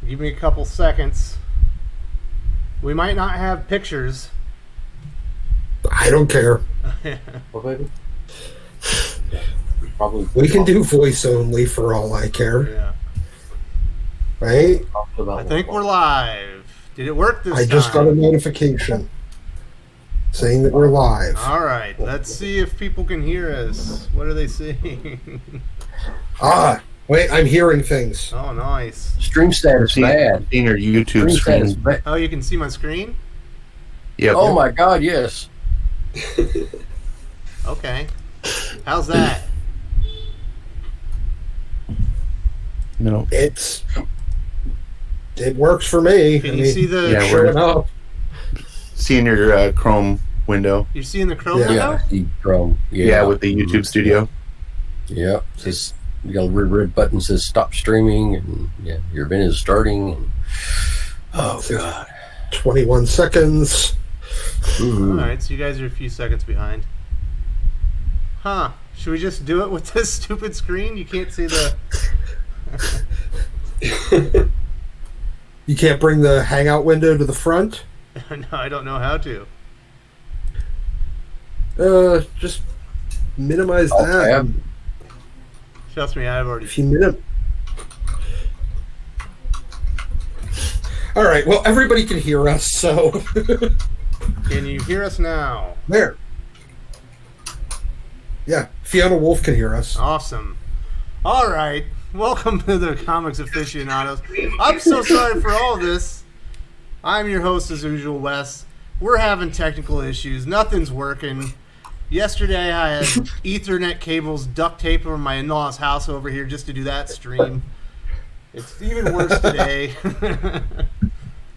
Give me a couple seconds. We might not have pictures. I don't care. What, baby? Yeah, probably. We can do voice only for all I care. Yeah. Right? I think we're live. Did it work this time? I just got a notification saying that we're live. All right. Let's see if people can hear us. What are they saying? Wait, I'm hearing things. Oh, nice. Stream status bad. In your YouTube screen. Oh, you can see my screen? Yeah. Oh my God, yes. Okay. How's that? No. It works for me. Can you see the... Yeah, showing up. See in your Chrome window. You're seeing the Chrome Yeah. window? The Chrome. Yeah, with the YouTube Studio. Yeah. It's you got a red button that says stop streaming, and yeah, your event is starting. And, oh God. 21 seconds. Ooh. All right, so you guys are a few seconds behind. Huh. Should we just do it with this stupid screen? You can't see the... You can't bring the Hangout window to the front? No, I don't know how to. Just minimize that. Tab. Trust me, I've already... If you All right, well, everybody can hear us, so... Can you hear us now? There. Yeah, Fiona Wolf can hear us. Awesome. All right. Welcome to the Comics Aficionados. I'm so sorry for all this. I'm your host, as usual, Wes. We're having technical issues. Nothing's working. Yesterday, I had Ethernet cables duct taped over my in-law's house over here just to do that stream. It's even worse today.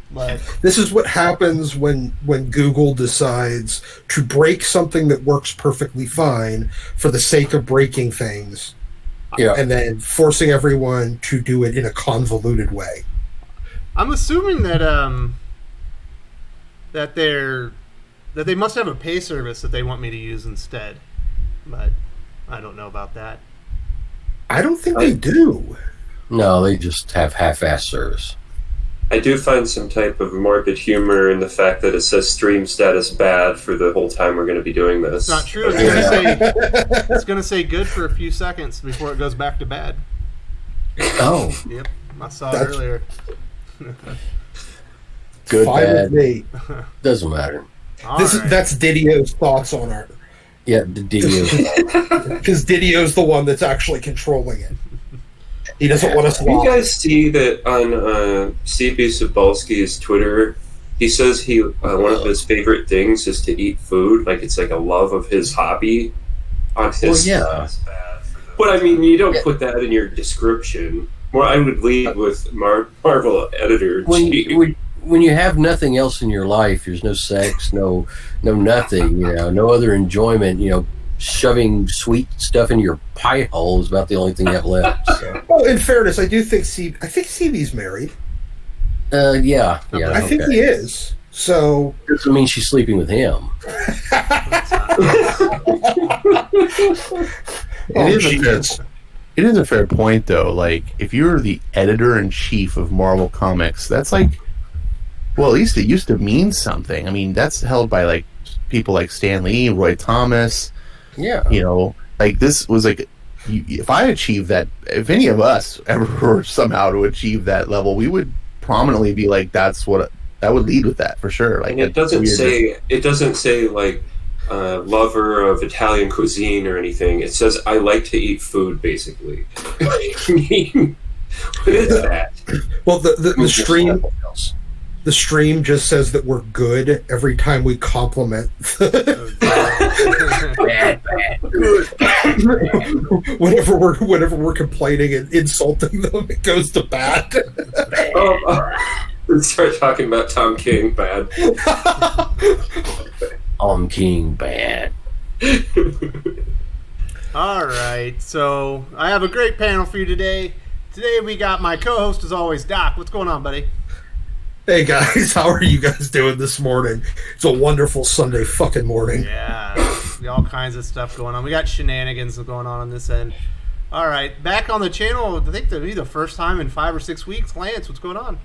But This is what happens when Google decides to break something that works perfectly fine for the sake of breaking things. Yeah. And then forcing everyone to do it in a convoluted way. I'm assuming that that they must have a pay service that they want me to use instead. But I don't know about that. I don't think they do. No, they just have half-ass service. I do find some type of morbid humor in the fact that it says stream status bad for the whole time we're going to be doing this. It's not true. It's gonna say good for a few seconds before it goes back to bad. Oh. Yep, I saw it earlier. Good, Fine bad. with me. Doesn't matter. That's Didio's thoughts on it. Yeah, the DiDio. Because Didio's the one that's actually controlling it. He doesn't want us You lost. guys see that on CB Sobolski's Twitter? He says one of his favorite things is to eat food. Like it's like a love of his hobby. On his, yeah. But I mean, you don't put that in your description. Well, I would lead with Marvel editor. When you have nothing else in your life, there's no sex, no nothing, no other enjoyment, shoving sweet stuff in your pie hole is about the only thing you have left. So. Well, in fairness, I think CB's married. Yeah. I think he is. So Doesn't mean she's sleeping with him. It is a fair point, though. Like, if you're the editor-in-chief of Marvel Comics, that's like... Well, at least it used to mean something. I mean, that's held by, like, people like Stan Lee, Roy Thomas. Yeah. Like, this was like... If I achieved that... If any of us ever were somehow to achieve that level, we would prominently be like, that's what... That would lead with that, for sure. Like, And it doesn't say, like, lover of Italian cuisine or anything. It says, I like to eat food, basically. I mean, what is that? well, the stream just says that we're good every time we compliment. Bad. whenever we're complaining and insulting them, it goes to bad. Start talking about Tom King, bad. Tom King, bad. All right, so I have a great panel for you today. Today we got my co-host, as always, Doc. What's going on, buddy? Hey guys, how are you guys doing this morning? It's a wonderful Sunday fucking morning. Yeah, all kinds of stuff going on. We got shenanigans going on this end. All right, back on the channel. I think that'll be the first time in 5 or 6 weeks. Lance, what's going on?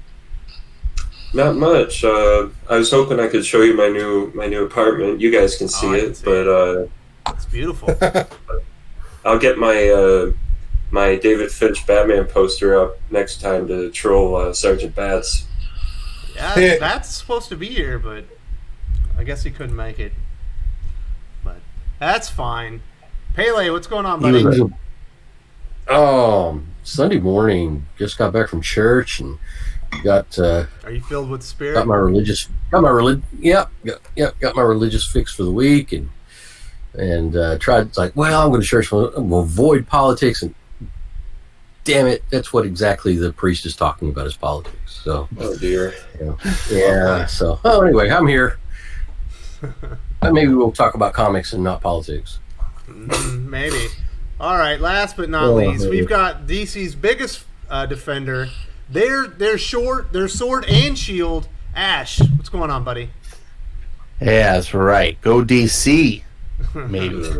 Not much. I was hoping I could show you my new apartment. You guys can see it, but it's beautiful. I'll get my my David Finch Batman poster up next time to troll Sergeant Bats. Yeah, Bats supposed to be here, but I guess he couldn't make it. But that's fine. Pele, what's going on, buddy? Sunday morning, just got back from church and got. Are you filled with spirit? Got my religious fix for the week, and tried. It's like, well, I'm going to church. I'm going to avoid politics, and damn it, that's what exactly the priest is talking about is politics. So, oh dear, yeah. So, anyway, I'm here. Maybe we'll talk about comics and not politics. Maybe. All right. Last but not least, we've got DC's biggest defender. Their sword and shield. Ash, what's going on, buddy? Yeah, that's right. Go DC. Maybe. All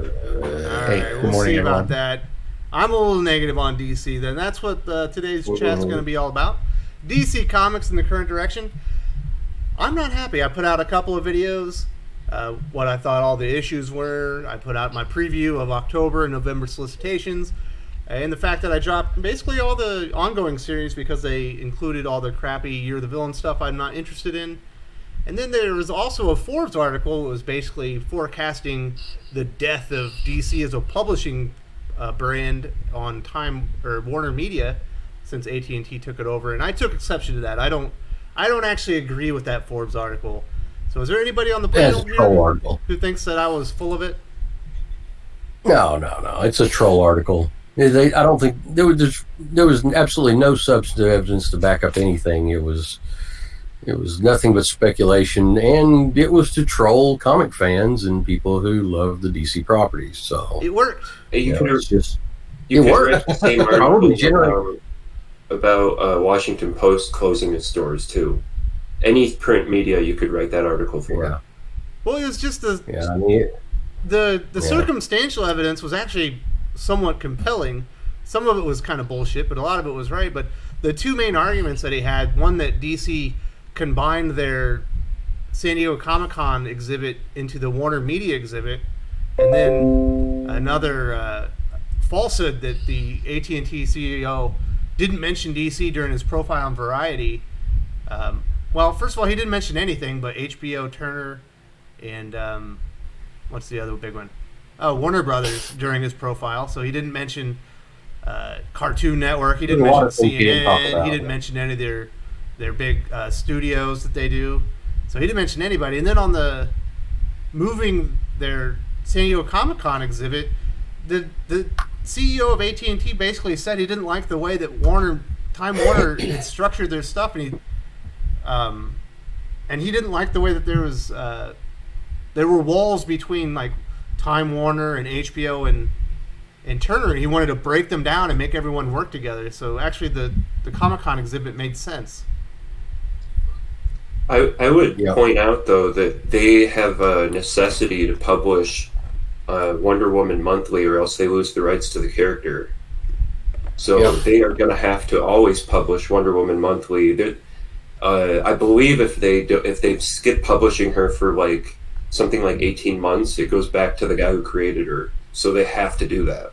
right, we'll see about that. I'm a little negative on DC. Then that's what today's chat's going to be all about. DC Comics in the current direction. I'm not happy. I put out a couple of videos. What I thought all the issues were. I put out my preview of October and November solicitations, and the fact that I dropped basically all the ongoing series because they included all the crappy Year of the Villain stuff I'm not interested in. And then there was also a Forbes article that was basically forecasting the death of DC as a publishing brand on Time or Warner Media since AT&T took it over, and I took exception to that. I don't actually agree with that Forbes article. So is there anybody on the panel here who thinks that I was full of it? No. It's a troll article. I don't think there was absolutely no substantive evidence to back up anything. It was nothing but speculation, and it was to troll comic fans and people who love the DC properties. So it worked. You could worked. read the same article about Washington Post closing its doors too. Any print media you could write that article for. Yeah. Well, it was just the circumstantial evidence was actually somewhat compelling. Some of it was kind of bullshit, but a lot of it was right. But the two main arguments that he had, one that DC combined their San Diego Comic-Con exhibit into the Warner Media exhibit, and then another falsehood that the AT&T CEO didn't mention DC during his profile on Variety. Well, first of all, he didn't mention anything but HBO, Turner, and what's the other big one? Oh, Warner Brothers during his profile. So he didn't mention Cartoon Network. He didn't mention CNN. He didn't mention any of their big studios that they do. So he didn't mention anybody. And then on the moving their San Diego Comic-Con exhibit, the CEO of AT&T basically said he didn't like the way that Time Warner had structured their stuff, and he didn't like the way that there were walls between like Time Warner and HBO and Turner, and he wanted to break them down and make everyone work together. So actually the Comic-Con exhibit made sense. I would point out though that they have a necessity to publish Wonder Woman monthly, or else they lose the rights to the character. So they are going to have to always publish Wonder Woman monthly. I believe if they skip publishing her for like something like 18 months, it goes back to the guy who created her. So they have to do that.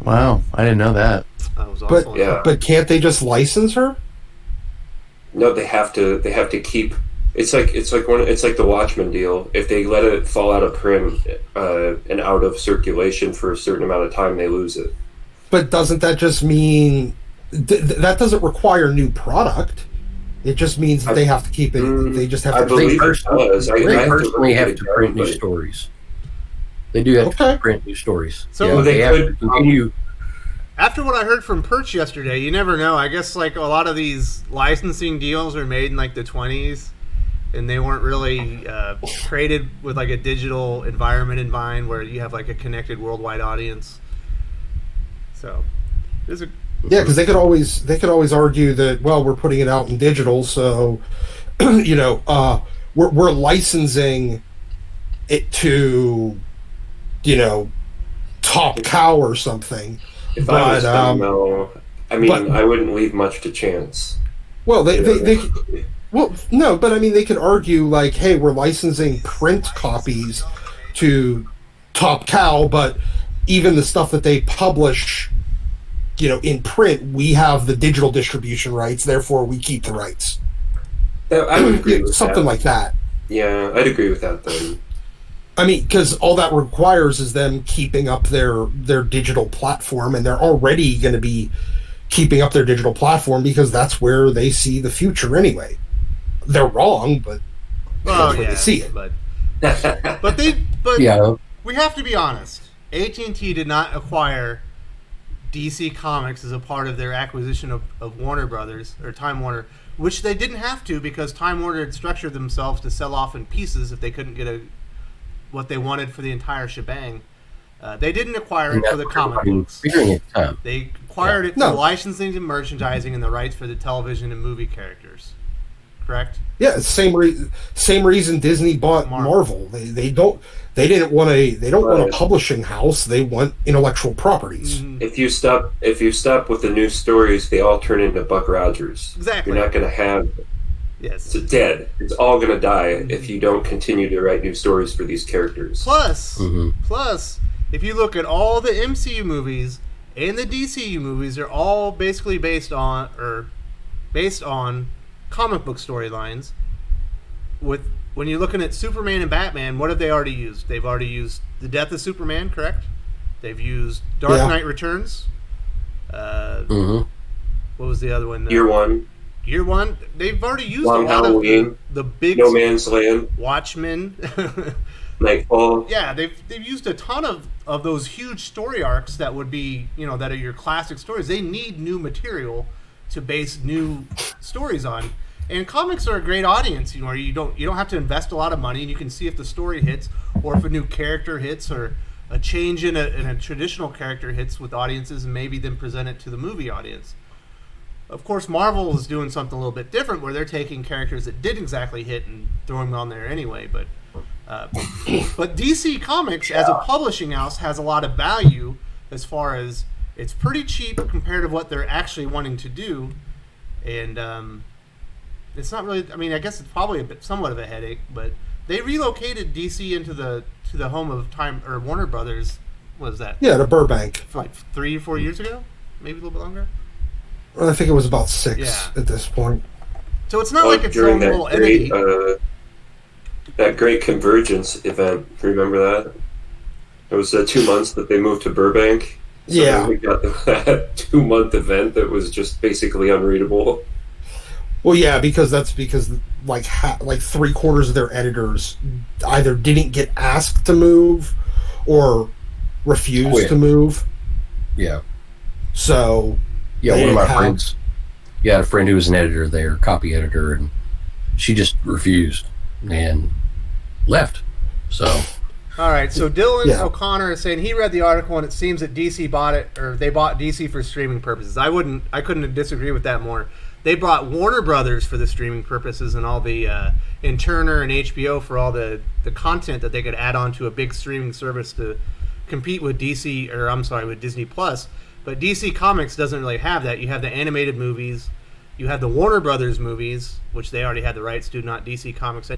Wow, I didn't know that. That was awesome. But can't they just license her? No, they have to keep. It's like the Watchmen deal. If they let it fall out of print and out of circulation for a certain amount of time, they lose it. But doesn't that just mean that doesn't require new product? It just means that they have to keep it. They just have to. They personally have to print new stories. They do have to print new stories. So they have to continue. After what I heard from Perch yesterday, you never know. I guess like a lot of these licensing deals are made in like the 20s, and they weren't really created with like a digital environment in mind where you have like a connected worldwide audience. So there's a because they could always argue that, well, we're putting it out in digital, so we're licensing it to Top Cow or something. If I was them, though, I mean, I wouldn't leave much to chance. Well, well, no, but I mean, they could argue like, hey, we're licensing print copies to Top Cow, but even the stuff that they publish, in print, we have the digital distribution rights, therefore we keep the rights. I would agree with something like that. Yeah, I'd agree with that then. I mean, because all that requires is them keeping up their digital platform, and they're already going to be keeping up their digital platform because that's where they see the future anyway. They're wrong, but that's where they see it. But Yeah. we have to be honest. AT&T did not acquire DC Comics as a part of their acquisition of Warner Brothers, or Time Warner, which they didn't have to because Time Warner had structured themselves to sell off in pieces if they couldn't get what they wanted for the entire shebang. They didn't acquire it for the comic books. They acquired it for licensing and merchandising and the rights for the television and movie characters. Correct? Yeah, same reason Disney bought Marvel. They don't want a publishing house. They want intellectual properties. Mm-hmm. If you stop with the new stories, they all turn into Buck Rogers. Exactly. You're not going to have. Yes. It's dead. It's all going to die if you don't continue to write new stories for these characters. Plus, if you look at all the MCU movies and the DCU movies, they're all basically based on comic book storylines. When you're looking at Superman and Batman, what have they already used? They've already used the death of Superman, correct? They've used Dark Knight Returns. What was the other one? Year one. They've already used Long a lot Halloween, of the big No Man's Land, Watchmen. Nightfall. Yeah, they've used a ton of those huge story arcs that would be, that are your classic stories. They need new material to base new stories on. And comics are a great audience, where you don't have to invest a lot of money, and you can see if the story hits, or if a new character hits, or a change in a traditional character hits with audiences, and maybe then present it to the movie audience. Of course, Marvel is doing something a little bit different, where they're taking characters that didn't exactly hit and throwing them on there anyway. But DC Comics, as a publishing house, has a lot of value as far as it's pretty cheap compared to what they're actually wanting to do, and it's not really. I mean, I guess it's probably somewhat of a headache, but they relocated DC into the home of Warner Brothers. What was that? Yeah, to Burbank. Like 3 or 4 years ago, maybe a little bit longer. I think it was about 6 at this point. So it's not like it's own little entity. That great Convergence event, remember that? It was 2 months that they moved to Burbank. So we got that 2-month event that was just basically unreadable. Well, yeah, because like 3/4 of their editors either didn't get asked to move or refused to move. Yeah. So. Yeah, one of my friends. You had a friend who was an editor there, copy editor, and she just refused and left. So. All right, so Dylan O'Connor is saying he read the article and it seems that DC bought it, or they bought DC for streaming purposes. I couldn't disagree with that more. They bought Warner Brothers for the streaming purposes and all the and Turner and HBO for all the content that they could add on to a big streaming service to compete with with Disney Plus. But DC Comics doesn't really have that. You have the animated movies, you have the Warner Brothers movies, which they already had the rights to, not DC Comics.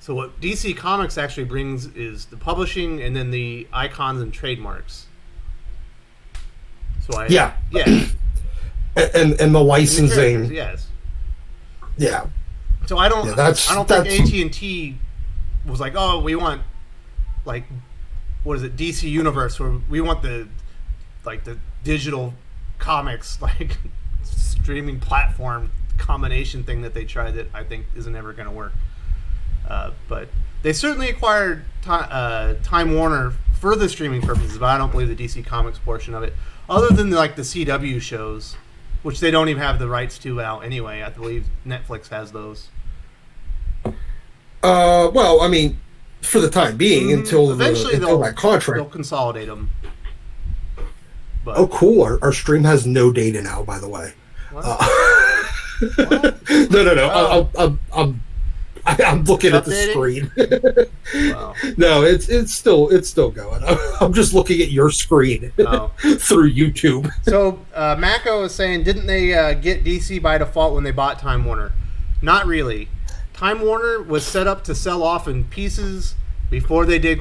So what DC Comics actually brings is the publishing and then the icons and trademarks. So and the licensing. Yes. Yeah. So I don't think AT&T was like, oh, we want what is it, DC Universe, where we want the digital comics streaming platform combination thing that they tried that I think isn't ever going to work. But they certainly acquired Time Warner for the streaming purposes, but I don't believe the DC Comics portion of it, other than the CW shows, which they don't even have the rights to out anyway. I believe Netflix has those. Well, I mean, for the time being, until that contract, they'll consolidate them. But. Oh, cool! Our stream has no data now, by the way. What? No. I'm looking at the Updating? screen. Wow. No, it's still going. I'm just looking at your screen through YouTube. So Mako is saying, didn't they get DC by default when they bought Time Warner? Not really. Time Warner was set up to sell off in pieces before they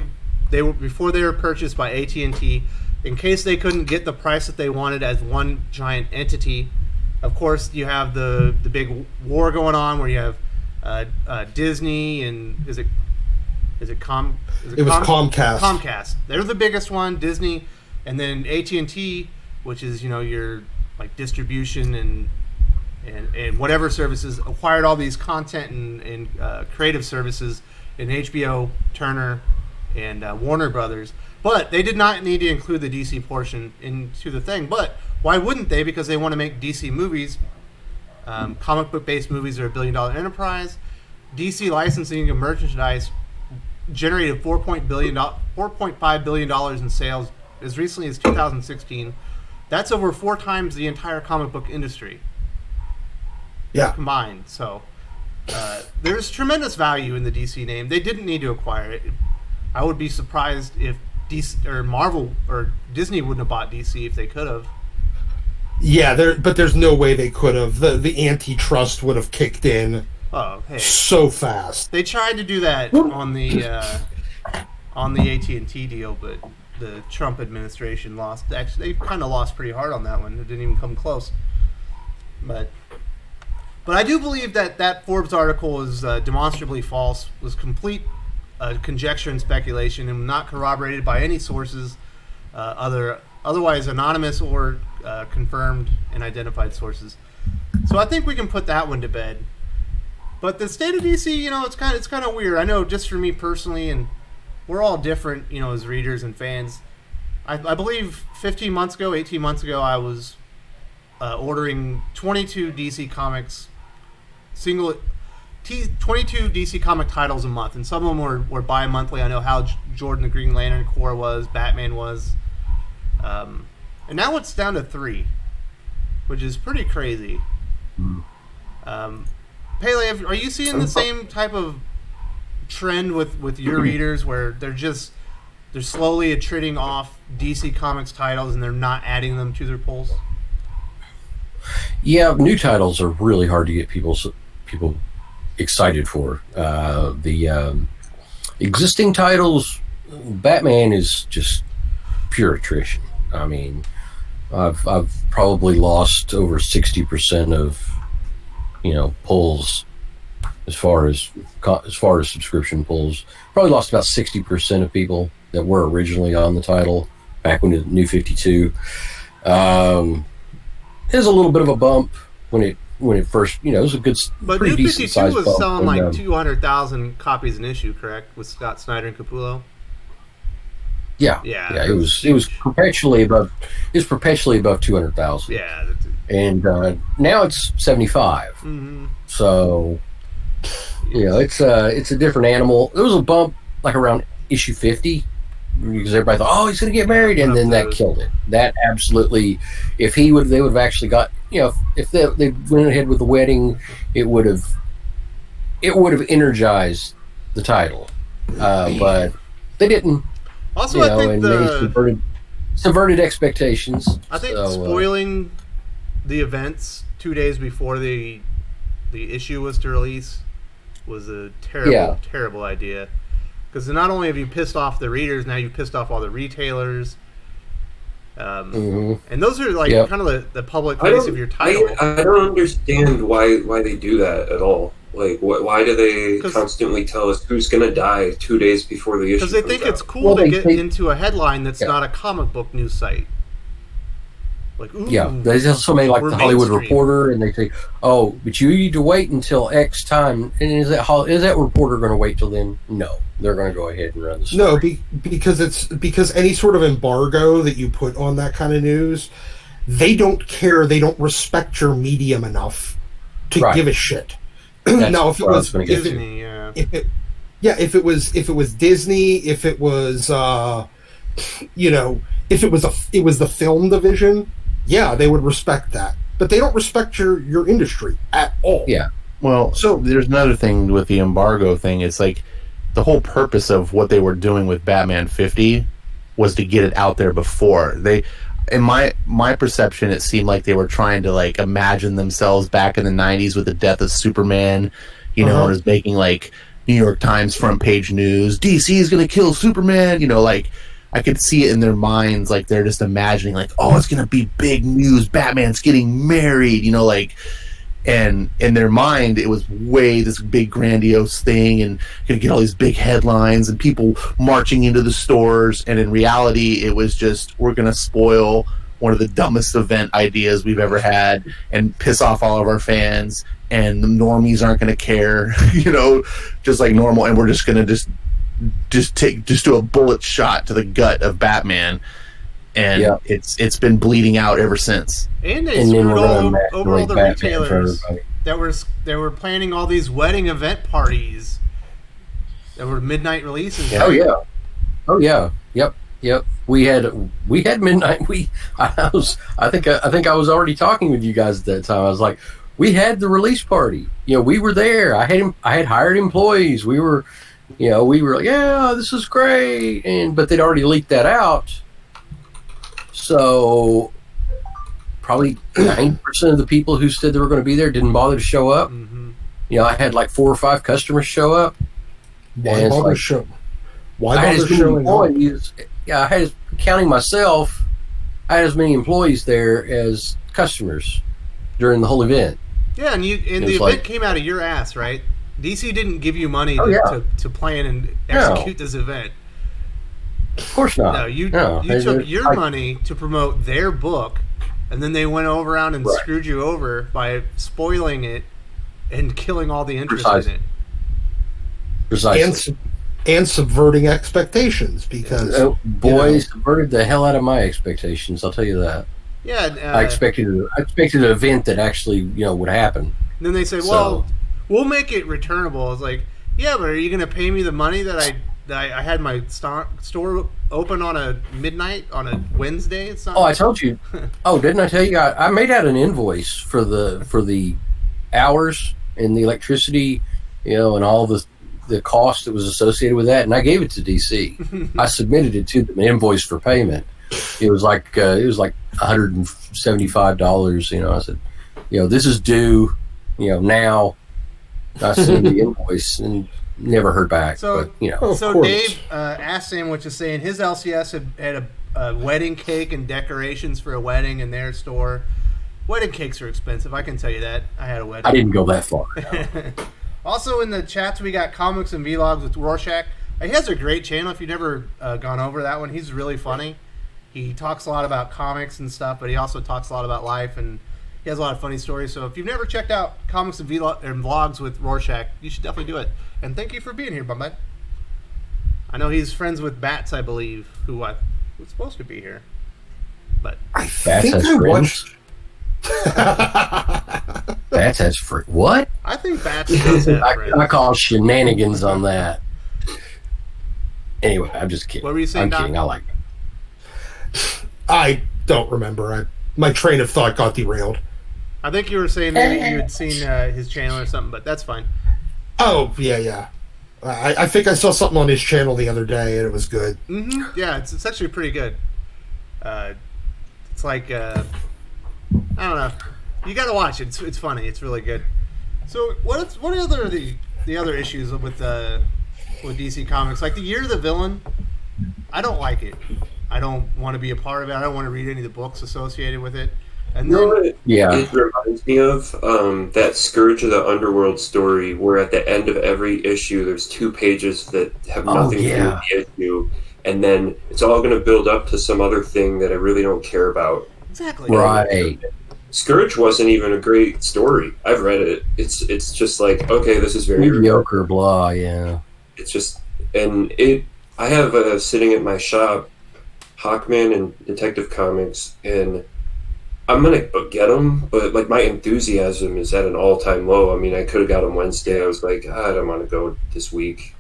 were purchased by AT&T, in case they couldn't get the price that they wanted as one giant entity. Of course, you have the big war going on where you have Disney and is it Comcast. Comcast. They're the biggest one. Disney, and then AT&T, which is your like distribution and whatever services, acquired all these content and creative services in HBO, Turner, and Warner Brothers. But they did not need to include the DC portion into the thing. But why wouldn't they? Because they want to make DC movies. Comic book based movies are $1 billion enterprise. DC licensing and merchandise generated $4.5 billion in sales as recently as 2016. That's over 4 times the entire comic book industry. Yeah. Combined. So there's tremendous value in the DC name. They didn't need to acquire it. I would be surprised if DC or Marvel or Disney wouldn't have bought DC if they could have. Yeah, but there's no way they could have. The antitrust would have kicked in so fast. They tried to do that on the AT&T deal, but the Trump administration lost. Actually, they kind of lost pretty hard on that one. It didn't even come close. But I do believe that Forbes article is demonstrably false, was complete conjecture and speculation, and not corroborated by any sources, otherwise anonymous or confirmed and identified sources. So I think we can put that one to bed. But the state of DC, it's kind of weird. I know, just for me personally, and we're all different, as readers and fans. I believe 18 months ago, I was ordering 22 DC Comics 22 DC comic titles a month, and some of them were bi-monthly. I know Hal Jordan, the Green Lantern Corps was, Batman was, and now it's down to 3, which is pretty crazy. Pele, are you seeing the same type of trend with your readers, where they're slowly attriting off DC Comics titles and they're not adding them to their pulls? Yeah, new titles are really hard to get people excited for. The existing titles, Batman is just pure attrition. I mean, I've probably lost over 60% of pulls as far as subscription pulls. Probably lost about 60% of people that were originally on the title back when the New 52. There's a little bit of a bump when it first, it was a good, but pretty New decent 52 size was bump. selling like 200,000 copies an issue, correct? With Scott Snyder and Capullo. Yeah. It was perpetually above 200,000. Yeah. And now it's 75. Mm-hmm. So it's a different animal. There was a bump like around issue 50 because everybody thought, oh, he's going to get married, and then that killed it. That absolutely, they would have actually got, if they went ahead with the wedding, it would have energized the title, but they didn't. Also, I think they subverted expectations. I think spoiling the events 2 days before the issue was to release was a terrible idea. Because not only have you pissed off the readers, now you've pissed off all the retailers. And those are kind of the public face of your title. I don't understand why they do that at all. Like, why do they constantly tell us who's going to die 2 days before the issue? Because they think it's cool to get into a headline that's not a comic book news site. Like, ooh, there's also made like the Hollywood Reporter, and they say, "Oh, but you need to wait until X time." And is that reporter going to wait till then? No, they're going to go ahead and run the story. No, because any sort of embargo that you put on that kind of news, they don't care. They don't respect your medium enough to give a shit. Now, if it was Disney, if it was Disney, if it was if it was the film division, they would respect that. But they don't respect your industry at all. Yeah. Well, so there's another thing with the embargo thing. It's like the whole purpose of what they were doing with Batman 50 was to get it out there before they. In my perception, it seemed like they were trying to like imagine themselves back in the 90s with the death of Superman, you know, and was making like New York Times front page news. DC is going to kill Superman, you know, like I could see it in their minds, like they're just imagining like, oh, it's going to be big news. Batman's getting married, you know, like. And in their mind, it was way this big grandiose thing and going to get all these big headlines and people marching into the stores. And in reality, it was just, we're going to spoil one of the dumbest event ideas we've ever had and piss off all of our fans. And the normies aren't going to care, you know, just like normal. And we're just going to just do a bullet shot to the gut of Batman. And it's been bleeding out ever since. And they screwed over all the retailers that were planning all these wedding event parties that were midnight releases. Oh yeah, yep. We had midnight. I think I was already talking with you guys at that time. I was like, we had the release party. You know, we were there. I had hired employees. We were like, yeah, this is great. But they'd already leaked that out. So probably 90% of the people who said they were going to be there didn't bother to show up. Mm-hmm. You know, I had like 4 or 5 customers show up. Why bother showing up? Yeah, I had, counting myself, I had as many employees there as customers during the whole event. Yeah, and the event came out of your ass, right? DC didn't give you money to plan and execute this event. Of course not. No, you took your money to promote their book, and then they went around and screwed you over by spoiling it and killing all the interest in it. Precisely. And subverting expectations because subverted the hell out of my expectations. I'll tell you that. Yeah, I expected an event that actually would happen. And then they say, "Well, we'll make it returnable." It's like, yeah, but are you going to pay me the money that I had my store open on a midnight on a Wednesday? It's not. Oh, I told you. Oh, didn't I tell you? I made out an invoice for the hours and the electricity, and all the cost that was associated with that, and I gave it to DC. I submitted it to them, an invoice for payment. It was like $175. I said, this is due, now. I sent the invoice and never heard back. So, but, Dave asked Sandwich is saying his LCS had a wedding cake and decorations for a wedding in their store. Wedding cakes are expensive, I can tell you that. I had a wedding. I didn't go that far. No. Also in the chats, we got Comics and Vlogs with Rorschach. He has a great channel. If you've never gone over that one, he's really funny. He talks a lot about comics and stuff, but he also talks a lot about life, and he has a lot of funny stories. So if you've never checked out Comics and Vlogs with Rorschach, you should definitely do it. And thank you for being here, Bumbat. I know he's friends with Bats, I believe, who was supposed to be here. But I think I watched... Bats has friends. What? I think Bats does have friends. I call shenanigans on that. Anyway, I'm just kidding. What were you saying, I'm kidding. I like it. I don't remember. My train of thought got derailed. I think you were saying maybe you had seen his channel or something, but that's fine. Oh, yeah. I think I saw something on his channel the other day, and it was good. Mm-hmm. Yeah, it's actually pretty good. It's like... I don't know. You got to watch it. It's funny. It's really good. So, what are the other issues with DC Comics? Like the Year of the Villain, I don't like it. I don't want to be a part of it. I don't want to read any of the books associated with it. And then, it reminds me of that Scourge of the Underworld story, where at the end of every issue, there's 2 pages that have nothing to do with the issue, and then it's all going to build up to some other thing that I really don't care about. Exactly. Right. Scourge wasn't even a great story. I've read it. It's just like, okay, this is very mediocre, blah, yeah. It's just, and I have sitting at my shop, Hickman and Detective Comics, and I'm gonna get them, but like my enthusiasm is at an all-time low. I mean, I could have got them Wednesday. I was like, I don't want to go this week.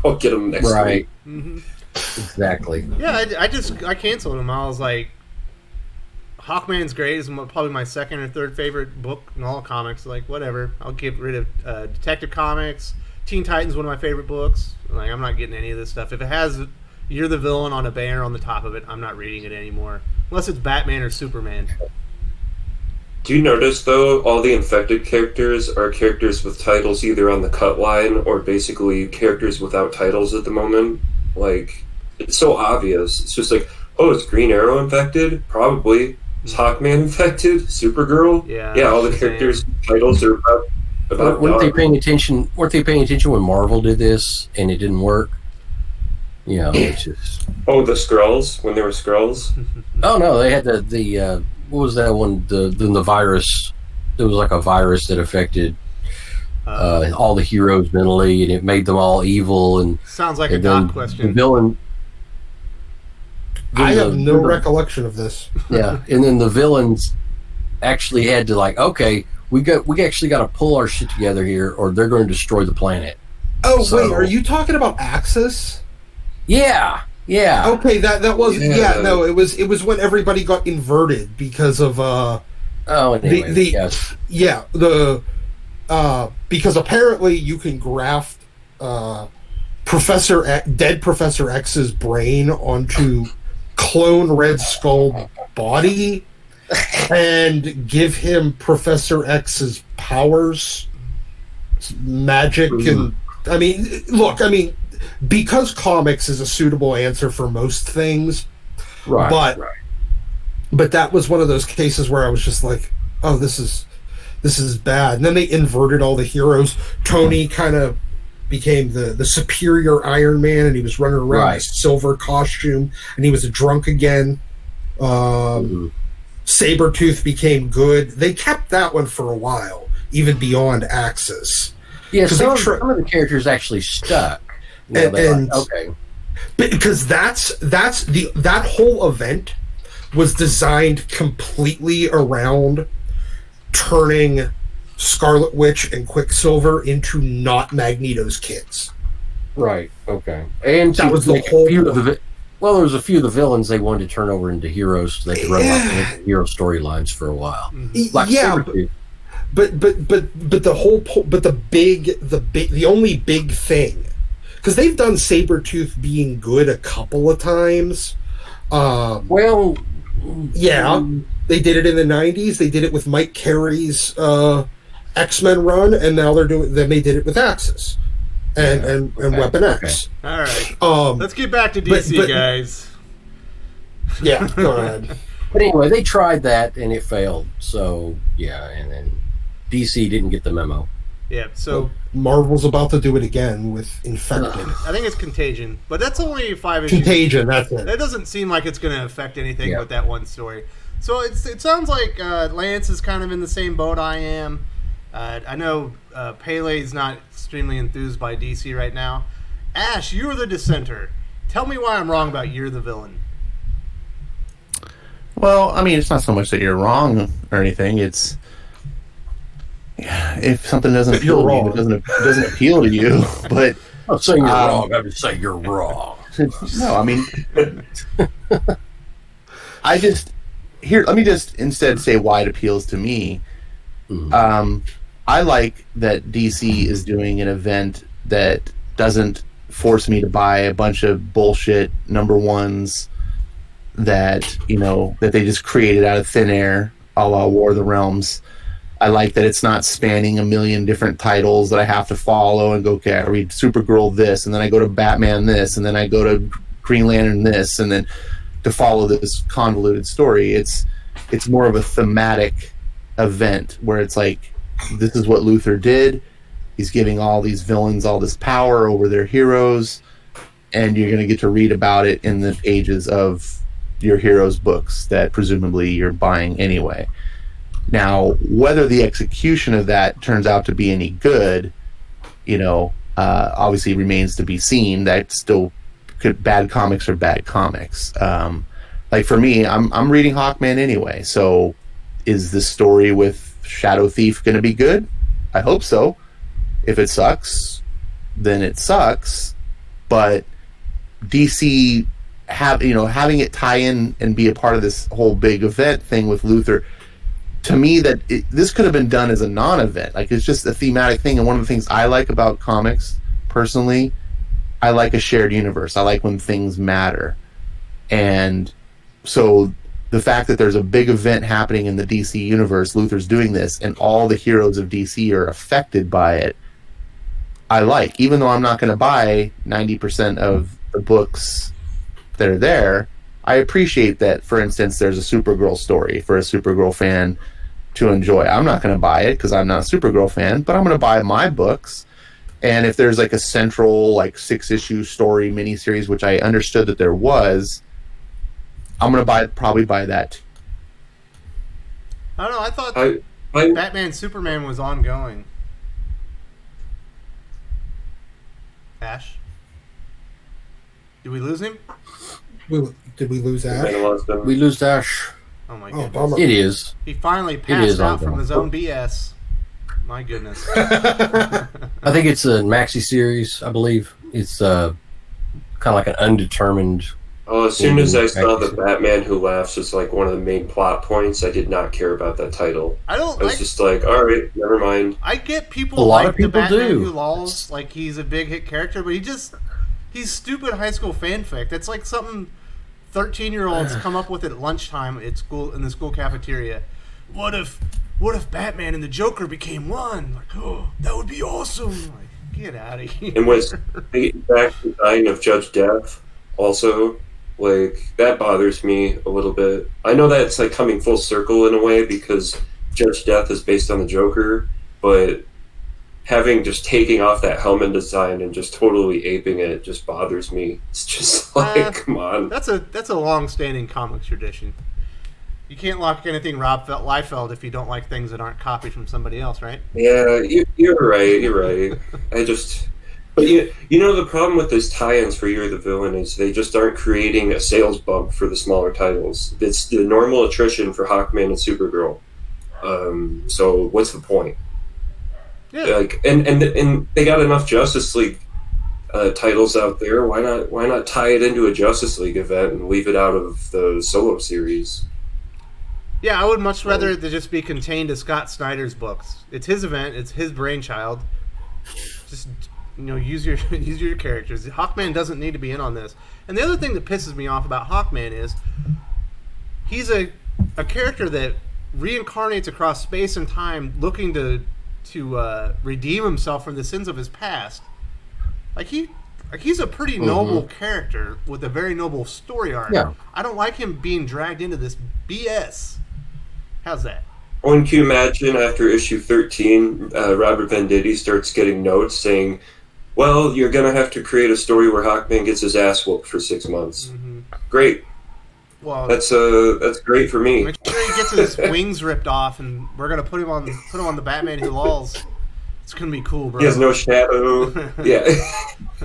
I'll get them next week. Mm-hmm. Exactly. Yeah, I canceled them. I was like, Hawkman's great. Is probably my second or third favorite book in all comics. Like, whatever. I'll get rid of Detective Comics. Teen Titans, one of my favorite books. Like, I'm not getting any of this stuff. If it has You're the Villain on a banner on the top of it, I'm not reading it anymore. Unless it's Batman or Superman. Do you notice, though, all the infected characters are characters with titles either on the cut line or basically characters without titles at the moment? Like, it's so obvious. It's just like, oh, is Green Arrow infected? Probably. Is Hawkman infected? Supergirl? Yeah, all the characters' titles are about weren't they paying attention? Weren't they paying attention when Marvel did this and it didn't work? You know, it's just. Oh, the Skrulls when they were Skrulls. Oh no, they had the what was that one? The virus. It was like a virus that affected all the heroes mentally, and it made them all evil. And sounds like a Doc question. The villain. I have no recollection of this. Yeah, and then the villains actually had to okay, we actually got to pull our shit together here, or they're going to destroy the planet. Oh wait, are you talking about Axis? Yeah. Okay, that was no, it was when everybody got inverted because of yes. Because apparently you can graft dead Professor X's brain onto clone Red Skull body and give him Professor X's powers, magic, and because comics is a suitable answer for most things, right? But that was one of those cases where I was just like, oh, this is bad. And then they inverted all the heroes. Tony kind of became the superior Iron Man, and he was running around in a silver costume, and he was a drunk again. Sabretooth became good. They kept that one for a while, even beyond Axis. Yeah, some of the characters actually stuck. Okay, because that whole event was designed completely around turning Scarlet Witch and Quicksilver into not Magneto's kids. Right. Okay. And that was the whole. There was a few of the villains they wanted to turn over into heroes, so they could run hero storylines for a while. But the only big thing, because they've done Sabretooth being good a couple of times. They did it in the 90s. They did it with Mike Carey's X-Men run, and now they did it with Axis and Weapon X. All right. Let's get back to DC, guys. Yeah, go ahead. But anyway, they tried that and it failed. So and then DC didn't get the memo. Yeah, so Marvel's about to do it again with Infected. I think it's Contagion, but that's only 5 issues. Contagion, that's it. That doesn't seem like it's going to affect anything with that one story. So it sounds like Lance is kind of in the same boat I am. I know Pele's not extremely enthused by DC right now. Ash, you're the dissenter. Tell me why I'm wrong about You're the Villain. Well, I mean, it's not so much that you're wrong or anything. It's if something doesn't appeal to you, it doesn't appeal to you. But I'm saying you're wrong. I'm just saying you're wrong. No, I mean, let me just instead say why it appeals to me. I like that DC is doing an event that doesn't force me to buy a bunch of bullshit number ones that they just created out of thin air, a la War of the Realms. I like that it's not spanning a million different titles that I have to follow and go, okay, I read Supergirl this, and then I go to Batman this, and then I go to Green Lantern this, and then to follow this convoluted story. It's more of a thematic event where it's like, this is what Luthor did. He's giving all these villains all this power over their heroes, and you're going to get to read about it in the pages of your heroes' books that presumably you're buying anyway. Now, whether the execution of that turns out to be any good, obviously remains to be seen. That still bad comics are bad comics. Like for me, I'm reading Hawkman anyway. So, is the story with Shadow Thief going to be good? I hope so. If it sucks, then it sucks. But DC having it tie in and be a part of this whole big event thing with Luthor. To me, this could have been done as a non-event. Like, it's just a thematic thing. And one of the things I like about comics, personally, I like a shared universe. I like when things matter. And so the fact that there's a big event happening in the DC universe, Luthor's doing this, and all the heroes of DC are affected by it, I like. Even though I'm not going to buy 90% of the books that are there, I appreciate that, for instance, there's a Supergirl story for a Supergirl fan to enjoy. I'm not going to buy it because I'm not a Supergirl fan, but I'm going to buy my books. And if there's like a central, like 6-issue story miniseries, which I understood that there was, I'm going to probably buy that. I don't know. I thought Batman Superman was ongoing. Ash? Did we lose him? Did we lose Ash? We lose Ash. Oh my goodness. Bummer. It is. He finally passed out from his own BS. My goodness. I think it's a maxi series, I believe. It's kind of like an undetermined. Oh, as soon as I saw that Batman Who Laughs was like one of the main plot points, I did not care about that title. I was just like, all right, never mind. I get people a lot like of people the Batman do. Who Lolls, like he's a big hit character, but he's stupid high school fanfic. That's like something 13-year-olds come up with at lunchtime at school in the school cafeteria. What if Batman and the Joker became one? Like, oh, that would be awesome. Like, get out of here. And was the exact design of Judge Death also, like, that bothers me a little bit. I know that it's like coming full circle in a way because Judge Death is based on the Joker, but taking off that helmet design and just totally aping it just bothers me. It's just like, come on. That's a long-standing comics tradition. You can't like anything Rob Liefeld if you don't like things that aren't copied from somebody else, right? Yeah, you're right. But you know the problem with those tie-ins for You're the Villain is they just aren't creating a sales bump for the smaller titles. It's the normal attrition for Hawkman and Supergirl. So what's the point? Yeah. Like, and they got enough Justice League titles out there. Why not tie it into a Justice League event and leave it out of the solo series? Yeah, I would much rather it just be contained to Scott Snyder's books. It's his event. It's his brainchild. Just use your characters. Hawkman doesn't need to be in on this. And the other thing that pisses me off about Hawkman is he's a character that reincarnates across space and time, looking to redeem himself from the sins of his past. He's a pretty noble character with a very noble story arc. Yeah. I don't like him being dragged into this BS. How's that? Can you imagine after issue 13, Robert Venditti starts getting notes saying, well, you're going to have to create a story where Hawkman gets his ass whooped for 6 months. Mm-hmm. Great. Well, that's great for me. Make sure he gets his wings ripped off, and we're going to put him on the Batman Who Lolls. It's going to be cool, bro. He has no shadow. Yeah.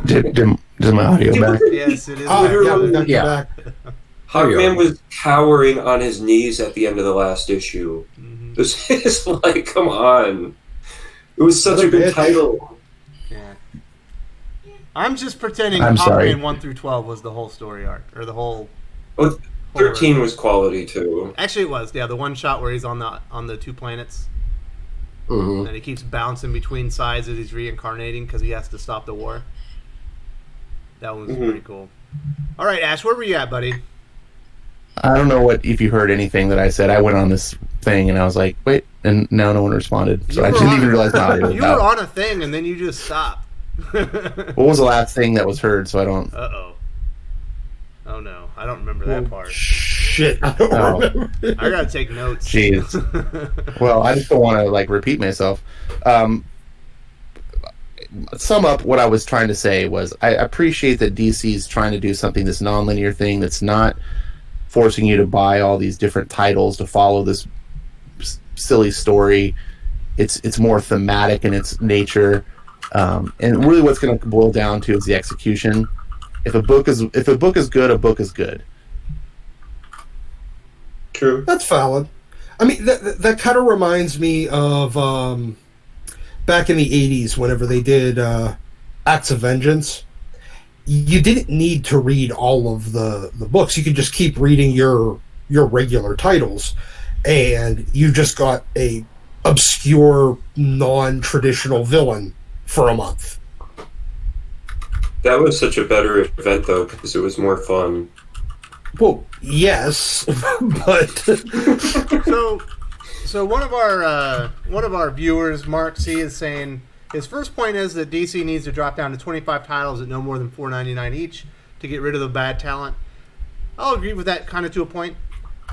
Did my audio back? Yes, it is. Yeah. Hawkman was cowering on his knees at the end of the last issue. Mm-hmm. This is like, come on. It was such a good title. Yeah. I'm just pretending Hawkman 1 through 12 was the whole story arc, or the whole... Well, 13 was quality, too. Actually, it was. Yeah, the one shot where he's on the two planets. Mm-hmm. And he keeps bouncing between sides as he's reincarnating because he has to stop the war. That one was pretty cool. All right, Ash, where were you at, buddy? I don't know if you heard anything that I said. I went on this thing and I was like, wait, and now no one responded. So I didn't even realize my audio was You were on a thing and then you just stopped. What was the last thing that was heard? So I don't... Uh-oh. Oh, no. I don't remember that part. Shit. I don't remember. I got to take notes. Jeez. Well, I just don't want to, repeat myself. Sum up what I was trying to say was I appreciate that DC's trying to do something, this non-linear thing that's not forcing you to buy all these different titles to follow this silly story. It's more thematic in its nature. And really what's going to boil down to is the execution. If a book is good, a book is good. True. That's valid. I mean, that kind of reminds me of back in the 80s, whenever they did Acts of Vengeance. you didn't need to read all of the books. You could just keep reading your regular titles, and you just got a obscure, non-traditional villain for a month. That was such a better event, though, because it was more fun. Well, yes, but so one of our viewers, Mark C, is saying his first point is that DC needs to drop down to 25 titles at no more than $4.99 each to get rid of the bad talent. I'll agree with that kind of to a point.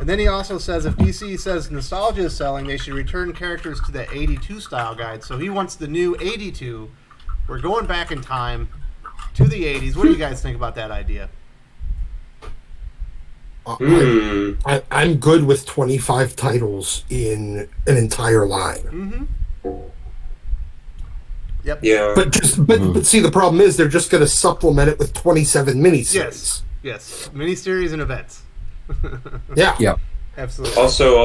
And then he also says if DC says nostalgia is selling, they should return characters to the 82 style guide. So he wants the new 82. We're going back in time to the 80s. What do you guys think about that idea? I'm good with 25 titles in an entire line. Mm-hmm. Yep. Yeah. But see, the problem is they're just going to supplement it with 27 miniseries. Yes. Miniseries and events. Yeah. Absolutely. Also,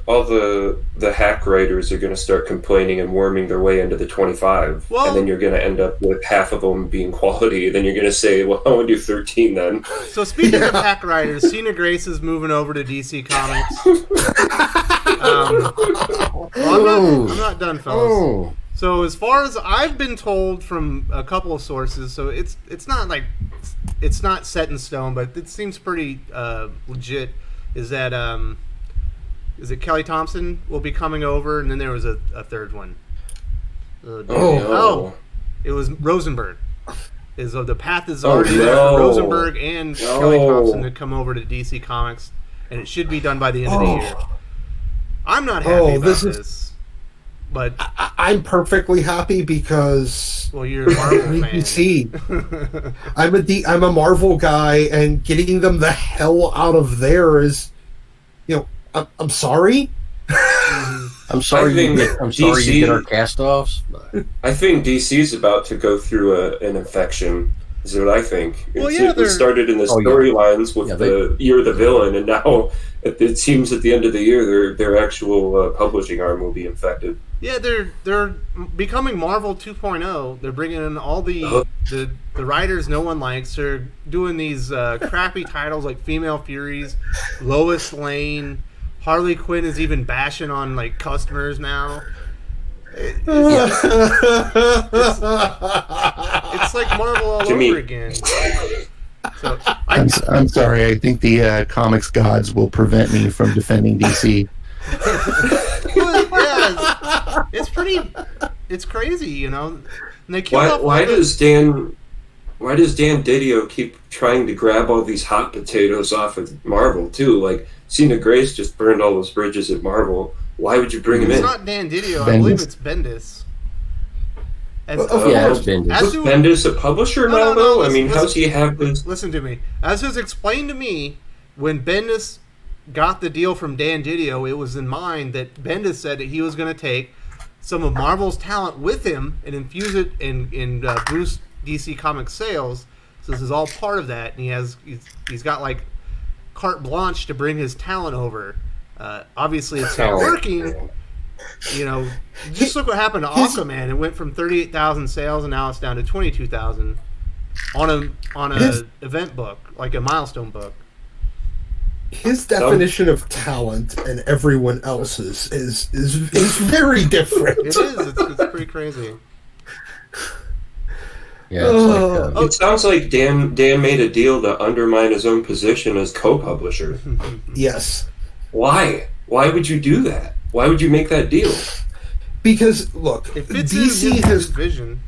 all the hack writers are going to start complaining and worming their way into the 25, and then you're going to end up with half of them being quality. Then you're going to say, "Well, I want to do 13 then." So speaking of hack writers, Cena Grace is moving over to DC Comics. I'm not done, fellas. Oh. So as far as I've been told from a couple of sources, so it's not set in stone, but it seems pretty legit. Is that is it Kelly Thompson will be coming over, and then there was a third one. It was Rosenberg. The path is already there for Rosenberg and Kelly Thompson to come over to DC Comics, and it should be done by the end of the year. I'm not happy about this. But I'm perfectly happy because you're a Marvel fan. See, I'm a Marvel guy, and getting them the hell out of there is, I'm sorry. I'm sorry. You get our cast-offs. I think DC's about to go through an infection. Is what I think. It started in the storylines with the You're the Villain, and now it seems at the end of the year their actual publishing arm will be infected. Yeah, they're becoming Marvel 2.0. They're bringing in all the writers no one likes. They're doing these crappy titles like Female Furies, Lois Lane, Harley Quinn is even bashing on like customers now. It's like Marvel all over again. So I'm sorry. I think the comics gods will prevent me from defending DC. It's crazy, And they why does Dan DiDio keep trying to grab all these hot potatoes off of Marvel too? Like Cena Grace just burned all those bridges at Marvel. Why would you bring him in? It's not Dan DiDio. I believe it's Bendis. It's Bendis. Was Bendis a publisher now, though? How's he have this? Listen to me. As was explained to me, when Bendis got the deal from Dan DiDio, it was in mind that Bendis said that he was going to take some of Marvel's talent with him and infuse it in boost DC Comics sales. So this is all part of that, and he's got like carte blanche to bring his talent over. Obviously, it's not working. Just look what happened to Aquaman. It went from 38,000 sales, and now it's down to 22,000 on a event book, like a milestone book. His definition of talent and everyone else's is very different. It is. It's pretty crazy. Yeah, it sounds like Dan made a deal to undermine his own position as co-publisher. Yes. Why? Why would you do that? Why would you make that deal? Because look, it fits DC his vision.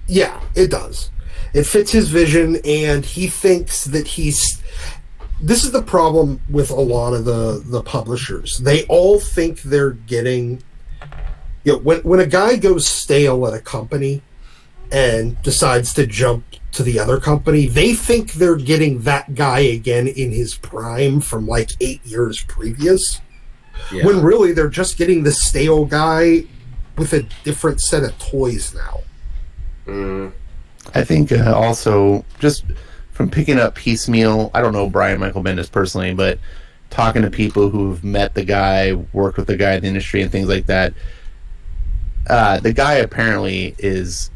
Yeah, it does. It fits his vision, and he thinks that this is the problem with a lot of the publishers. They all think they're getting... when a guy goes stale at a company and decides to jump to the other company, they think they're getting that guy again in his prime from like 8 years previous. Yeah. When really they're just getting the stale guy with a different set of toys now. I think also just... from picking up piecemeal, I don't know Brian Michael Bendis personally, but talking to people who've met the guy, worked with the guy in the industry and things like that, the guy apparently is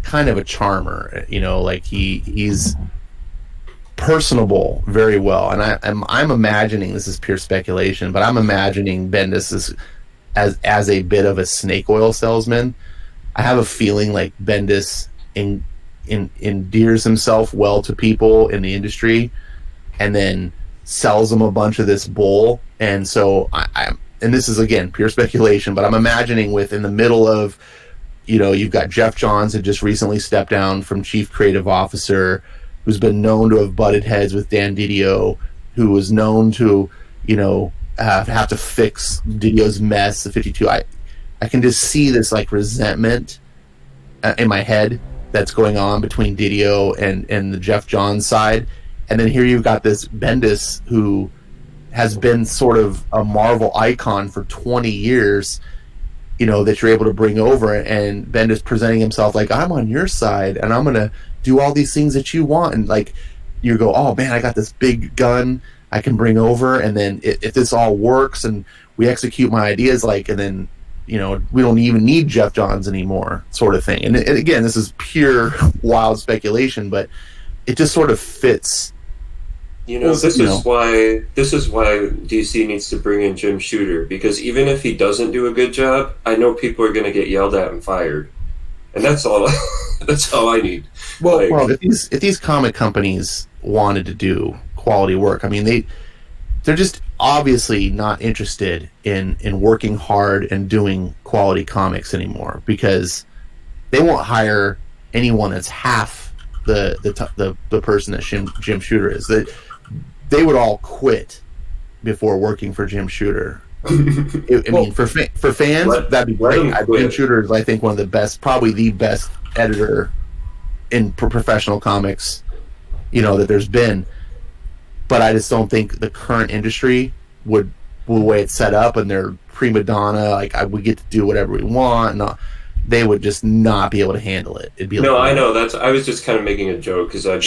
kind of a charmer, like he's personable very well. And I'm imagining, this is pure speculation, but I'm imagining Bendis as a bit of a snake oil salesman. I have a feeling like Bendis endears himself well to people in the industry and then sells them a bunch of this bull. And so and this is again pure speculation, but I'm imagining in the middle of, you've got Jeff Johns had just recently stepped down from chief creative officer, who's been known to have butted heads with Dan DiDio, who was known to, have to fix DiDio's mess, the 52. I can just see this like resentment in my head that's going on between DiDio and the Jeff Johns side. And then here you've got this Bendis who has been sort of a Marvel icon for 20 years, that you're able to bring over, and Bendis presenting himself like, I'm on your side and I'm going to do all these things that you want. And like, you go, oh man, I got this big gun I can bring over. And then if this all works and we execute my ideas, and then, we don't even need Jeff Johns anymore, sort of thing. And again, this is pure wild speculation, but it just sort of fits. This is why DC needs to bring in Jim Shooter, because even if he doesn't do a good job, I know people are going to get yelled at and fired, and that's all. That's all I need. Well, if these comic companies wanted to do quality work, I mean, they're just obviously not interested in working hard and doing quality comics anymore, because they won't hire anyone that's half the person that Jim Shooter is. They would all quit before working for Jim Shooter. I mean, for fans, that'd be great. Jim Shooter is, I think, one of the best, probably the best editor in professional comics, that there's been. But I just don't think the current industry would, the way it's set up, and they're prima donna, we get to do whatever we want. And they would just not be able to handle it. It'd be I know. I was just kind of making a joke because I'm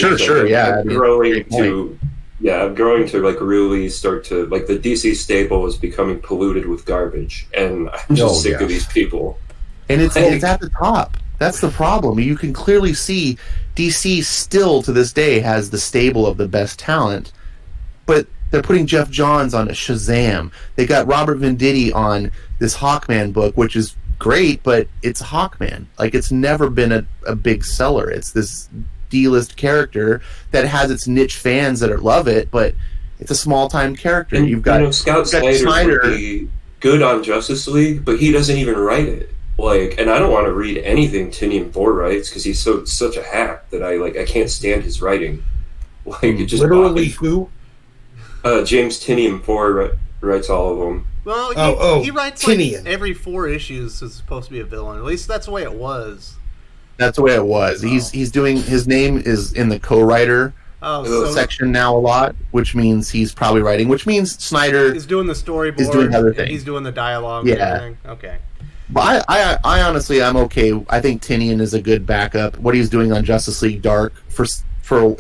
growing to really start to the DC stable is becoming polluted with garbage, and I'm just sick of these people. And it's at the top. That's the problem. You can clearly see DC still to this day has the stable of the best talent, but they're putting Jeff Johns on a Shazam. They got Robert Venditti on this Hawkman book, which is great, but it's Hawkman. It's never been a big seller. It's this D-list character that has its niche fans that love it, but it's a small-time character. And you've got Scott Snyder would be good on Justice League, but he doesn't even write it. And I don't want to read anything Tynion 4 writes because he's such a hack that I can't stand his writing. It just literally who? James Tynion 4 writes all of them. Well, he writes every 4 issues is supposed to be a villain. At least that's the way it was. That's the way it was. He's doing, his name is in the co-writer section now a lot, which means he's probably writing, which means Snyder is doing the storyboard. He's doing other things. He's doing the dialogue and everything. Okay. But I honestly, I'm okay. I think Tynion is a good backup. What he was doing on Justice League Dark for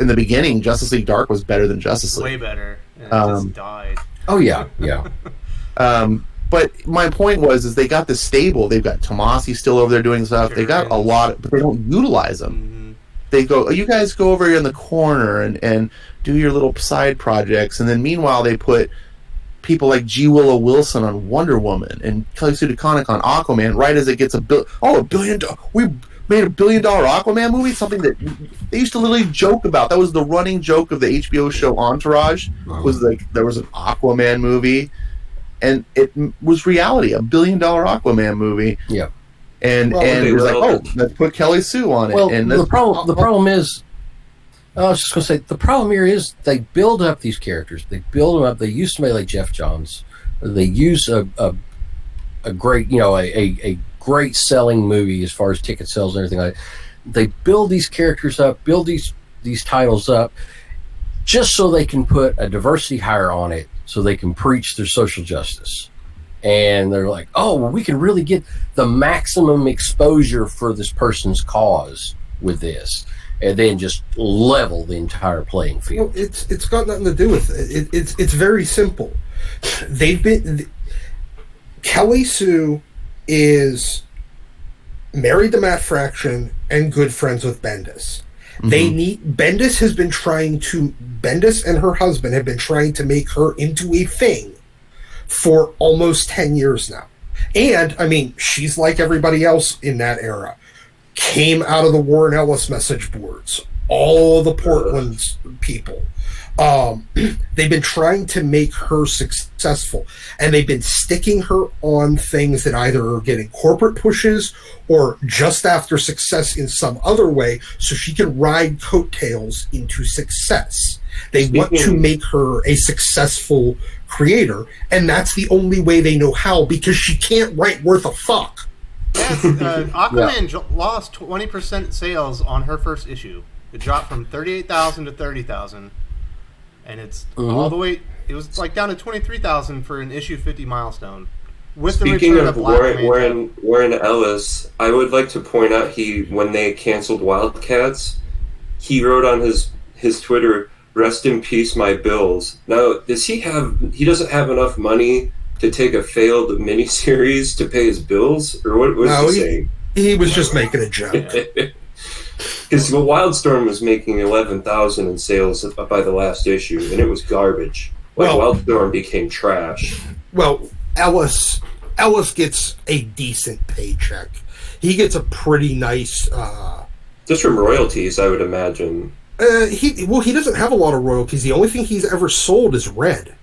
in the beginning, Justice League Dark was better than Justice League. Way better. And it just died. Oh yeah. But my point is they got this stable. They've got Tomasi still over there doing stuff. They got a lot, but they don't utilize them. Mm-hmm. They go, you guys go over here in the corner and do your little side projects. And then meanwhile, they put people like G. Willow Wilson on Wonder Woman and Kelly Sue DeConnick on Aquaman right as it gets $1 billion. We made $1 billion Aquaman movie, something that they used to literally joke about. That was the running joke of the HBO show Entourage, was there was an Aquaman movie. And it was reality, $1 billion Aquaman movie. Yeah. And it was let's put Kelly Sue on it. Well, and the problem is, I was just going to say, the problem here is they build up these characters. They build them up. They use somebody like Jeff Johns. They use a great, a great selling movie as far as ticket sales and everything like that. They build these characters up, build these titles up, just so they can put a diversity hire on it, so they can preach their social justice. And they're like, we can really get the maximum exposure for this person's cause with this, and then just level the entire playing field. Well, it's got nothing to do with it. It's very simple. Kelly Sue is married to Matt Fraction, and good friends with Bendis. Bendis and her husband have been trying to make her into a thing for almost 10 years now. And, I mean, she's like everybody else in that era. Came out of the Warren Ellis message boards. All the Portland people. They've been trying to make her successful, and they've been sticking her on things that either are getting corporate pushes or just after success in some other way, so she can ride coattails into success. They want to make her a successful creator, and that's the only way they know how, because she can't write worth a fuck. Yes, Aquaman lost 20% sales on her first issue. It dropped from 38,000 to 30,000. And it's all the way. It was like down to 23,000 for an issue 50 milestone. With Speaking the return of Warren Ellis, I would like to point out when they canceled Wildcats, he wrote on his Twitter, "Rest in peace, my bills." Now, he doesn't have enough money to take a failed miniseries to pay his bills, or what was he saying? He was just making a joke. Because Wildstorm was making 11,000 in sales by the last issue, and it was garbage. Wildstorm became trash. Well, Ellis gets a decent paycheck. He gets a pretty nice. Just from royalties, I would imagine. He doesn't have a lot of royalties. The only thing he's ever sold is Red.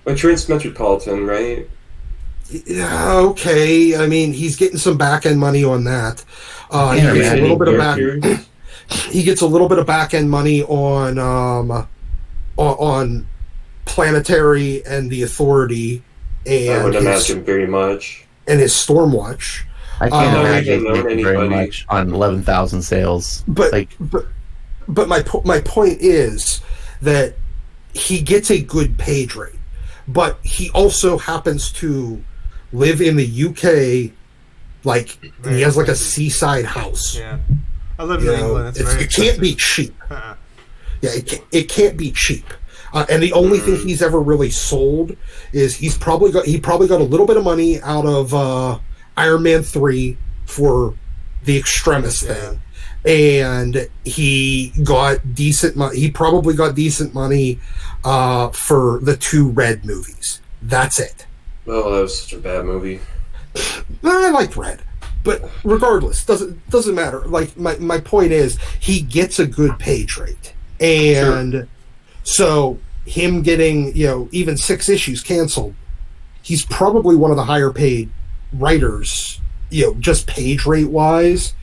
Transmetropolitan, right? Okay, I mean, he's getting some back-end money on that. He gets a little bit of he gets a little bit of back-end money on Planetary and the Authority, and I would imagine very much. And his Stormwatch. I can't imagine very much on 11,000 sales. But my point is that he gets a good page rate, but he also happens to live in the UK, he has like a seaside house. Yeah, I live in England. It can't be cheap. Yeah, it can't be cheap. And the only thing he's ever really sold is he probably got a little bit of money out of Iron Man 3 for the Extremis thing, and he got decent money. He probably got decent money for the 2 Red movies. That's it. Oh, that was such a bad movie. I liked Red, but regardless, doesn't matter. Like my point is, he gets a good page rate, and so him getting even 6 issues canceled, he's probably one of the higher paid writers, just page rate wise,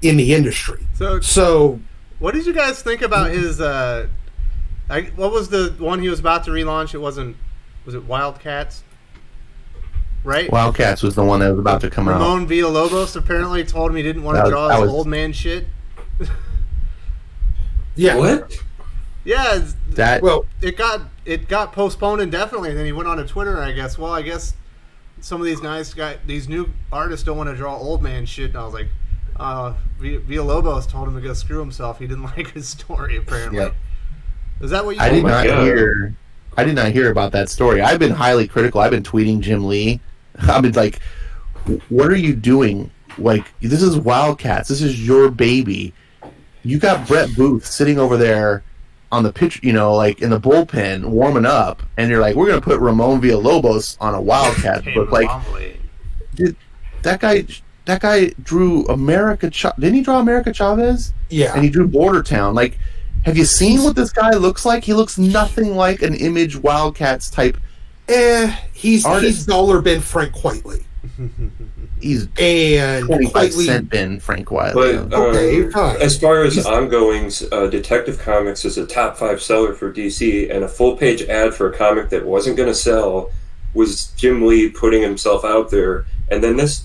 in the industry. So what did you guys think about his? What was the one he was about to relaunch? Was it Wildcats? Right? Wildcats was the one that was about to come out. Ramon Villalobos apparently told him he didn't want to draw his old man shit. Yeah. What? Yeah. It got postponed indefinitely, and then he went on to Twitter, I guess. Well, I guess some of these new artists don't want to draw old man shit. And I was like, Villalobos told him to go screw himself. He didn't like his story, apparently. Yep. Is that what you? I did not hear about that story. I've been highly critical. I've been tweeting Jim Lee. I've been like, what are you doing? Like, this is Wildcats. This is your baby. You got Brett Booth sitting over there on the pitch, like in the bullpen warming up, and you're like, we're going to put Ramon Villalobos on a Wildcats book. Like, dude, that guy drew America. Didn't he draw America Chavez? Yeah. And he drew Border Town. Like, have you seen what this guy looks like? He looks nothing like an Image Wildcats type. He's dollar bin Frank Whiteley. He's 25-cent bin Frank Whiteley. But as far as ongoings, Detective Comics is a top 5 seller for DC, and a full-page ad for a comic that wasn't going to sell was Jim Lee putting himself out there, and then this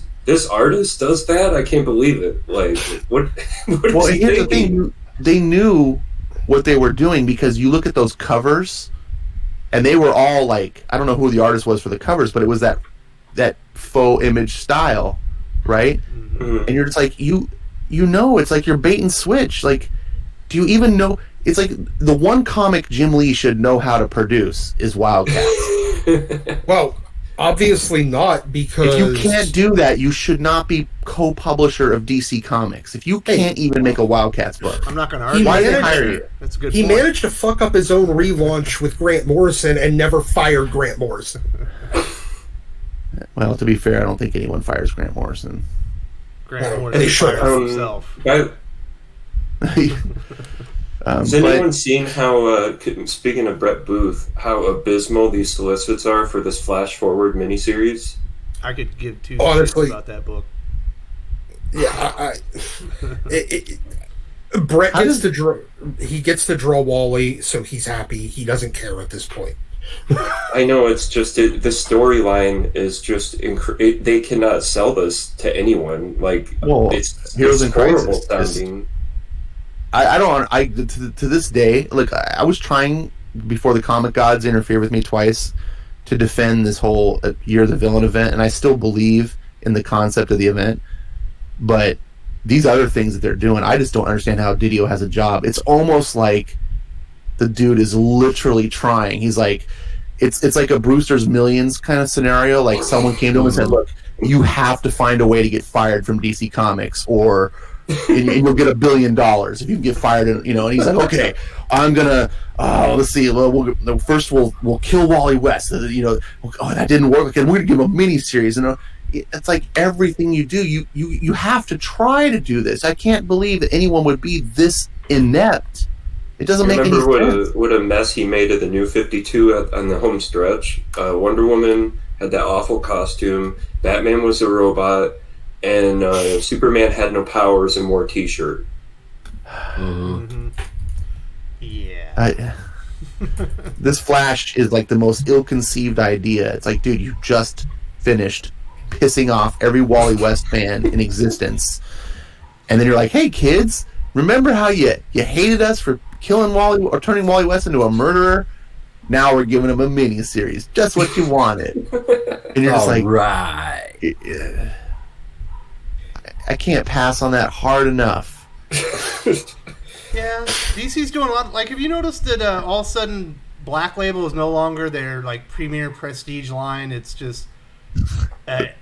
artist does that? I can't believe it. Like, what is he here's thinking? the thing. They knew what they were doing, because you look at those covers, and they were all like, I don't know who the artist was for the covers, but it was that faux Image style, right? Mm-hmm. And you're just like, it's like you're bait and switch. Like, do you even know? It's like the one comic Jim Lee should know how to produce is Wildcats. Well, Obviously not, because If you can't do that, you should not be co-publisher of DC Comics. If you can't even make a Wildcats book, I'm not going to He argue. why did they managed- hire you? That's a good he point. managed to fuck up his own relaunch with Grant Morrison and never fired Grant Morrison. Well, to be fair, I don't think anyone fires Grant Morrison. Grant Well, Morrison they should. fires himself. Has anyone seen how, speaking of Brett Booth, how abysmal these solicits are for this Flash Forward miniseries? I could give two Honestly- shits about that book. Yeah, Brett How gets does- to draw. He gets to draw Wally, so he's happy. He doesn't care at this point. I know, it's just the storyline is just they cannot sell this to anyone. Like, Well, it's Heroes in horrible Crisis is- sounding. I don't. To this day, like I was trying before the comic gods interfere with me twice to defend this whole Year of the Villain event, and I still believe in the concept of the event. But these other things that they're doing, I just don't understand how DiDio has a job. It's almost like the dude is literally trying. He's like, it's like a Brewster's Millions kind of scenario. Like someone came to him and said, "Look, you have to find a way to get fired from DC Comics, or and you'll get $1 billion if you can get fired." And and he's like, "Okay, I'm gonna let's see. First we'll kill Wally West. That didn't work. Okay, we're gonna give him a mini series." And it's like everything you do, you have to try to do this. I can't believe that anyone would be this inept. It doesn't make any sense. Remember what a mess he made of the New 52 on the home stretch? Wonder Woman had that awful costume. Batman was a robot. And Superman had no powers and wore a t-shirt. Mm-hmm. Yeah. This Flash is like the most ill-conceived idea. It's like, dude, you just finished pissing off every Wally West fan in existence. And then you're like, hey, kids, remember how you hated us for killing Wally or turning Wally West into a murderer? Now we're giving him a mini-series. Just what you wanted. And you're just like, right. I can't pass on that hard enough. Yeah, DC's doing a lot. Like, have you noticed that all of a sudden Black Label is no longer their like premier prestige line? It's just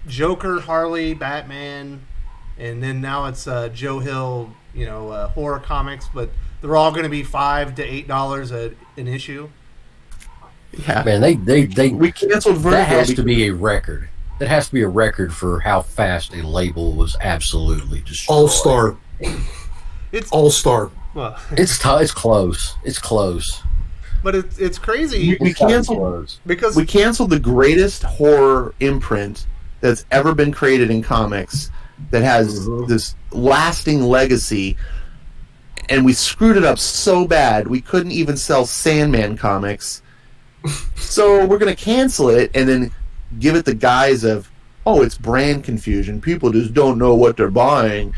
Joker, Harley, Batman, and then now it's Joe Hill, horror comics. But they're all going to be $5 to $8 an issue. Yeah, Man, they we canceled Vertigo. that has to be a record. That has to be a record for how fast a label was absolutely destroyed. All-Star. It's All-Star. well, It's close. It's close. but it's crazy We canceled Close. because we canceled the greatest horror imprint that's ever been created in comics that has this lasting legacy, and we screwed it up so bad we couldn't even sell Sandman comics. So we're going to cancel it and then give it the guise of, oh, it's brand confusion. People just don't know what they're buying.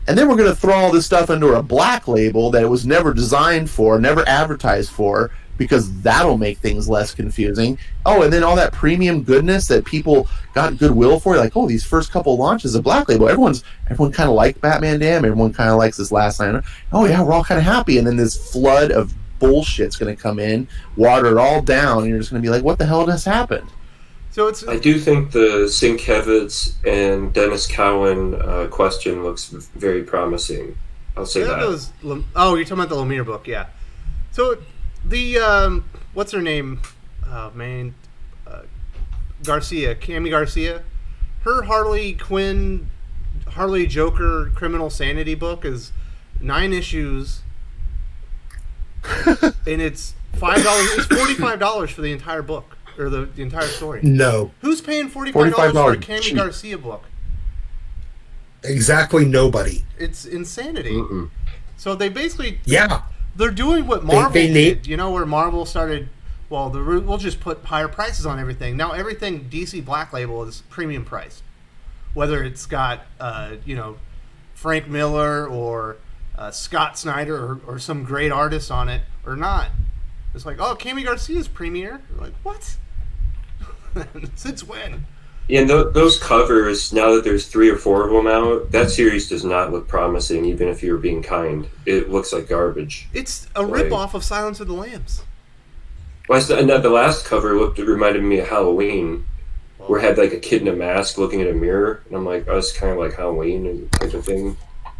And then we're going to throw all this stuff into a Black Label that it was never designed for, never advertised for, because that'll make things less confusing. Oh, and then all that premium goodness that people got goodwill for, like, oh, these first couple launches of Black Label, everyone kind of liked Batman Damn, everyone kind of likes this last line. Oh yeah, we're all kind of happy. And then this flood of bullshit's going to come in, water it all down, and you're just going to be like, what the hell just happened? so it's I do think the Sienkiewicz and Dennis Cowan question looks very promising. I'll say that. you're talking about the Lemire book, yeah. So the what's her name? Oh man, Garcia, Cami Garcia. Her Harley Joker Criminal Sanity book is 9 issues, and it's $5. It's $45 for the entire book or the entire story. No. Who's paying $45 for a $45 Cami cheap. Garcia book? Exactly nobody. It's insanity. Mm-mm. So they basically Yeah. they're doing what Marvel they need- did. Where Marvel started. Well, we'll just put higher prices on everything. Now everything DC Black Label is premium priced, whether it's got Frank Miller or Scott Snyder or some great artist on it or not. It's like, oh, Cami Garcia's premiere. You're like, what? Since when? Yeah, and those covers, now that there's 3 or 4 of them out, that series does not look promising, even if you're being kind. It looks like garbage. It's a Like- ripoff of Silence of the Lambs. Well, the last cover reminded me of Halloween. where it had like a kid in a mask looking at a mirror, and I'm like, oh, it's kind of like Halloween and type of thing.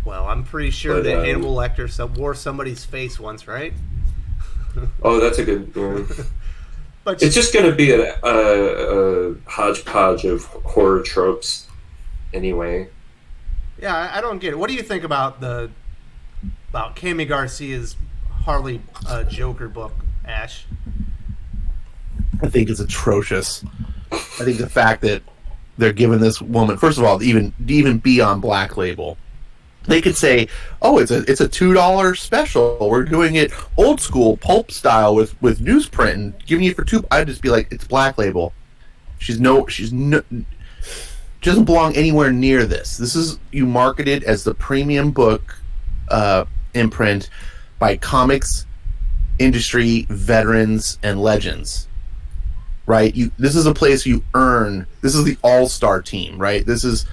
Well, I'm pretty sure But, that Hannibal Lecter wore somebody's face once, right? Oh, that's a good one. But It's just going to be a hodgepodge of horror tropes anyway. yeah, I don't get it. What do you think about Kami Garcia's Harley Joker book, Ash? I think it's atrocious. I think the fact that they're giving this woman, first of all, even be on Black Label, they could say, "Oh, it's a $2 special. We're doing it old school pulp style with newsprint and giving you for $2." I'd just be like, "It's Black Label. She's doesn't belong anywhere near this. This is you marketed as the premium book imprint by comics industry veterans and legends." Right? This is a place you earn. This is the all-star team, right? This is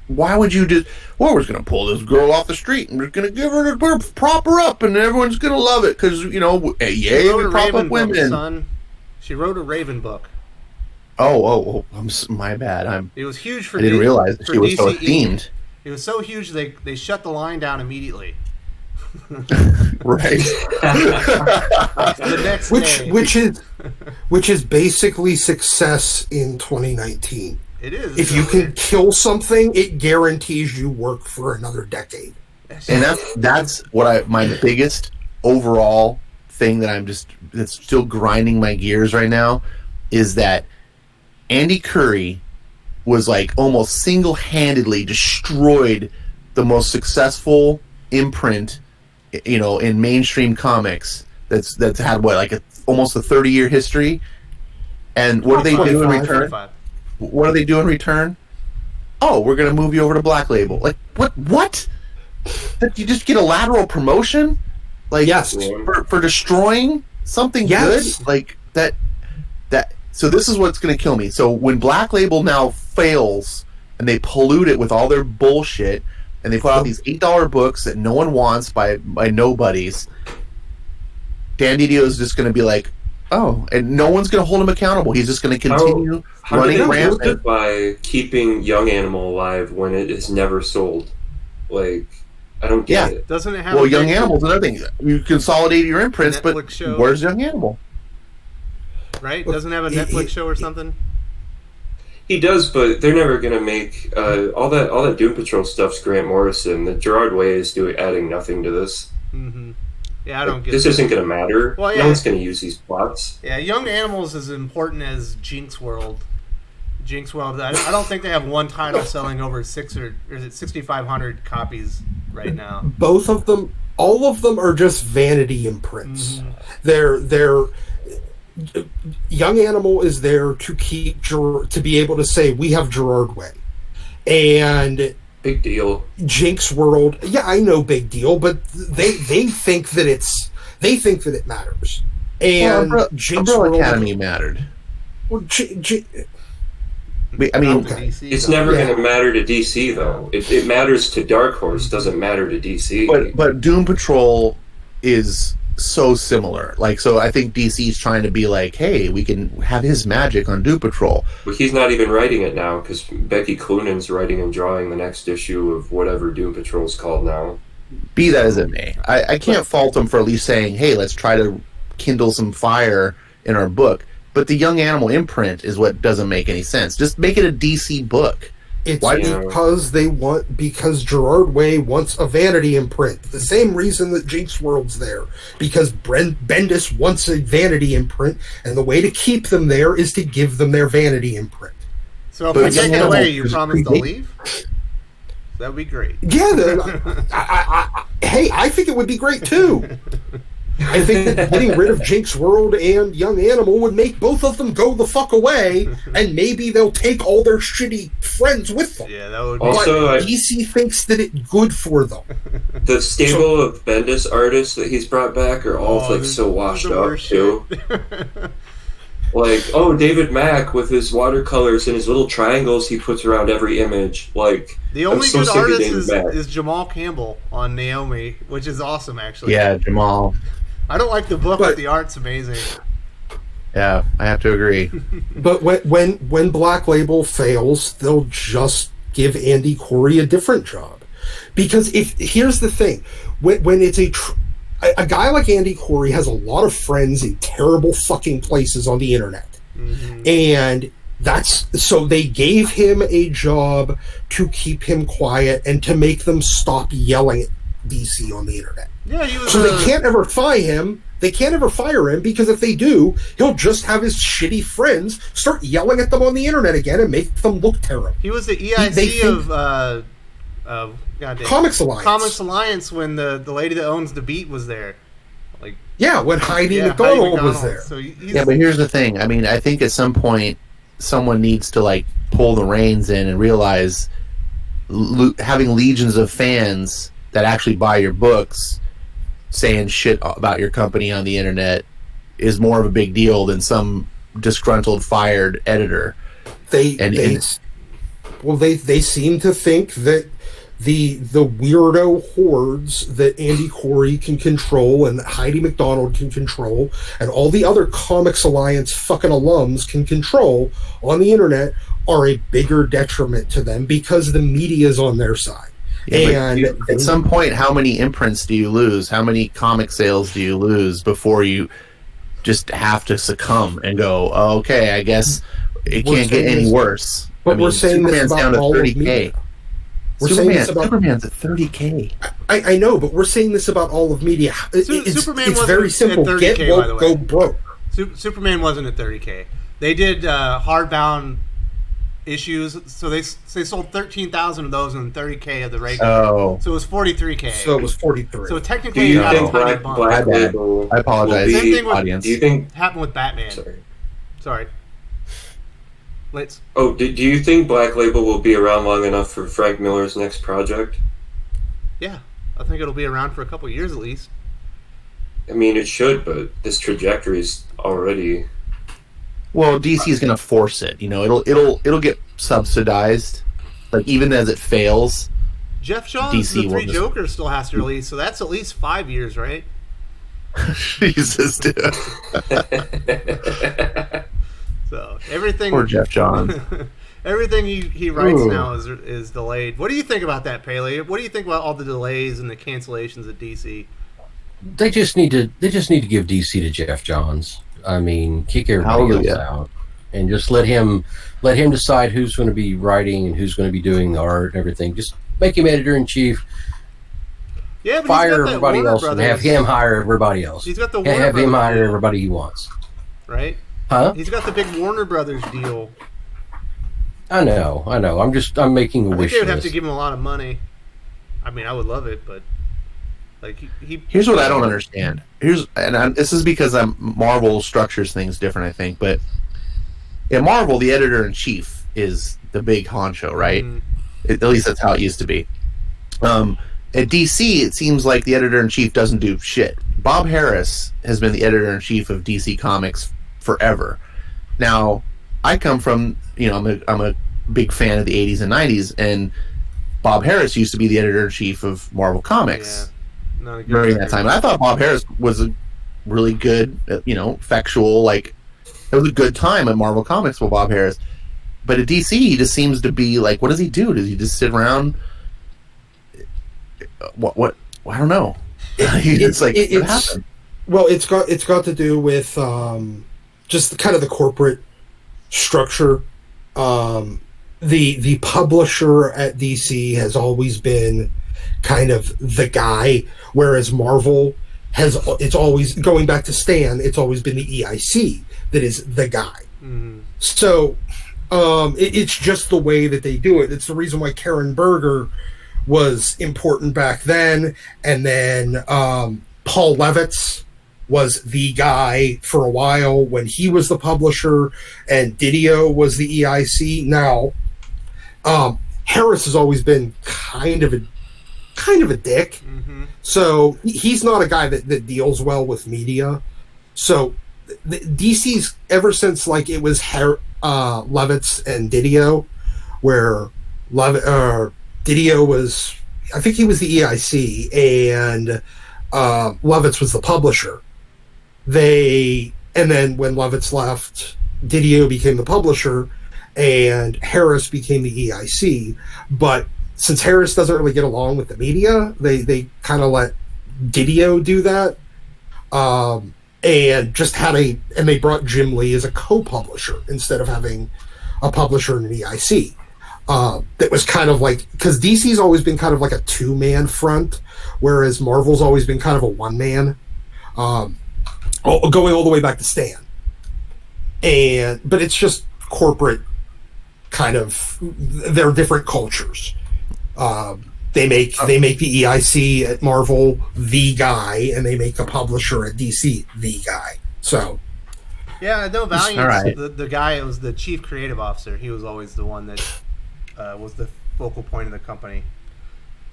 why would you just? Well, we're just gonna pull this girl off the street and we're gonna prop her up, and everyone's gonna love it because yay, we prop up women. Son. She wrote a Raven book. Oh! My bad. It was huge for. I didn't realize that she was so DCE. themed. It was so huge they shut the line down immediately. Right. The next day. which is basically success in 2019. It is. If you can kill something, it guarantees you work for another decade. And that's what my biggest overall thing that's still grinding my gears right now is that Andy Curry was like almost single-handedly destroyed the most successful imprint, in mainstream comics that's had almost a 30-year history. And what do they do in return? 25. What do they do in return? Oh, we're going to move you over to Black Label. Like, what? That you just get a lateral promotion? Like, yes. For destroying something yes. good? Like, that. So this is what's going to kill me. So when Black Label now fails and they pollute it with all their bullshit and they put out these $8 books that no one wants by nobodies, Dan DiDio is just going to be like, oh, and no one's going to hold him accountable. He's just going to continue running rampant by keeping Young Animal alive when it is never sold. Like, I don't get it. Doesn't it have? Well, Young Animal's another thing. You consolidate your imprints, Netflix but show. Where's Young Animal? Right? Doesn't it have a Netflix show or something? He does, but they're never going to make all that Doom Patrol stuff's Grant Morrison. The Gerard Way is adding nothing to this. Mm-hmm. Yeah, I don't get this. Isn't going to matter. Well, yeah. No one's going to use these plots. Yeah, Young Animals is as important as Jinx World. Jinx World. I don't think they have one title selling over 6,500 copies right now. Both of them, all of them are just vanity imprints. Mm-hmm. They're Young Animal is there to be able to say we have Gerard Way, and big deal. Jinx World. Yeah, I know, big deal, but they think that it matters. And Jinx Umbrella World Academy mattered. Well, I mean, it's never going to matter to DC though. It matters to Dark Horse. Doesn't matter to DC. But Doom Patrol is so similar. Like, so I think DC's trying to be like, hey, we can have his magic on Doom Patrol. But he's not even writing it now because Becky Cloonan's writing and drawing the next issue of whatever Doom Patrol's called now. Be that as it may, I can't fault him for at least saying, hey, let's try to kindle some fire in our book. But the Young Animal imprint is what doesn't make any sense. Just make it a DC book. It's because Gerard Way wants a vanity imprint. The same reason that Jinx World's there. Because Bendis wants a vanity imprint, and the way to keep them there is to give them their vanity imprint. So if we take it away, you promise to leave? That would be great. Yeah, I think it would be great too. I think that getting rid of Jinx World and Young Animal would make both of them go the fuck away, and maybe they'll take all their shitty friends with them. Yeah, that would be also, but DC thinks that it's good for them. The stable of Bendis artists that he's brought back are all so washed up too. Like, David Mack with his watercolors and his little triangles he puts around every image. Like, the only good artist is Jamal Campbell on Naomi, which is awesome, actually. Yeah, Jamal. I don't like the book, but the art's amazing. Yeah, I have to agree. But when Black Label fails, they'll just give Andy Corey a different job. Because here's the thing, when it's a guy like Andy Corey has a lot of friends in terrible fucking places on the internet. Mm-hmm. And so they gave him a job to keep him quiet and to make them stop yelling at DC on the internet. Yeah, they can't ever fire him. They can't ever fire him, because if they do, he'll just have his shitty friends start yelling at them on the internet again and make them look terrible. He was the EIC of Comics Alliance. Comics Alliance when the lady that owns the Beat was there. When Heidi McDonald was there. So but here's the thing. I mean, I think at some point someone needs to pull the reins in and realize having legions of fans that actually buy your books saying shit about your company on the internet is more of a big deal than some disgruntled fired editor. They seem to think that the weirdo hordes that Andy Corey can control and that Heidi McDonald can control and all the other Comics Alliance fucking alums can control on the internet are a bigger detriment to them because the media's on their side. Yeah, and at some point, how many imprints do you lose? How many comic sales do you lose before you just have to succumb and go, oh, okay, I guess it can't get any worse? But we're saying Superman's this down to about 30K. Superman's at 30K. I know, but we're saying this about all of media. It's very simple. 30K, get woke, go broke. Superman wasn't at 30K. They did hardbound issues, so they sold 13,000 of those and 30K of the regular. Oh, so it was 43K. So it was 43. So technically, you got a tiny bump. Black Label? I apologize. Same thing with, audience. Do you think happened with Batman? Sorry. Let's. Oh, do you think Black Label will be around long enough for Frank Miller's next project? Yeah, I think it'll be around for a couple years at least. I mean, it should, but this trajectory is already. Well, DC is going to force it. It'll get subsidized. Even as it fails, Jeff Johns' DC The Three Jokers still has to release, so that's at least 5 years, right? Jesus, dude. So everything. Poor Jeff Johns. Everything he writes now is delayed. What do you think about that, Paley? What do you think about all the delays and the cancellations at DC? They just need to give DC to Jeff Johns. I mean, kick everybody else out and just let him decide who's going to be writing and who's going to be doing the art and everything. Just make him editor-in-chief. Yeah, but fire everybody else and have him hire everybody else. He's got the Warner have him Brothers hire deal, everybody he wants. right? Huh? He's got the big Warner Brothers deal. I know. I'm making a wish They would list. have to give him a lot of money. I mean, I would love it, but Here's what I don't understand. This is because Marvel structures things different, I think. But in Marvel, the editor-in-chief is the big honcho, right? Mm-hmm. At least that's how it used to be. At DC, it seems like the editor-in-chief doesn't do shit. Bob Harris has been the editor-in-chief of DC Comics forever. Now, I come from, I'm a big fan of the 80s and 90s, and Bob Harris used to be the editor-in-chief of Marvel Comics. Yeah. During that time. And I thought Bob Harris was a really good, factual, it was a good time at Marvel Comics with Bob Harris. But at DC, he just seems to be what does he do? Does he just sit around? What? I don't know. What happened? Well, it's got to do with just kind of the corporate structure. The publisher at DC has always been kind of the guy, whereas Marvel it's always, going back to Stan, it's always been the EIC that is the guy. Mm-hmm. So it's just the way that they do it. It's the reason why Karen Berger was important back then, and then Paul Levitz was the guy for a while when he was the publisher, and DiDio was the EIC. Now, Harris has always been kind of a dick. Mm-hmm. So he's not a guy that deals well with media. So DC's, ever since it was Levitz and DiDio, where DiDio was, I think he was the EIC, and Levitz was the publisher. They And then when Lovitz left, DiDio became the publisher, and Harris became the EIC. But since Harris doesn't really get along with the media, they kind of let DiDio do that. And just and they brought Jim Lee as a co-publisher instead of having a publisher and an EIC. That was kind of like, because DC's always been kind of like a two-man front, whereas Marvel's always been kind of a one-man, going all the way back to Stan. But it's just corporate kind of, they're different cultures. They make the EIC at Marvel the guy, and they make the publisher at DC the guy. So, yeah, no, Valiant, right. the guy that was the chief creative officer, he was always the one that was the focal point of the company.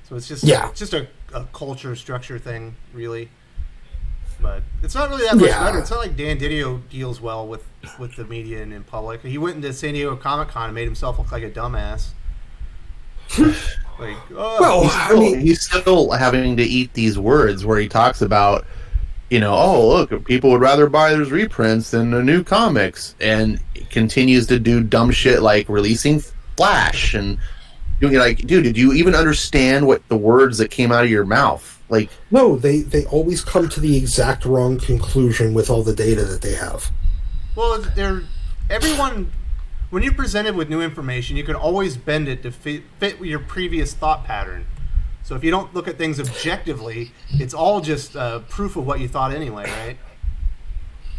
So it's just a culture structure thing, really. But it's not really that much better. It's not like Dan Didio deals well with the media and in public. He went into San Diego Comic-Con and made himself look like a dumbass. He's still having to eat these words where he talks about, look, people would rather buy those reprints than the new comics, and continues to do dumb shit like releasing Flash and doing like, dude, did you even understand what the words that came out of your mouth? Like, no, they always come to the exact wrong conclusion with all the data that they have. Well, everyone. When you're presented with new information, you can always bend it to fit your previous thought pattern. So if you don't look at things objectively, it's all just proof of what you thought anyway, right?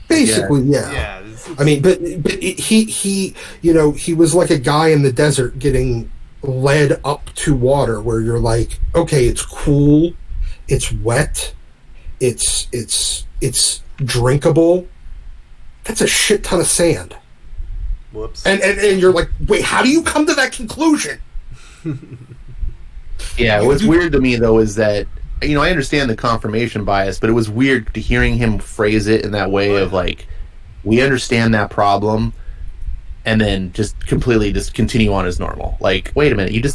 Basically, yeah. Yeah. I mean, but he was like a guy in the desert getting led up to water, where you're like, okay, it's cool, it's wet, it's drinkable. That's a shit ton of sand. Whoops. And you're like, wait, how do you come to that conclusion? Yeah, what's weird to me, though, is that, I understand the confirmation bias, but it was weird to hearing him phrase it in that way of, like, we understand that problem, and then just completely just continue on as normal. Like, wait a minute, you just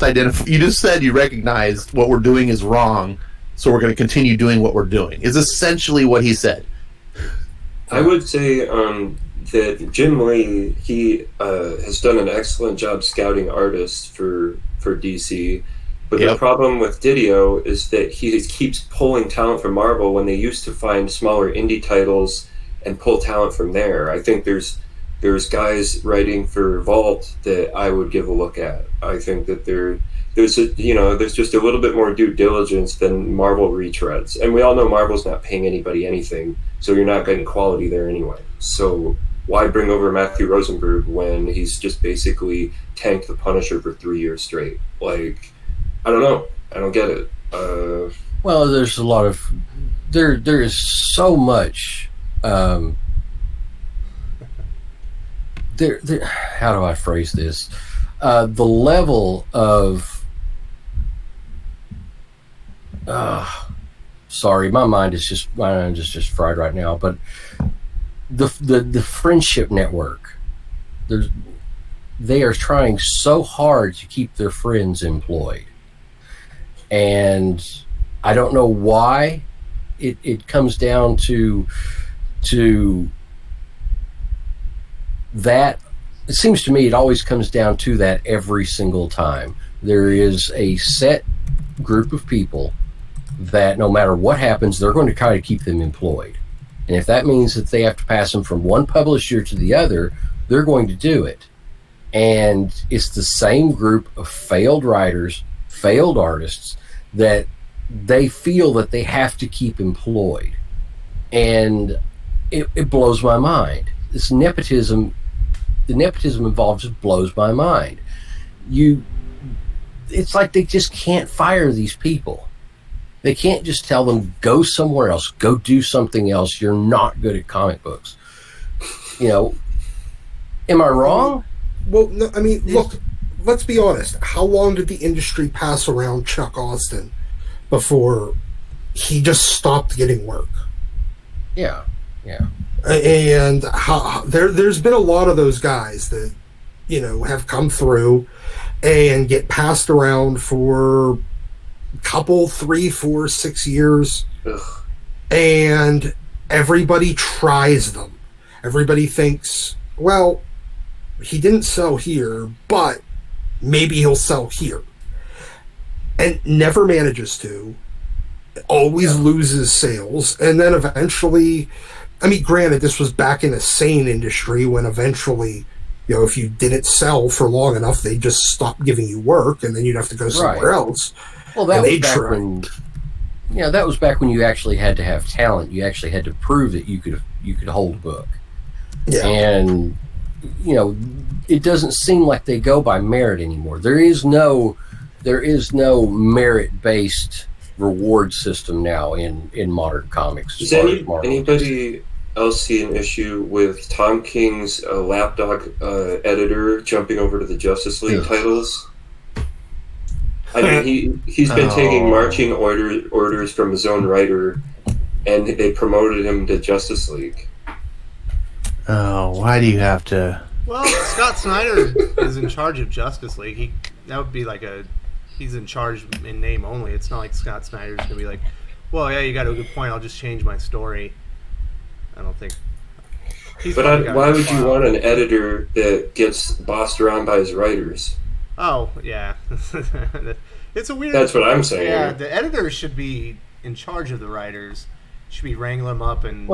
said you recognize what we're doing is wrong, so we're going to continue doing what we're doing, is essentially what he said. I would say, that Jim Lee, he has done an excellent job scouting artists for DC, but the problem with DiDio is that he keeps pulling talent from Marvel when they used to find smaller indie titles and pull talent from there. I think there's guys writing for Vault that I would give a look at. I think that there's just a little bit more due diligence than Marvel retreads, and we all know Marvel's not paying anybody anything, so you're not getting quality there anyway. So why bring over Matthew Rosenberg when he's just basically tanked the Punisher for 3 years straight? Like, I don't know. I don't get it. Well, there's a lot of... There is so much... how do I phrase this? The level of... sorry, my mind is just fried right now, but... The friendship network, they are trying so hard to keep their friends employed, and I don't know why it comes down to that. It seems to me it always comes down to that every single time. There is a set group of people that no matter what happens, they're going to try to keep them employed. And if that means that they have to pass them from one publisher to the other, they're going to do it. And it's the same group of failed writers, failed artists, that they feel that they have to keep employed. And it blows my mind. This nepotism, the nepotism involved just blows my mind. It's like they just can't fire these people. They can't just tell them, go somewhere else, go do something else. You're not good at comic books. Am I wrong? Well, no, I mean, look, let's be honest. How long did the industry pass around Chuck Austin before he just stopped getting work? Yeah. And there's been a lot of those guys that, have come through and get passed around for couple 3, 4, 6 years. Ugh. And everybody tries them, everybody thinks, well, he didn't sell here, but maybe he'll sell here. And never manages to. Always loses sales. And then eventually, I mean, granted, this was back in a sane industry when eventually, you know, if you didn't sell for long enough, they just stopped giving you work, and then you'd have to go somewhere else. Well, that was back when, that was back when you actually had to have talent. You actually had to prove that you could hold a book. Yeah. And, you know, it doesn't seem like they go by merit anymore. There is no merit-based reward system now in modern comics. Does anybody else see an issue with Tom King's lapdog editor jumping over to the Justice League titles? I mean, he's been taking marching orders from his own writer, and they promoted him to Justice League. Oh, why do you have to? Well, Scott Snyder is in charge of Justice League. That would be like he's in charge in name only. It's not like Scott Snyder's going to be like, well, yeah, you got a good point. I'll just change my story. I don't think. But why would you want an editor that gets bossed around by his writers? Oh, yeah. It's a weird... That's what I'm saying. Yeah, the editor should be in charge of the writers. Should be wrangling them up and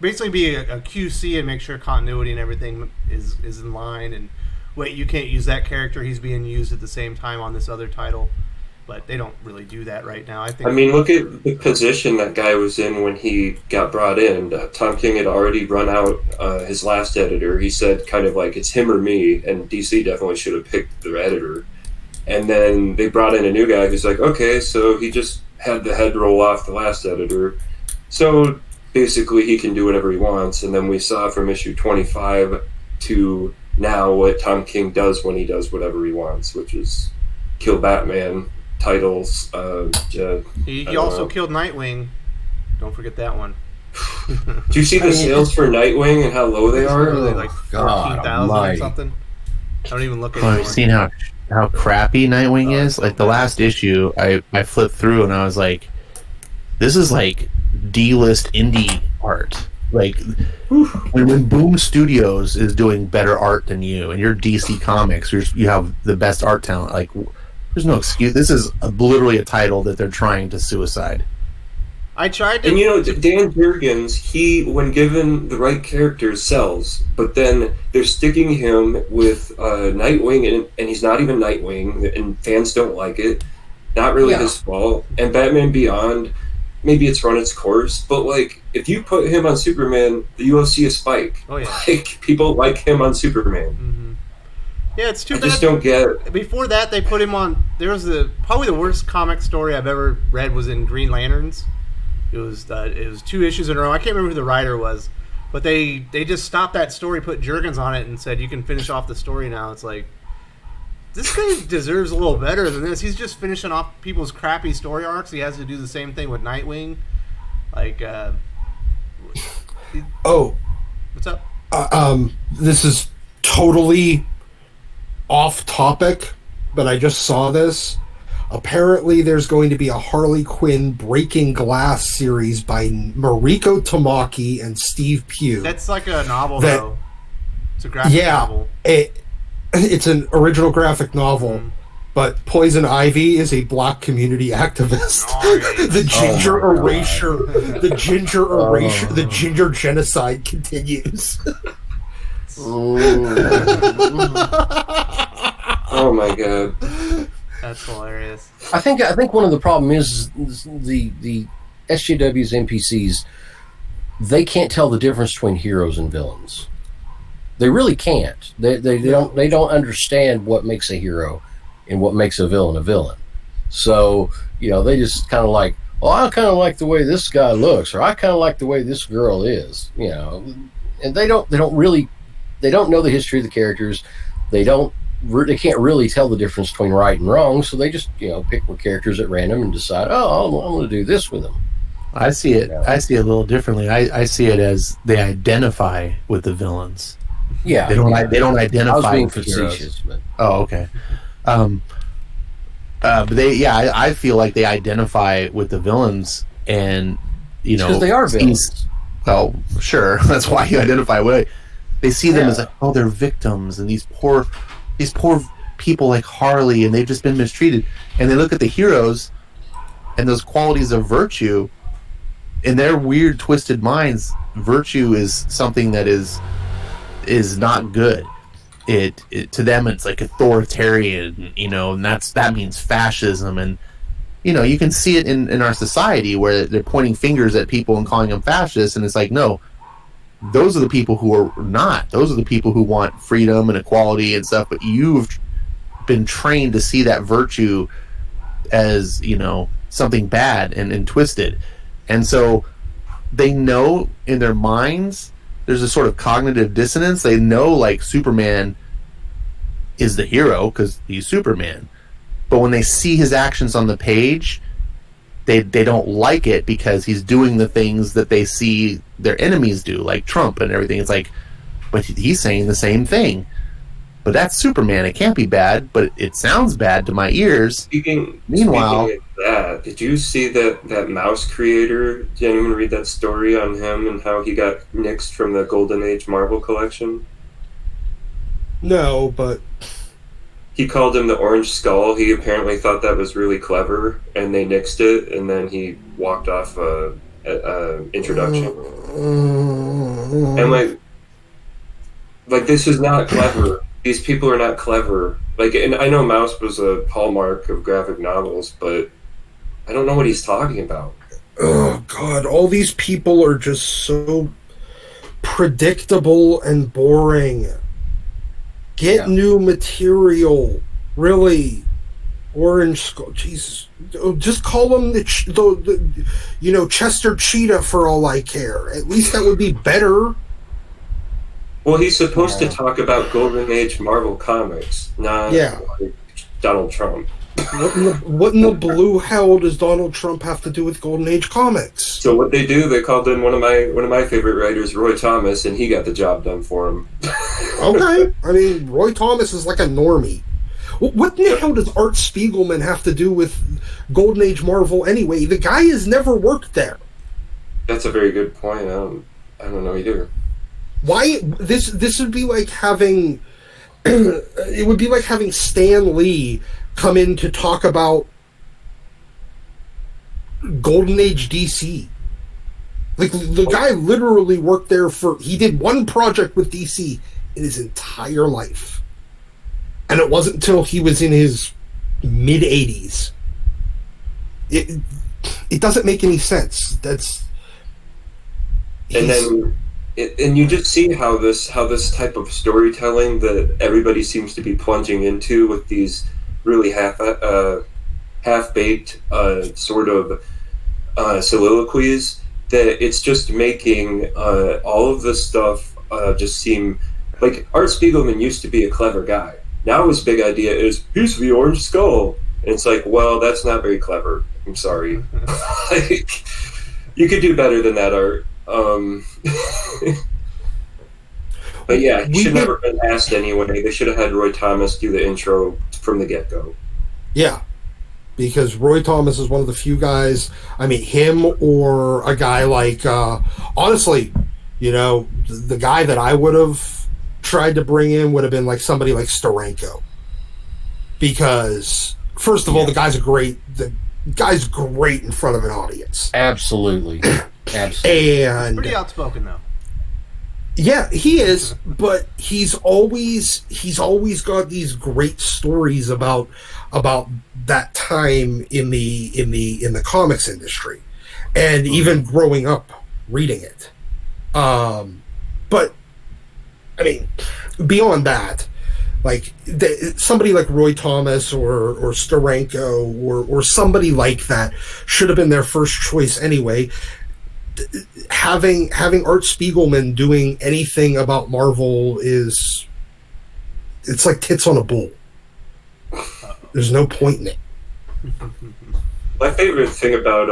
basically be a QC and make sure continuity and everything is in line. And wait, you can't use that character. He's being used at the same time on this other title. But they don't really do that right now. I mean, look at the position that guy was in when he got brought in. Tom King had already run out his last editor. He said kind of like, it's him or me, and DC definitely should have picked the editor. And then they brought in a new guy who's like, okay, so he just had the head roll off the last editor. So basically he can do whatever he wants. And then we saw from issue 25 to now what Tom King does when he does whatever he wants, which is kill Batman. Titles. He also killed Nightwing. Don't forget that one. Do you see the sales for Nightwing and how low they are? Really, like 14,000 or something. I don't even look at it. I've seen how crappy Nightwing is. Like the last issue, I flipped through and I was like, this is like D-list indie art. Like when Boom Studios is doing better art than you, and you're DC Comics, you have the best art talent. Like. There's no excuse. This is literally a title that they're trying to suicide. I tried to... And Dan Jurgens, he, when given the right character, sells. But then they're sticking him with Nightwing, and he's not even Nightwing, and fans don't like it. Not really his fault. And Batman Beyond, maybe it's run its course, but, like, if you put him on Superman, you will see a spike. Oh, yeah. Like, people like him on Superman. Mm-hmm. Yeah, it's too bad. I just don't get it. Before that, they put him on... There was probably the worst comic story I've ever read was in Green Lanterns. It was 2 issues in a row. I can't remember who the writer was, but they just stopped that story, put Jurgens on it, and said, you can finish off the story now. It's like, this guy deserves a little better than this. He's just finishing off people's crappy story arcs. He has to do the same thing with Nightwing. Like, what's up? This is totally... off topic, but I just saw this. Apparently there's going to be a Harley Quinn Breaking Glass series by Mariko Tamaki and Steve Pugh. That's like a novel, though. It's a graphic novel. It's an original graphic novel, but Poison Ivy is a black community activist. The ginger genocide continues. Oh my god, that's hilarious. I think one of the problem is the SJW's NPCs. They can't tell the difference between heroes and villains. They really can't. They don't understand what makes a hero and what makes a villain. So they just kind of like, well, I kind of like the way this guy looks, or I kind of like the way this girl is. And they don't know the history of the characters. They can't really tell the difference between right and wrong, so they just pick characters at random and decide, I'm going to do this with them. I see it. I see it a little differently. I see it as they identify with the villains. Yeah, they don't identify. I was being with facetious, but okay. But I feel like they identify with the villains, and because they are villains. Well, sure, that's why you identify with it. They see them as like, oh, they're victims, and these poor people like Harley, and they've just been mistreated. And they look at the heroes and those qualities of virtue. In their weird, twisted minds, virtue is something that is not good. It to them, it's like authoritarian, and that means fascism. And you can see it in our society where they're pointing fingers at people and calling them fascists, and it's like, no, those are the people who are not. Those are the people who want freedom and equality and stuff, but you've been trained to see that virtue as, something bad and twisted. And so they know in their minds, there's a sort of cognitive dissonance. They know, like, Superman is the hero because he's Superman. But when they see his actions on the page, they don't like it because he's doing the things that they see their enemies do, like Trump and everything. It's like, but he's saying the same thing. But that's Superman. It can't be bad, but it sounds bad to my ears. Meanwhile, speaking of that, did you see that Mouse creator? Did anyone read that story on him and how he got nixed from the Golden Age Marvel collection? No, but he called him the Orange Skull. He apparently thought that was really clever, and they nixed it, and then he walked off introduction. And like this is not clever. These people are not clever. Like, and I know Mouse was a hallmark of graphic novels, but I don't know what he's talking about. Oh God, all these people are just so predictable and boring. Get new material, really. Orange Skull, Jesus. Just call him the Chester Cheetah for all I care. At least that would be better. Well, he's supposed to talk about Golden Age Marvel comics, not like Donald Trump. What in the blue hell does Donald Trump have to do with Golden Age comics? So what they do, they called in one of my favorite writers, Roy Thomas, and he got the job done for him. Okay, I mean, Roy Thomas is like a normie. What in the hell does Art Spiegelman have to do with Golden Age Marvel anyway? The guy has never worked there. That's a very good point. I don't know either. Why this would be like having it would be like having Stan Lee come in to talk about Golden Age DC. Like, the guy literally worked there he did one project with DC in his entire life. And it wasn't until he was in his mid-80s. It doesn't make any sense. And you just see how this type of storytelling that everybody seems to be plunging into with these really half-baked sort of soliloquies, that it's just making all of this stuff just seem like Art Spiegelman used to be a clever guy. Now his big idea is, here's the Orange Skull. And it's like, well, that's not very clever. I'm sorry. Like, you could do better than that, Art. But yeah, he should never have been asked anyway. They should have had Roy Thomas do the intro from the get-go. Yeah, because Roy Thomas is one of the few guys, I mean, him or a guy like, honestly, the guy that I would have tried to bring in would have been like somebody like Steranko. Because, first of all, the guy's great in front of an audience. Absolutely. Absolutely. And pretty outspoken, though. Yeah, he is, but he's always got these great stories about that time in the comics industry, and even growing up reading it. But I mean, beyond that, like somebody like Roy Thomas or Steranko or somebody like that should have been their first choice anyway. Having Art Spiegelman doing anything about Marvel it's like tits on a bull. There's no point in it. My favorite thing about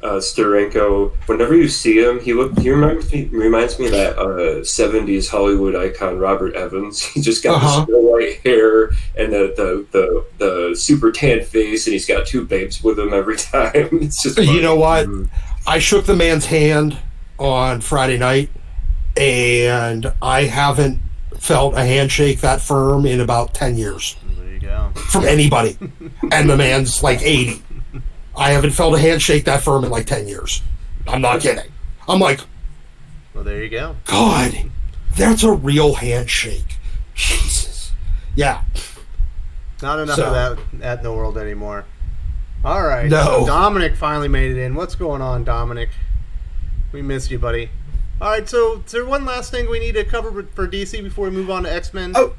Steranko, whenever you see him, he reminds me of that 70s Hollywood icon Robert Evans. He just got the snow white hair and the super tan face, and he's got two babes with him every time. It's just funny. You know what? I shook the man's hand on Friday night, and I haven't felt a handshake that firm in about 10 years. There you go. From anybody. And the man's like 80. I haven't felt a handshake that firm in like 10 years. I'm not kidding. I'm like, Well, there you go. God, that's a real handshake. Jesus. Yeah. Not enough So- of that in the world anymore. All right. No. So Dominic finally made it in. What's going on, Dominic? We missed you, buddy. All right. So is there one last thing we need to cover for DC before we move on to X-Men? Oh,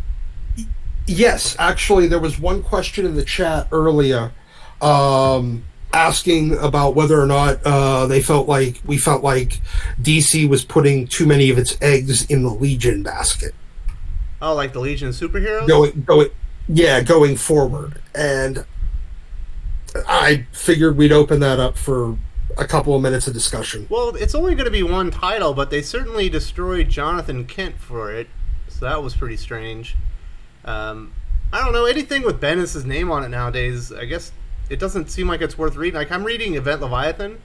yes. Actually, there was one question in the chat earlier asking about whether or not we felt like DC was putting too many of its eggs in the Legion basket. Oh, like the Legion of Superheroes? Going forward. And I figured we'd open that up for a couple of minutes of discussion. Well, it's only going to be one title, but they certainly destroyed Jonathan Kent for it, so that was pretty strange. I don't know, anything with Bendis' name on it nowadays, I guess it doesn't seem like it's worth reading. Like, I'm reading Event Leviathan.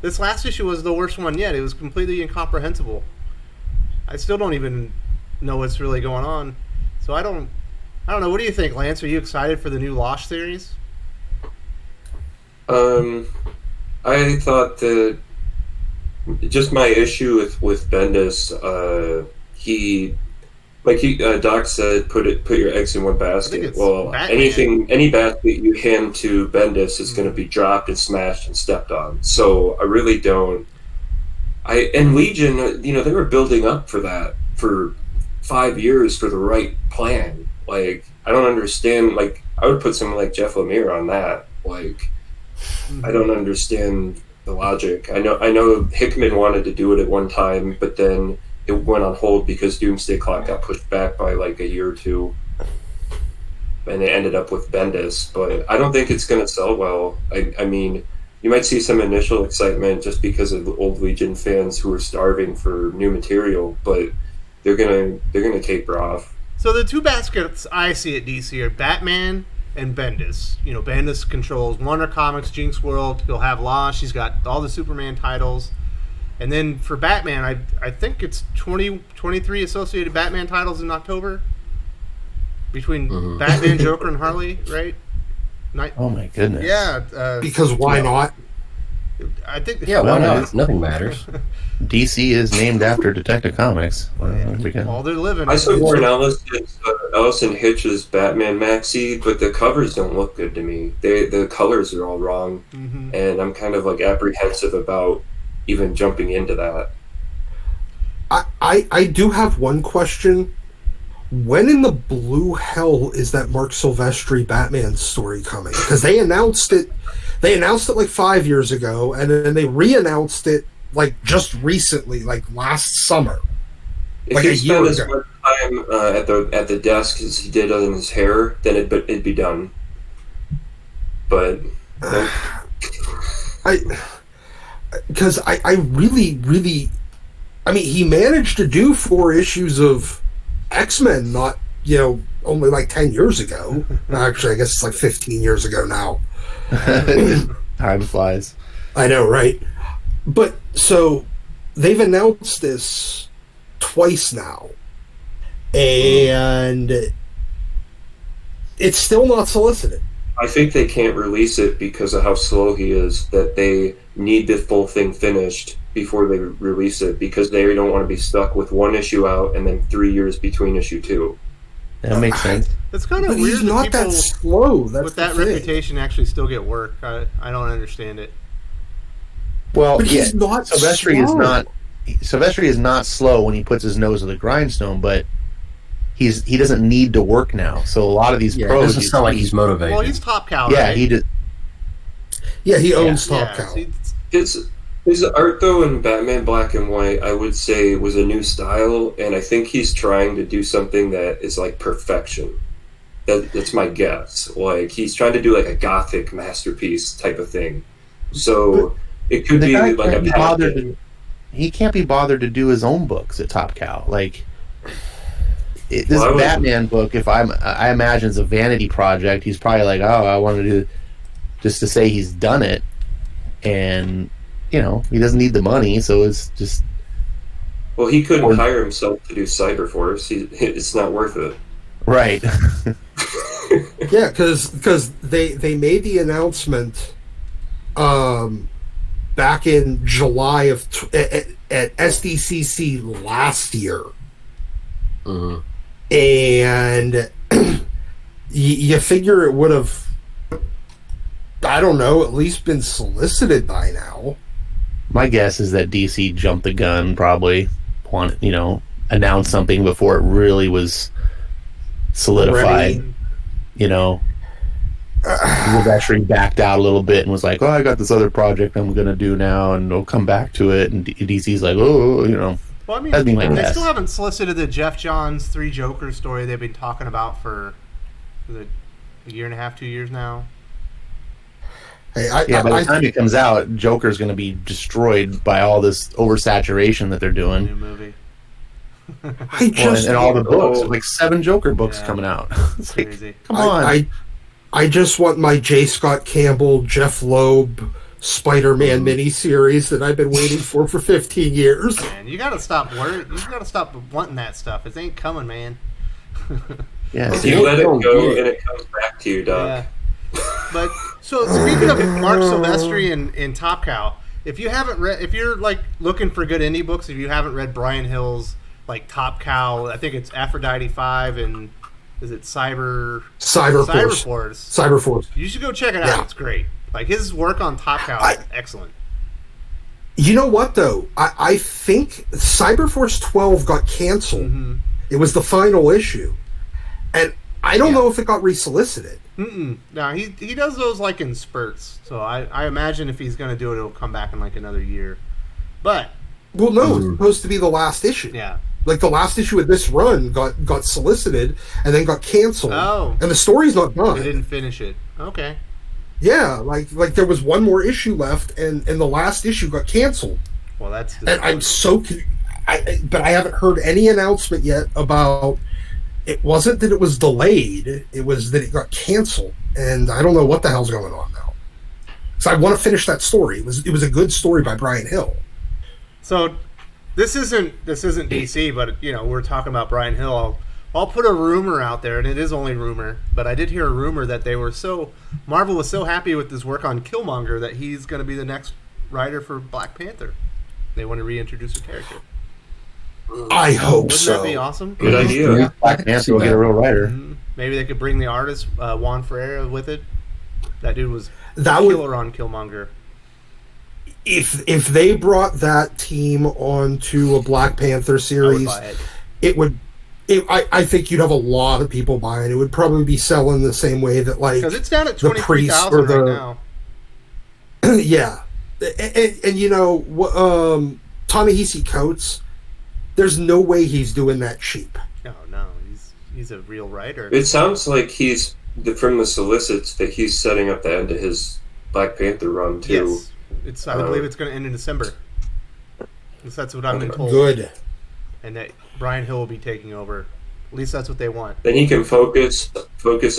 This last issue was the worst one yet. It was completely incomprehensible. I still don't even know what's really going on. So I don't know. What do you think, Lance? Are you excited for the new Lost series? I thought that just my issue with Bendis, Doc said, put your eggs in one basket. Well, Batman. any basket you hand to Bendis is going to be dropped and smashed and stepped on. So I really don't. And Legion, they were building up for that for 5 years for the right plan. Like, I don't understand. Like, I would put someone like Jeff Lemire on that. Like, I don't understand the logic. I know Hickman wanted to do it at one time, but then it went on hold because Doomsday Clock got pushed back by like a year or two, and it ended up with Bendis. But I don't think it's going to sell well. I mean, you might see some initial excitement just because of the old Legion fans who are starving for new material, but they're gonna taper off. So the two baskets I see at DC are Batman and Bendis. Bendis controls Warner Comics, Jinx World. He'll have Lost. She's got all the Superman titles. And then for Batman, I think it's 23 associated Batman titles in October. Between Batman, Joker, and Harley, right? Oh my goodness. Yeah. Because why not? I think. Yeah, why not? Nothing matters. DC is named after Detective Comics. All they're living. I saw Warren Ellison Hitch's Batman maxi, but the covers don't look good to me. The colors are all wrong, and I'm kind of like apprehensive about even jumping into that. I do have one question. When in the blue hell is that Mark Silvestri Batman story coming? Because they announced it like 5 years ago, and then they re-announced it like just recently, like last summer. If like he a year spent as ago. much time at the desk as he did on his hair, then it'd be done. But because I really, I mean, he managed to do 4 issues of X-Men not, only like 10 years ago. Actually, I guess it's like 15 years ago now. Time flies. I know, right? But, so, they've announced this twice now. And it's still not solicited. I think they can't release it because of how slow he is, that they need the full thing finished before they release it, because they don't want to be stuck with one issue out and then 3 years between issue 2. That makes sense. It's kind of But weird. he's not that slow. That's with that the thing. reputation actually still get work. I don't understand it. Well, But he's not Silvestri is not slow when he puts his nose to the grindstone, but he doesn't need to work now. So a lot of these It pros doesn't sound like he's motivated. Well, he's Top Cow, yeah, right? he did. Yeah, he owns Yeah, Top Cow. see, His art, though, in Batman Black and White, I would say was a new style, and I think he's trying to do something that is like perfection. That's my guess. Like, he's trying to do like a gothic masterpiece type of thing. So it could The be guy like can't a be bothered he can't be bothered to do his own books at Top Cow. Like, this Batman book, if I imagine it's a vanity project, he's probably like, oh, I want to do just to say he's done it, and he doesn't need the money, so it's just. Well, he couldn't hire himself to do Cyberforce. It's not worth it. Right. Yeah, because they made the announcement back in July at SDCC last year. Mm-hmm. And you figure it would have, I don't know, at least been solicited by now. My guess is that DC jumped the gun, probably announced something before it really was solidified. Was actually backed out a little bit and was like, "Oh, I got this other project I'm going to do now, and I'll come back to it." And DC's like, "Oh, Well, I mean, that'd be my they guess." still haven't solicited the Jeff Johns 3 Jokers story they've been talking about for a year and a half, 2 years now. Hey, by the time it comes out, Joker's going to be destroyed by all this oversaturation that they're doing. New movie. And all the books, like 7 Joker books coming out. It's like, crazy. Come on. I just want my J. Scott Campbell, Jeff Loeb, Spider-Man miniseries that I've been waiting for 15 years. Man, you gotta stop worrying. You gotta stop wanting that stuff. It ain't coming, man. Yeah, you let it go and it comes back to you, Doc. Yeah. But so speaking of Mark Silvestri and Top Cow, if you're like looking for good indie books, if you haven't read Brian Hill's like Top Cow, I think it's Aphrodite 5 and is it Cyberforce? You should go check it out. Yeah. It's great. Like his work on Top Cow is excellent. You know what though? I think Cyberforce 12 got canceled. Mm-hmm. It was the final issue, and I don't know if it got resolicited. No, he does those like in spurts. So I imagine if he's going to do it, it'll come back in like another year. But well, no, it's supposed to be the last issue. Yeah, like the last issue of this run got solicited and then got canceled. Oh, and the story's not done. They didn't finish it. Okay. Yeah, like there was one more issue left, and the last issue got canceled. Well, that's. And I'm but I haven't heard any announcement yet about. It wasn't that it was delayed; it was that it got canceled, and I don't know what the hell's going on now. So I want to finish that story. It was a good story by Brian Hill. So this isn't DC, but we're talking about Brian Hill. I'll put a rumor out there, and it is only rumor, but I did hear a rumor that Marvel was so happy with his work on Killmonger that he's going to be the next writer for Black Panther. They want to reintroduce a character. I hope Wouldn't so. that be awesome? Good idea. Black Panther will get a real writer. Mm-hmm. Maybe they could bring the artist Juan Ferreira with it. That dude was killer on Killmonger. If they brought that team onto a Black Panther series, it would. I think you'd have a lot of people buying. It would probably be selling the same way that because it's down at 23,000 right now. Yeah, and Ta-Nehisi Coates. There's no way he's doing that cheap. No, he's a real writer. It sounds like he's from the solicits that he's setting up the end of his Black Panther run too. Yes, I believe it's going to end in December. That's what I've been told. Good. And that Brian Hill will be taking over. At least that's what they want. Then he can focus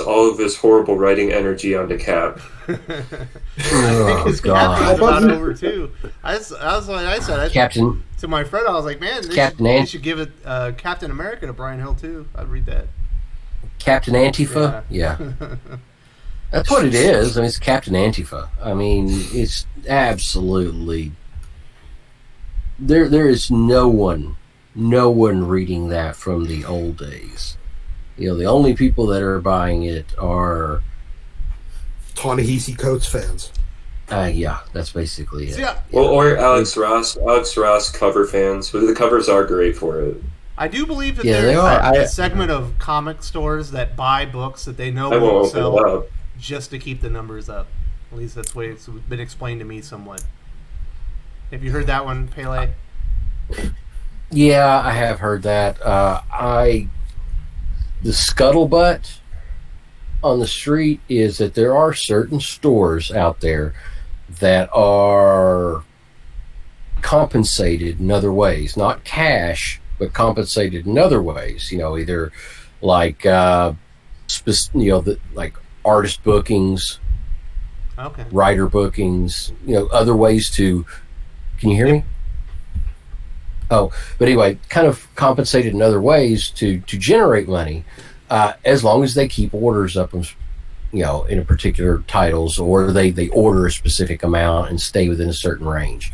all of his horrible writing energy onto Cap. I think his Cap is about over too. I said Captain to my friend, I was like, man, they should give it Captain America to Brian Hill too. I'd read that. Captain Antifa? Yeah. That's what it is. I mean, it's Captain Antifa. I mean, it's absolutely... There is no one reading that from the old days. The only people that are buying it are... Ta-Nehisi Coates fans. Yeah, that's basically it. Yeah. Well, or Alex Ross cover fans. The covers are great for it. I do believe that there's a segment of comic stores that buy books that they know won't sell just to keep the numbers up. At least that's the way it's been explained to me somewhat. Have you heard that one, Pele? Yeah, I have heard that. The scuttlebutt on the street is that there are certain stores out there that are compensated in other ways, not cash, but compensated in other ways. Either like like artist bookings, okay, writer bookings. Other ways to Can you hear me? Oh, but anyway, kind of compensated in other ways to generate money, as long as they keep orders up, in a particular titles, or they order a specific amount and stay within a certain range.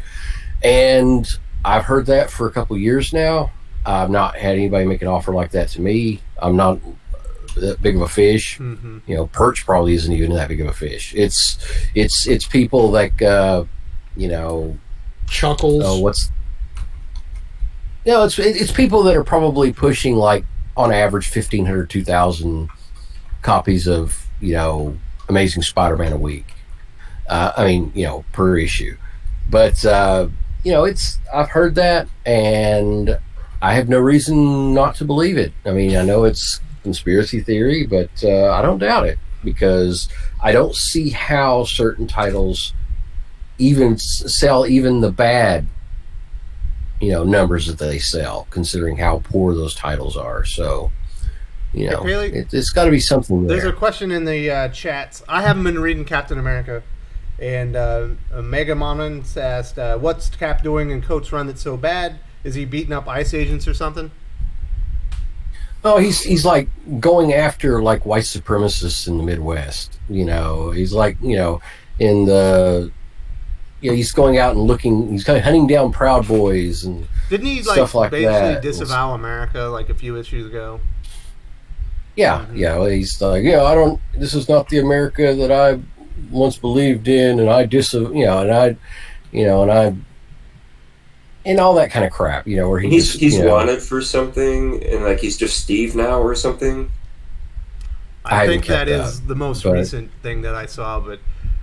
And I've heard that for a couple of years now. I've not had anybody make an offer like that to me. I'm not that big of a fish. Mm-hmm. Perch probably isn't even that big of a fish. It's people like Chuckles. It's people that are probably pushing, like, on average 1,500, 2,000 copies of Amazing Spider-Man a week. Per issue. But I've heard that, and I have no reason not to believe it. I mean, I know it's conspiracy theory, but I don't doubt it, because I don't see how certain titles even sell even the bad numbers that they sell, considering how poor those titles are. So it's got to be something there. There's a question in the chats. I haven't been reading Captain America, and Mega Monans asked, what's Cap doing in Coates' run that's so bad? Is he beating up ICE agents or something? Oh, he's like going after, like, white supremacists in the Midwest. He's like, in the he's going out and looking. He's kind of hunting down Proud Boys and didn't he stuff like basically that. Disavow America like a few issues ago? Yeah, yeah. Well, he's like, I don't. This is not the America that I once believed in, and I and all that kind of crap. Where he's wanted for something, and like he's just Steve now or something. I think that is the most recent thing that I saw, but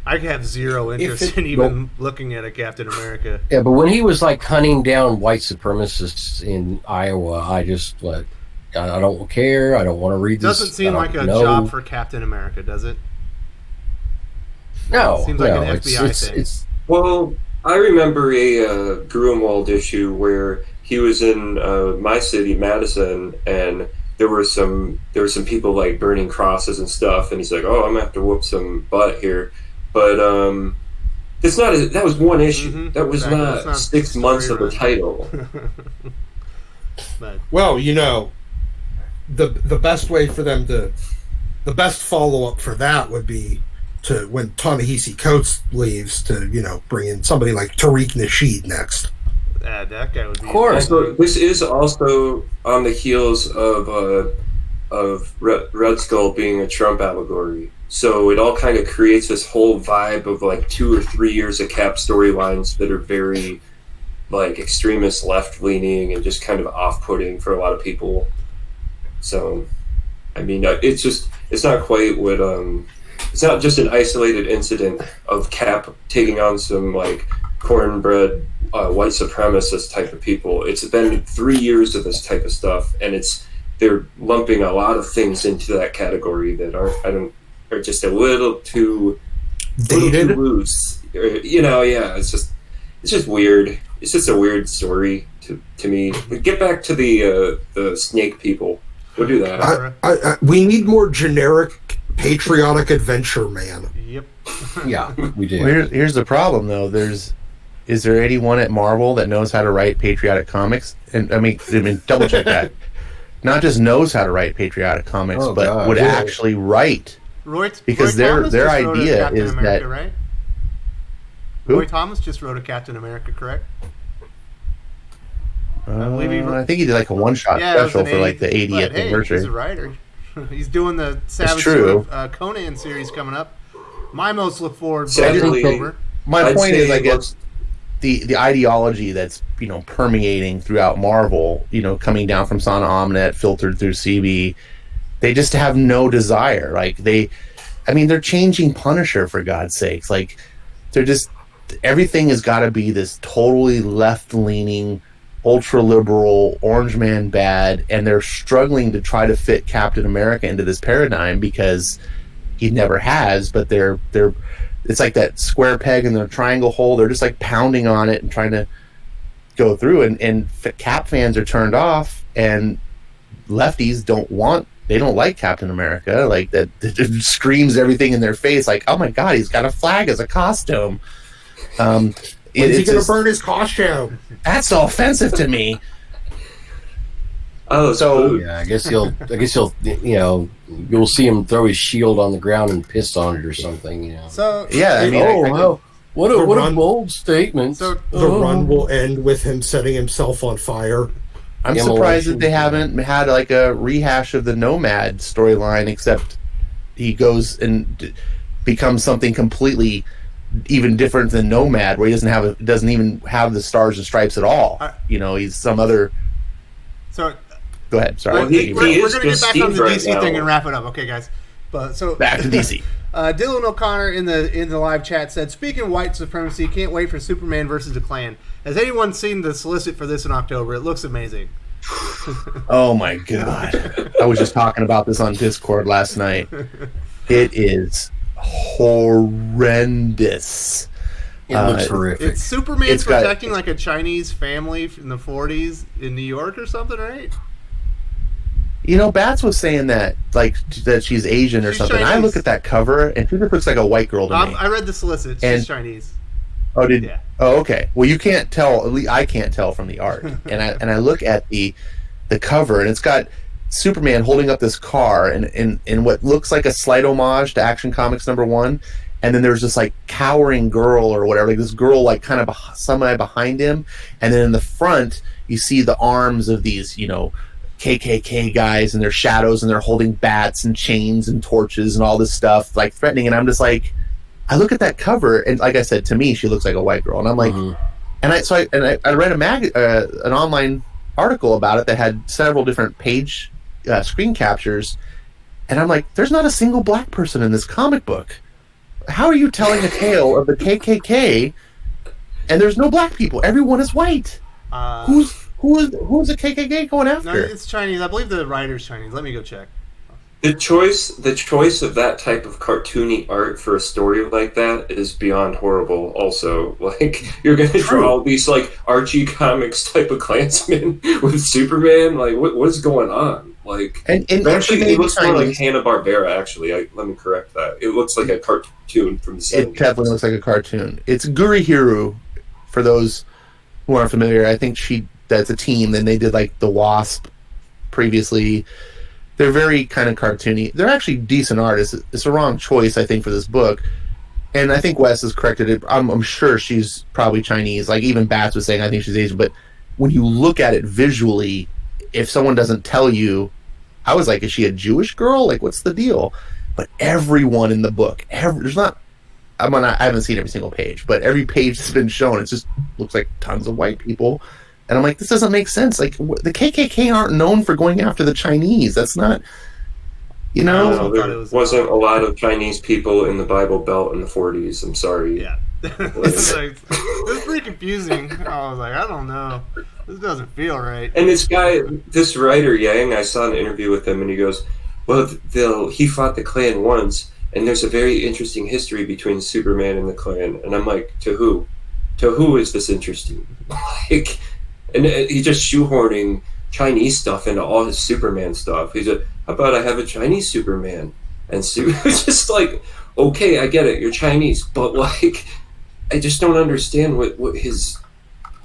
I have zero interest in even looking at a Captain America. Yeah, but when he was like hunting down white supremacists in Iowa, I just I don't care. I don't want to read this. Doesn't seem like a job for Captain America, does it? No. Seems like an FBI thing. Well, I remember a Gruenwald issue where he was in my city, Madison, and there were some people like burning crosses and stuff, and he's like, "Oh, I'm gonna have to whoop some butt here," but it's not. That was one issue. Mm-hmm. That was not 6 months of the title. But, well, the best way for them the best follow up for that would be to when Ta-Nehisi Coates leaves to bring in somebody like Tariq Nasheed next. That guy would be. Of course. Also, this is also on the heels of Red Skull being a Trump allegory. So it all kind of creates this whole vibe of like 2 or 3 years of Cap storylines that are very like extremist left-leaning and just kind of off-putting for a lot of people. So, I mean, it's not quite what it's not just an isolated incident of Cap taking on some like cornbread white supremacist type of people. It's been 3 years of this type of stuff, and they're lumping a lot of things into that category that are just a little too loose. It's just weird. It's just a weird story to me. Get back to the snake people. We'll do that. We need more generic patriotic adventure, man. Yep. Yeah, we do. Well, here's the problem, though. Is there anyone at Marvel that knows how to write patriotic comics? And I mean, double check that. Not just knows how to write patriotic comics, but would actually write. Because their idea is America, that. Right? Who? Roy Thomas just wrote a Captain America, correct? I think he did like a one-shot special for like the 80th anniversary. He's a writer. He's doing the Savage Conan series coming up. My most look forward to October. My point is, I guess, the ideology that's permeating throughout Marvel, coming down from Sana Omnet, filtered through CB, they just have no desire. Like they're changing Punisher, for God's sakes. Like everything has got to be this totally left-leaning, ultra-liberal, Orange Man bad, and they're struggling to try to fit Captain America into this paradigm because he never has, but it's like that square peg in the triangle hole. They're just like pounding on it and trying to go through, and Cap fans are turned off, and lefties don't like Captain America. Like that screams everything in their face, like, oh my God, he's got a flag as a costume. When's he going to burn his costume? That's so offensive to me. Oh, So- Yeah, I guess he'll you'll see him throw his shield on the ground and piss on it or something. So Yeah, I mean, wow, what The a run- bold statement. So The run will end with him setting himself on fire. I'm Immolation. surprised that they haven't had like a rehash of the Nomad storyline, except he goes and becomes something completely even different than Nomad, where he doesn't even have the stars and stripes at all. He's some other. so Go ahead. Sorry. Well, he we're is going to get just back on the Steve right DC thing now. and wrap it up, okay, guys? But so Back to DC. Dylan O'Connor in the live chat said, "Speaking of white supremacy, can't wait for Superman versus the Klan. Has anyone seen the solicit for this in October? It looks amazing." Oh my god! I was just talking about this on Discord last night. It is horrendous. It looks horrific. It's Superman It's got- protecting like a Chinese family in the 40s in New York or something, right? Bats was saying that that she's Asian or She's something. I Chinese. look at that cover and she just looks like a white girl to me. I read the solicit. She's And- Chinese. Oh, did Yeah. Oh, okay. Well, you can't tell. At least I can't tell from the art. And I look at the cover, and it's got Superman holding up this car, and in what looks like a slight homage to Action Comics #1. And then there's this like cowering girl or whatever, like this girl like kind of semi behind him, and then in the front you see the arms of these KKK guys and their shadows, and they're holding bats and chains and torches and all this stuff like threatening. And I'm just like. I look at that cover, and like I said, to me, she looks like a white girl, and I'm like, and I read an online article about it that had several different page screen captures, and I'm like, there's not a single black person in this comic book. How are you telling a tale of the KKK, and there's no black people? Everyone is white. Who's the KKK going No, after? it's Chinese. I believe the writer's Chinese. Let me go check. The choice of that type of cartoony art for a story like that is beyond horrible. Also, like you're going to draw all these like Archie Comics type of Klansmen with Superman. Like, what's going on? Like, And actually, she it looks more like Chinese. Hanna-Barbera. Actually, let me correct that. It looks like a cartoon from the 70s. It definitely looks like a cartoon. It's Gurihiru, for those who aren't familiar. I think that's a team. Then they did like the Wasp previously. They're very kind of cartoony. They're actually decent artists. It's a wrong choice, I think, for this book. And I think Wes has corrected it. I'm sure she's probably Chinese. Like even Bats was saying, I think she's Asian. But when you look at it visually, if someone doesn't tell you, I was like, is she a Jewish girl? Like, what's the deal? But everyone in the book, I haven't seen every single page, but every page that's been shown, it just looks like tons of white people. And I'm like, this doesn't make sense. Like, the KKK aren't known for going after the Chinese. That's not, No, thought there it was- wasn't a lot of Chinese people in the Bible Belt in the 40s. I'm sorry. Yeah. It was pretty confusing. I was like, I don't know. This doesn't feel right. And this writer Yang, I saw an interview with him, and he goes, "Well, he fought the Klan once, and there's a very interesting history between Superman and the Klan." And I'm like, to who? To who is this interesting? Like, and he's just shoehorning Chinese stuff into all his Superman stuff. He's like, how about I have a Chinese Superman? And it's just like, okay, I get it, you're Chinese, but like, I just don't understand what his,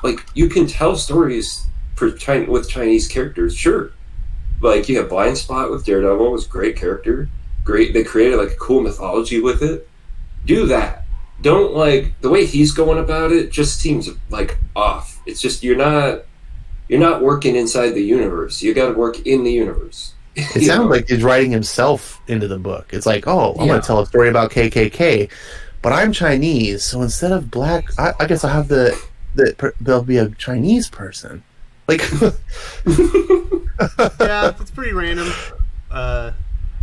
like, you can tell stories with Chinese characters, sure. Like, you have Blind Spot with Daredevil, was a great character. Great, they created like a cool mythology with it. Do that. Don't, like, the way he's going about it just seems like off. It's just you're not working inside the universe. You got to work in the universe. It sounds like he's writing himself into the book. It's like, oh, I'm going to tell a story about KKK, but I'm Chinese, so instead of black, I guess I'll have there'll be a Chinese person. Like, Yeah, it's pretty random.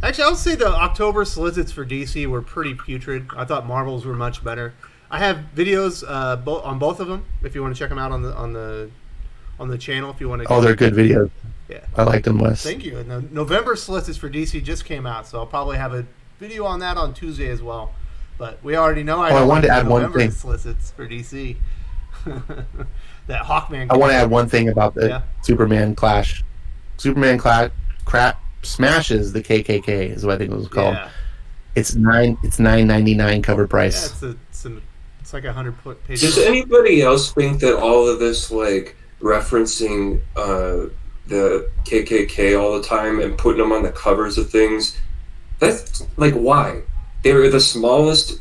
Actually, I'll say the October solicits for DC were pretty putrid. I thought Marvel's were much better. I have videos on both of them if you want to check them out on the channel. If you want to. oh, they're good videos. Yeah. I like them, Wes. Thank you. And the November solicits for DC just came out, so I'll probably have a video on that on Tuesday as well. But we already know I wanted to add one November thing. solicits for DC. That Hawkman. I want to add one thing about the Yeah. Superman clash. Superman smashes the KKK is what I think it was called. Yeah. It's $9.99 cover price. Yeah, it's a It's like 100 pages. Does anybody else think that all of this, like, referencing the KKK all the time and putting them on the covers of things, that's, like, why? They were the smallest,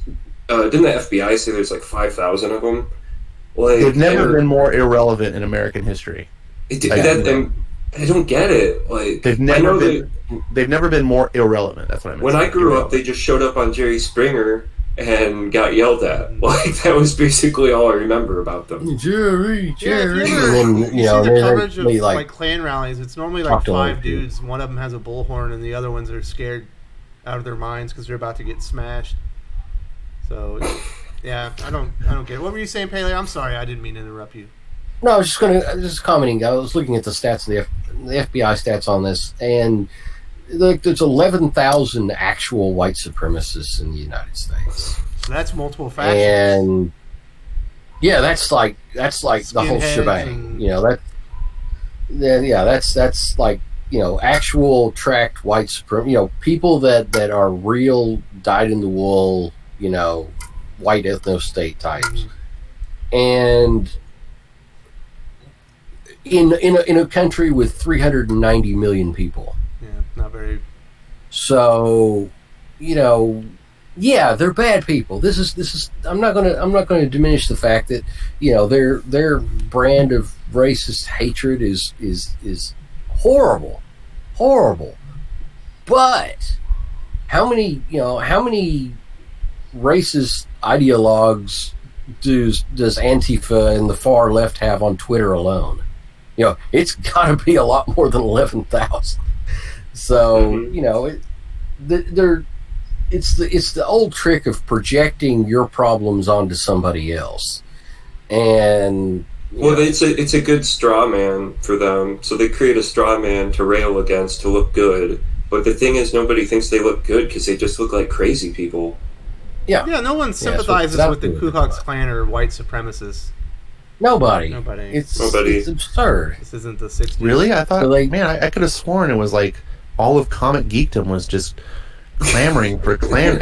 didn't the FBI say there's, like, 5,000 of them? Like, They've never been more irrelevant in American history. I don't get it. Like, they've never been more irrelevant. That's what I meant. When I grew up, they just showed up on Jerry Springer and got yelled at. Like, that was basically all I remember about them. Jerry. And then, You see the coverage of they, like Klan rallies. It's normally like 5 dudes. One of them has a bullhorn, and the other ones are scared out of their minds because they're about to get smashed. So, yeah, I don't get it. What were you saying, Pele? I'm sorry, I didn't mean to interrupt you. No, I was just commenting. I was looking at the stats, the FBI stats on this, and there's 11,000 actual white supremacists in the United States. So that's multiple factions. And yeah, that's like the whole shebang. That's like, actual tracked white supremacists. People that are real dyed in the wool, white ethno-state types, and in a country with 390 million people. Yeah, not very. So, yeah, they're bad people. This is. I'm not gonna diminish the fact that their brand of racist hatred is horrible. But how many racist ideologues does Antifa and the far left have on Twitter alone? It's got to be a lot more than 11,000. So it's the old trick of projecting your problems onto somebody else, and it's a good straw man for them. So they create a straw man to rail against to look good. But the thing is, nobody thinks they look good because they just look like crazy people. Yeah, no one sympathizes with the Ku Klux Klan or white supremacists. Nobody. It's absurd. This isn't the 60s. Really? I thought, I could have sworn it was like all of comic geekdom was just clamoring for a Klan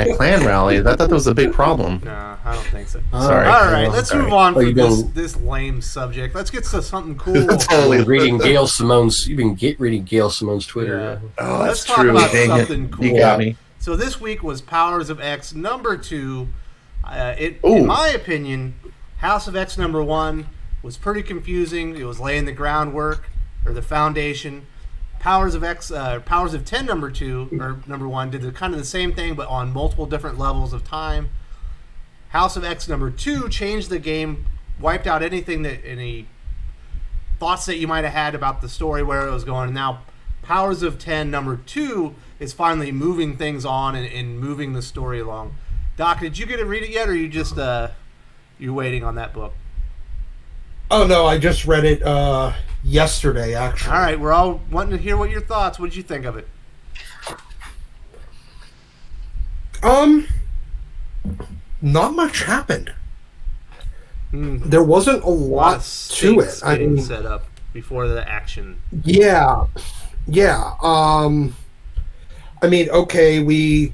rally. I thought that was a big problem. No, I don't think so. Sorry. All right, let's move on from this lame subject. Let's get to something cool. You've been reading Gail Simone's Twitter. Yeah. Oh, Let's that's talk true. about Dang something it. cool. You got me. So this week was Powers of X #2. In my opinion, House of X #1 was pretty confusing. It was laying the groundwork or the foundation. Powers of 10 #2 or #1 did kind of the same thing, but on multiple different levels of time. House of X #2 changed the game, wiped out any thoughts that you might have had about the story, where it was going. And now Powers of 10 #2 is finally moving things on and moving the story along. Doc, did you get to read it yet, or you just you waiting on that book? Oh no, I just read it yesterday, actually. All right, we're all wanting to hear what your thoughts. What did you think of it? Not much happened. There wasn't a lot to it. I mean, set up before the action. Yeah. I mean, okay, we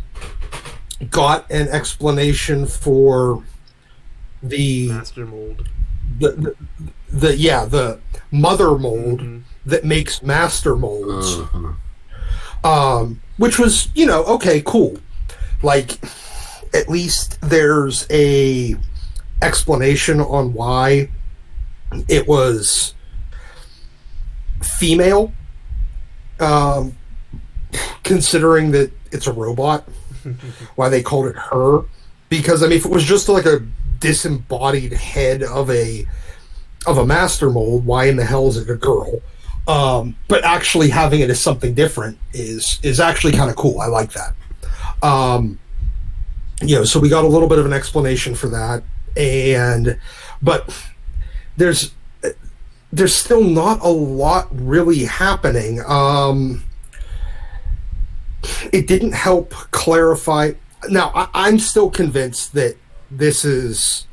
got an explanation for the master mold. The mother mold that makes master molds. Which was, okay, cool. Like, at least there's a explanation on why it was female, considering that it's a robot, why they called it her. Because, I mean, if it was just like a disembodied head of a master mold, why in the hell is it a girl? But actually having it as something different is actually kind of cool. I like that. So we got a little bit of an explanation for that, but there's still not a lot really happening. It didn't help clarify. Now, I'm still convinced that this is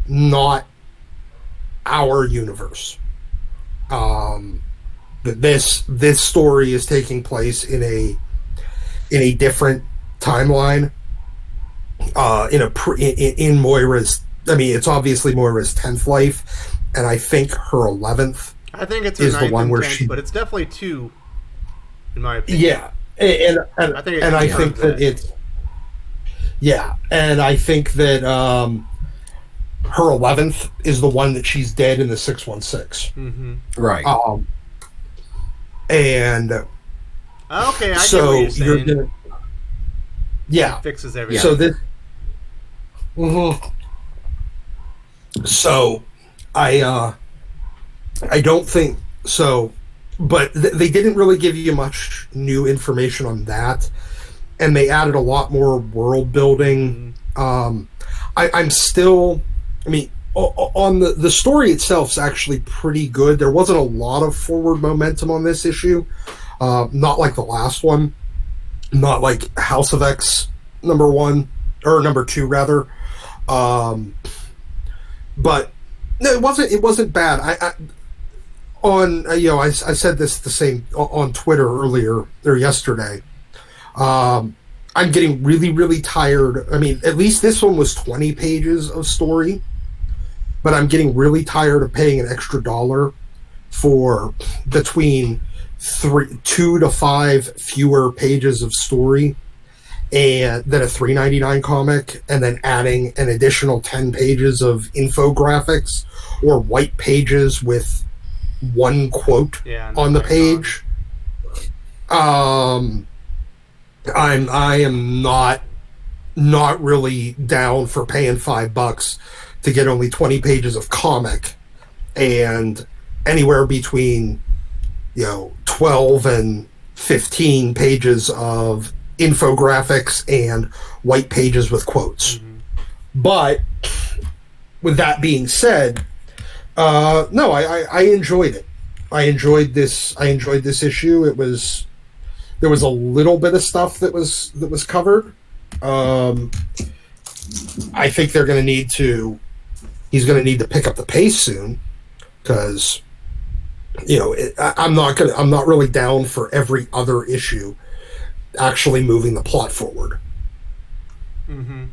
not our universe. That this story is taking place in a different timeline. in Moira's. I mean, it's obviously Moira's 10th life, and I think her 11th. I think it's her is the 9th one and where 10th, she. but it's definitely 2, in my opinion. Yeah, and I think I think that it's. Yeah, and I think that her 11th is the one that she's dead in the 616. Mm-hmm. Right. And okay, I so get what you're saying. gonna, yeah, It fixes everything. so this. So, I don't think so, but they didn't really give you much new information on that, and they added a lot more world building. I'm still, I mean, on the story itself is actually pretty good. There wasn't a lot of forward momentum on this issue, not like the last one, not like House of X #1 or #2 rather. But no, it wasn't bad. I said this the same on Twitter earlier or yesterday. I'm getting really, really tired. I mean, at least this one was 20 pages of story, but I'm getting really tired of paying an extra $1 for between 2 to 5 fewer pages of story and than a $3.99 comic, and then adding an additional 10 pages of infographics or white pages with one quote on the page. I am not really down for paying $5 to get only 20 pages of comic and anywhere between 12 and 15 pages of infographics and white pages with quotes. But with that being said, no, I enjoyed it. I enjoyed this issue. There was a little bit of stuff that was covered. I think they're going to need to. He's going to need to pick up the pace soon, because I'm not really down for every other issue actually moving the plot forward. Mm-hmm.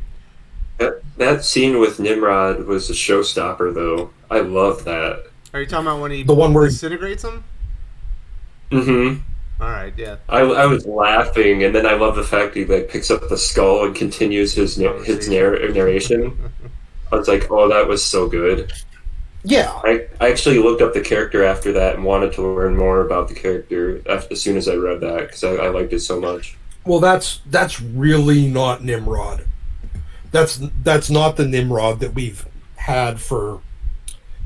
That scene with Nimrod was a showstopper, though. I love that. Are you talking about when he the one where disintegrates him? Mm-hmm. All right, yeah. I was laughing, and then I love the fact he picks up the skull and continues his narration. I was like, oh, that was so good. Yeah. I actually looked up the character after that and wanted to learn more about the character as soon as I read that, because I liked it so much. Well, that's really not Nimrod. That's not the Nimrod that we've had for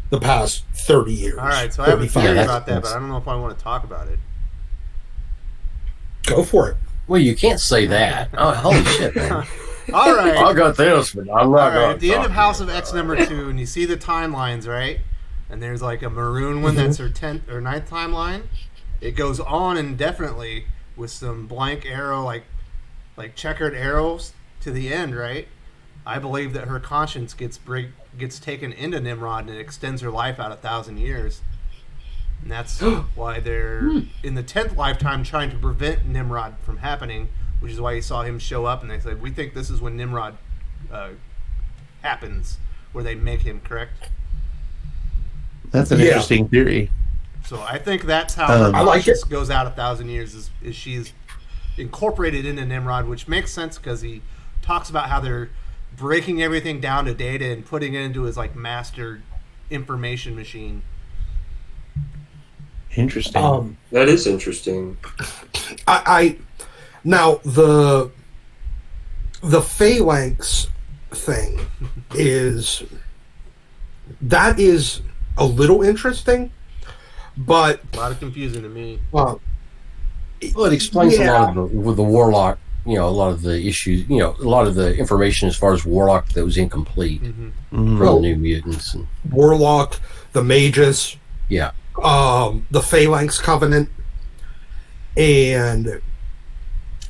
the past 30 years. All right, so I have a theory years. about that, but I don't know if I want to talk about it. Go for it. Well, you can't say that. Oh, holy shit, man. All right. I got this, but I'm not going At the end of House of X #2, and you see the timelines, right? And there's like a maroon one that's her 10th or 9th timeline. It goes on indefinitely with some blank arrow, like checkered arrows to the end, right? I believe that her conscience gets taken into Nimrod, and it extends her life out 1,000 years. And that's why they're in the 10th lifetime trying to prevent Nimrod from happening, which is why you saw him show up, and they said, we think this is when Nimrod happens, where they make him, correct? That's an interesting theory. So I think that's how her I like conscience goes out 1,000 years, is she's incorporated into Nimrod, which makes sense because he talks about how they're breaking everything down to data and putting it into his master information machine. Interesting. That is interesting. I now the phalanx thing is a little interesting, but A lot of confusing to me. Well, it explains a lot of with the Warlock, a lot of the issues, a lot of the information as far as Warlock that was incomplete from the New Mutants. And, Warlock, the Magus, yeah. The Phalanx Covenant, and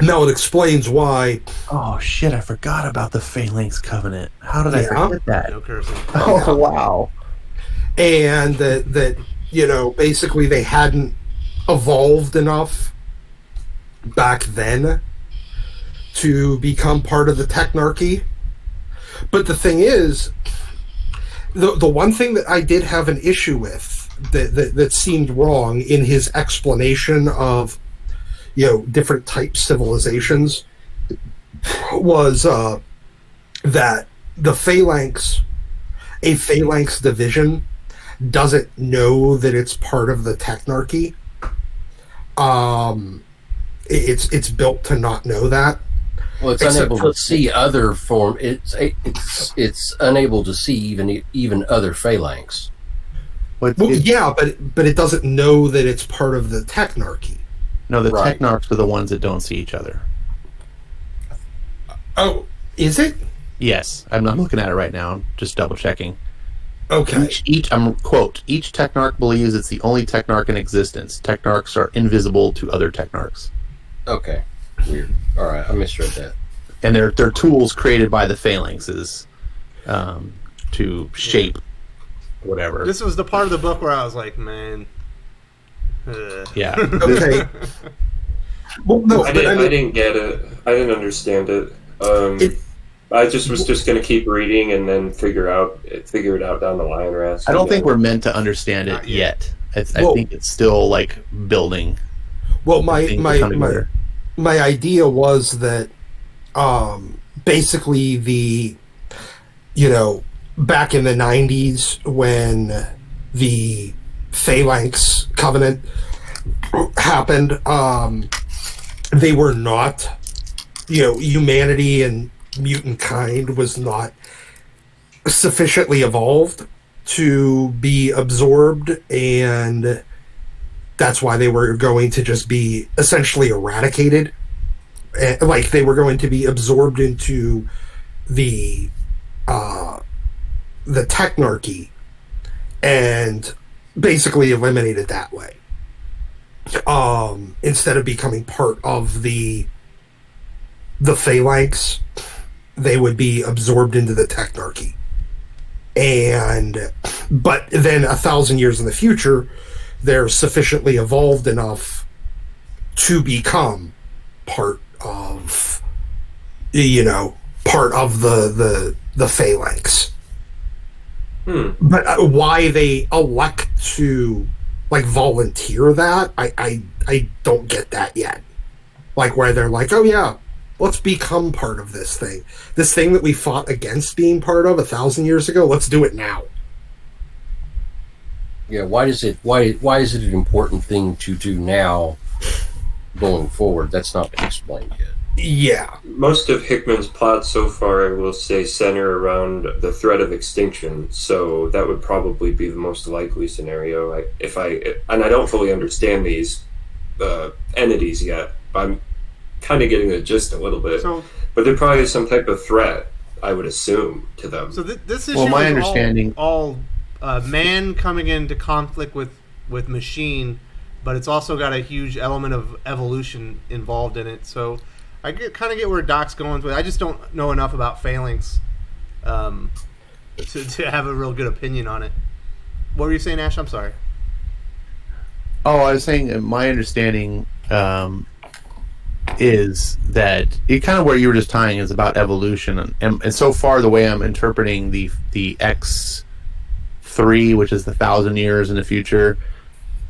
now it explains why. Oh shit! I forgot about the Phalanx Covenant. How did I forget that? No cursing. Oh wow! And that basically they hadn't evolved enough back then to become part of the Technarchy, But the thing is, the one thing that I did have an issue with that seemed wrong in his explanation of, different type civilizations was that a phalanx division doesn't know that it's part of the technarchy. It's built to not know that. Well, it's unable to see other form. It's unable to see even other phalanx. But it doesn't know that it's part of the technarchy. No, the technarchs are the ones that don't see each other. Oh, is it? Yes, I'm looking at it right now. I'm just double checking. Okay. Each technarch believes it's the only technarch in existence. Technarchs are invisible to other technarchs. Okay. Weird. All right, I misread that. And they're tools created by the phalanxes to shape whatever. This was the part of the book where I was like, man. Yeah. Okay. Well, no, I didn't get it. I didn't understand it. I was just going to keep reading and then figure it out down the line. I don't think we're meant to understand it yet. I think it's still like building. Well, my idea was that basically back in the 90s when the Phalanx Covenant happened, they were not, humanity and mutant kind was not sufficiently evolved to be absorbed, and that's why they were going to just be essentially eradicated. Like they were going to be absorbed into the technarchy and basically eliminated that way. Instead of becoming part of the phalanx, they would be absorbed into the technarchy. But then 1,000 years in the future, they're sufficiently evolved enough to become part of the phalanx. But why they elect to volunteer that, I don't get that yet. Like where they're like, oh yeah, let's become part of this thing that we fought against being part of 1,000 years ago. Let's do it now. Yeah, why is it an important thing to do now going forward? That's not been explained yet. Yeah. Most of Hickman's plots so far, I will say, center around the threat of extinction, so that would probably be the most likely scenario. And I don't fully understand these entities yet. I'm kind of getting the gist a little bit. But there probably is some type of threat, I would assume, to them. So this issue my is understanding all man coming into conflict with machine, but it's also got a huge element of evolution involved in it. So I kind of get where Doc's going with it. I just don't know enough about Phalanx to have a real good opinion on it. What were you saying, Ash? I'm sorry. Oh, I was saying my understanding is that it kind of where you were just tying is about evolution, and so far the way I'm interpreting the X3, which is the 1,000 years in the future,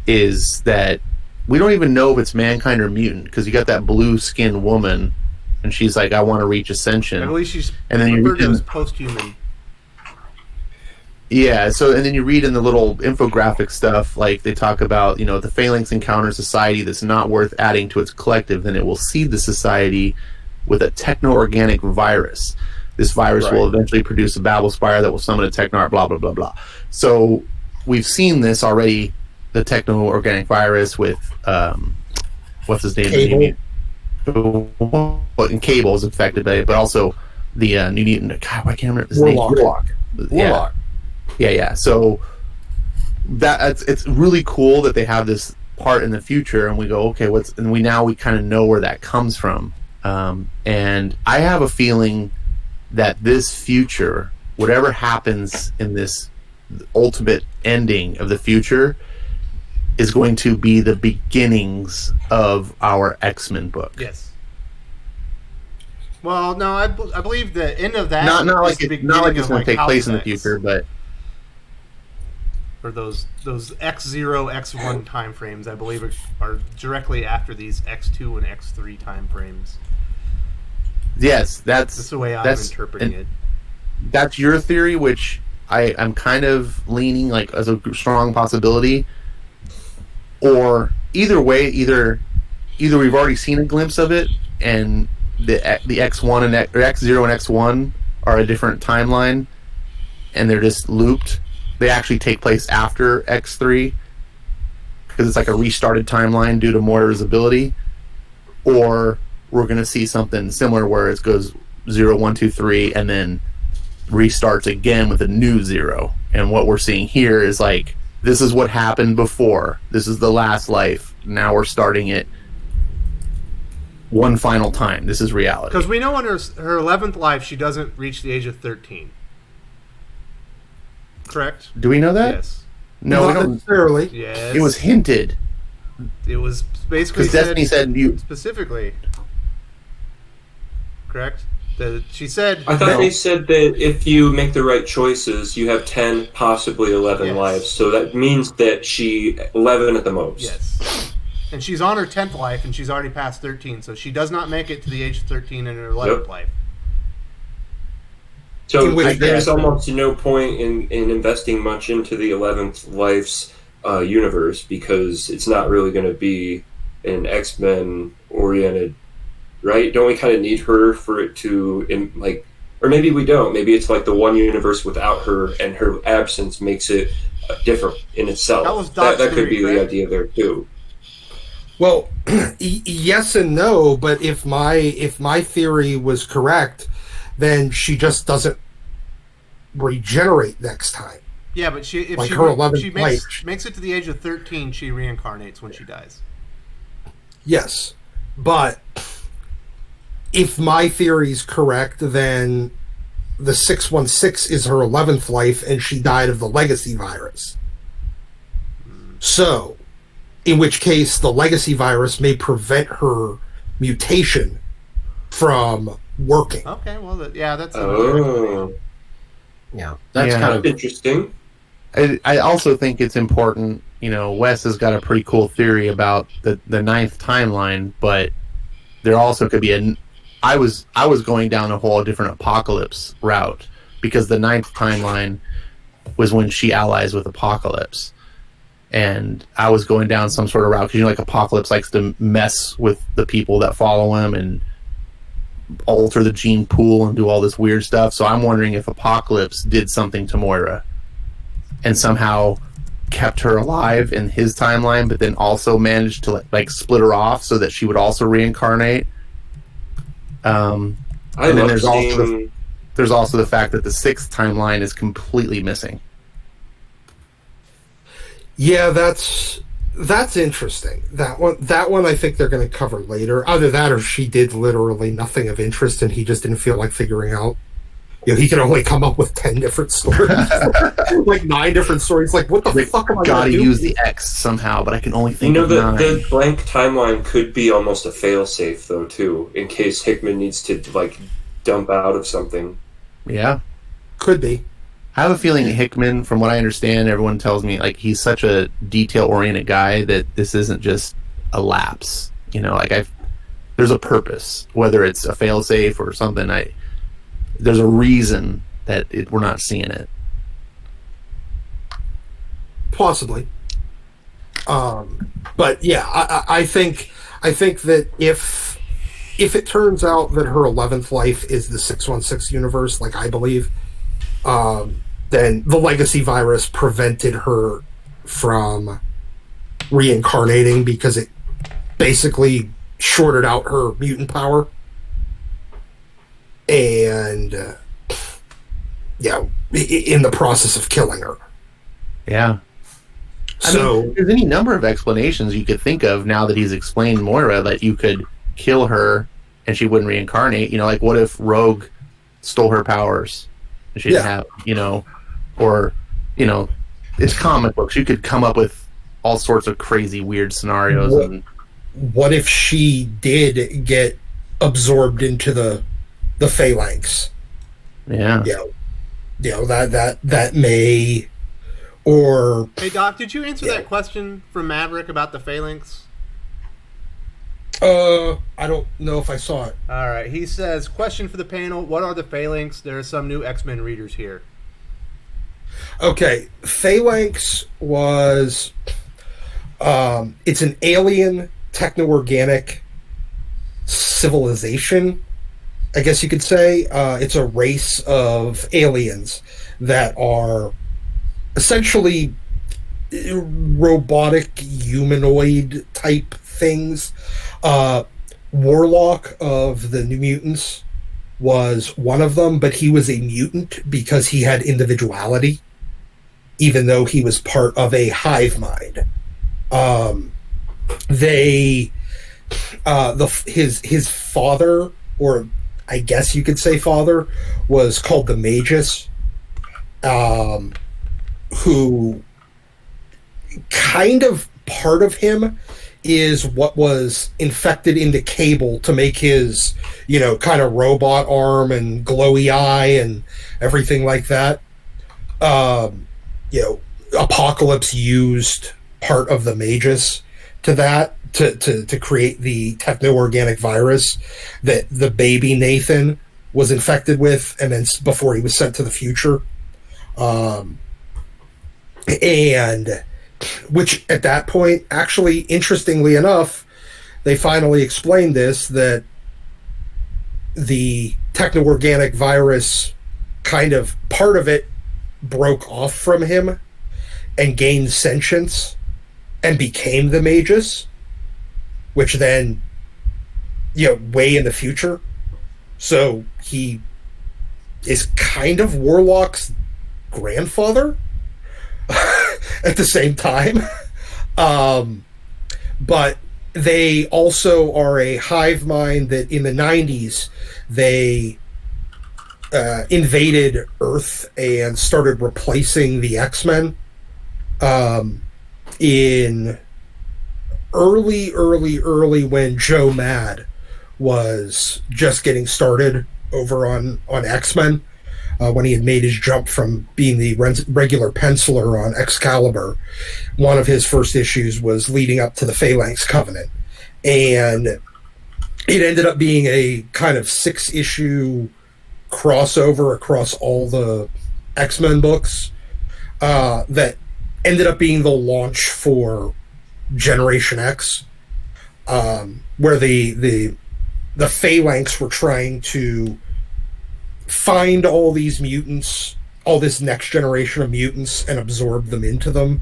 is that we don't even know if it's mankind or mutant, because you got that blue-skinned woman, and she's like, I want to reach ascension. I believe she's referred to as post-human. Yeah, and then you read in the little infographic stuff, like they talk about, the Phalanx encounters society that's not worth adding to its collective, then it will seed the society with a techno-organic virus. This virus will eventually produce a Babel spire that will summon a technarch, blah, blah, blah, blah. So we've seen this already, the techno-organic virus with, what's his name? Cable is affected by it, but also the New Mutant, God, I can't remember his name. Warlock. Yeah. So it's really cool that they have this part in the future, and we go, okay, we kind of know where that comes from. And I have a feeling that this future, whatever happens in this ultimate ending of the future, is going to be the beginnings of our X-Men book. Yes. Well, no, I believe the end of that Not like is the not like beginning it's of, going to take House place in of the X. future, but Or those X0, X1 time frames, I believe, are directly after these X2 and X3 time frames. yes, That's the way I'm interpreting it. That's your theory, which I'm kind of leaning like as a strong possibility. Or either way, either we've already seen a glimpse of it, and the X1 and or X0 and X1 are a different timeline, and they're just looped. They actually take place after X3 because it's like a restarted timeline due to Moira's ability. Or we're going to see something similar where it goes 0, 1, 2, 3, and then restarts again with a new 0. And what we're seeing here is like, this is what happened before. This is the last life. Now we're starting it one final time. This is reality. Because we know in her 11th life, she doesn't reach the age of 13. Correct? Do we know that? Yes. No, we Not don't. necessarily. Yes. It was hinted. It was basically Because Destiny said you. specifically. Correct? She said... I thought they said that if you make the right choices, you have 10, possibly 11 Yes. lives. So that means that she 11 at the most. Yes. And she's on her 10th life, and she's already past 13, so she does not make it to the age of 13 in her 11th Yep. life. So In which there's case- almost no point in investing much into the 11th life's universe because it's not really going to be an X-Men oriented, right? Don't we kind of need her for it to or maybe we don't. Maybe it's like the one universe without her, and her absence makes it different in itself. That was Doc's that could theory, be the correct? idea there too. Well, yes and no, but if my theory was correct, then she just doesn't regenerate next time. Yeah, but if Like she, her 11th she life. makes it to the age of 13, she reincarnates when she dies. Yes, but if my theory's correct, then the 616 is her 11th life, and she died of the legacy virus. So, in which case, the legacy virus may prevent her mutation from working. Okay, well, that's... Oh, Yeah, that's Yeah. kind of interesting. I also think it's important. You know, Wes has got a pretty cool theory about the 9th timeline, but there also could be I was going down a whole different apocalypse route because the 9th timeline was when she allies with Apocalypse, and I was going down some sort of route because like Apocalypse likes to mess with the people that follow him and alter the gene pool and do all this weird stuff. So I'm wondering if Apocalypse did something to Moira and somehow kept her alive in his timeline, but then also managed to like split her off so that she would also reincarnate. And then there's also the fact that the 6th timeline is completely missing. Yeah, that's interesting. That one I think they're going to cover later. Either that or she did literally nothing of interest and he just didn't feel like figuring out. You know, he can only come up with 10 different stories. Like 9 different stories. Like, what the fuck am I Gotta going to do? use the X somehow, but I can only think of 9. The blank timeline could be almost a failsafe, though, too, in case Hickman needs to, like, dump out of something. Yeah. Could be. I have a feeling Hickman, from what I understand, everyone tells me, like, he's such a detail-oriented guy that this isn't just a lapse. You know, like, there's a purpose, whether it's a failsafe or something. There's a reason that we're not seeing it. Possibly. But yeah, I think that if it turns out that her 11th life is the 616 universe, like I believe, then the legacy virus prevented her from reincarnating because it basically shorted out her mutant power. And in the process of killing her. Yeah. So, I mean, there's any number of explanations you could think of now that he's explained Moira that you could kill her and she wouldn't reincarnate. You know, like what if Rogue stole her powers and she didn't have, you know, or, you know, it's comic books. You could come up with all sorts of crazy, weird scenarios. What if she did get absorbed into the the phalanx. Yeah. That may, or Hey Doc, did you answer that question from Maverick about the phalanx? I don't know if I saw it. All right. He says, question for the panel, what are the phalanx? There are some new X-Men readers here. Okay, phalanx was it's an alien techno-organic civilization, I guess you could say. It's a race of aliens that are essentially robotic humanoid type things. Warlock of the New Mutants was one of them, but he was a mutant because he had individuality, even though he was part of a hive mind. His father, or I guess you could say father, was called the Magus, who kind of part of him is what was infected into Cable to make his, kind of robot arm and glowy eye and everything like that. Apocalypse used part of the Magus to that to create the techno-organic virus that the baby Nathan was infected with, and then before he was sent to the future. And which at that point, actually, interestingly enough, they finally explained this, that the techno-organic virus, kind of part of it broke off from him and gained sentience and became the Magus, which then, way in the future. So he is kind of Warlock's grandfather at the same time. But they also are a hive mind that in the 90s, they invaded Earth and started replacing the X-Men. In early when Joe Mad was just getting started over on X-Men, when he had made his jump from being the regular penciler on Excalibur. One of his first issues was leading up to the Phalanx Covenant, and it ended up being a kind of 6-issue crossover across all the X-Men books that ended up being the launch for Generation X, where the Phalanx were trying to find all these mutants, all this next generation of mutants, and absorb them into them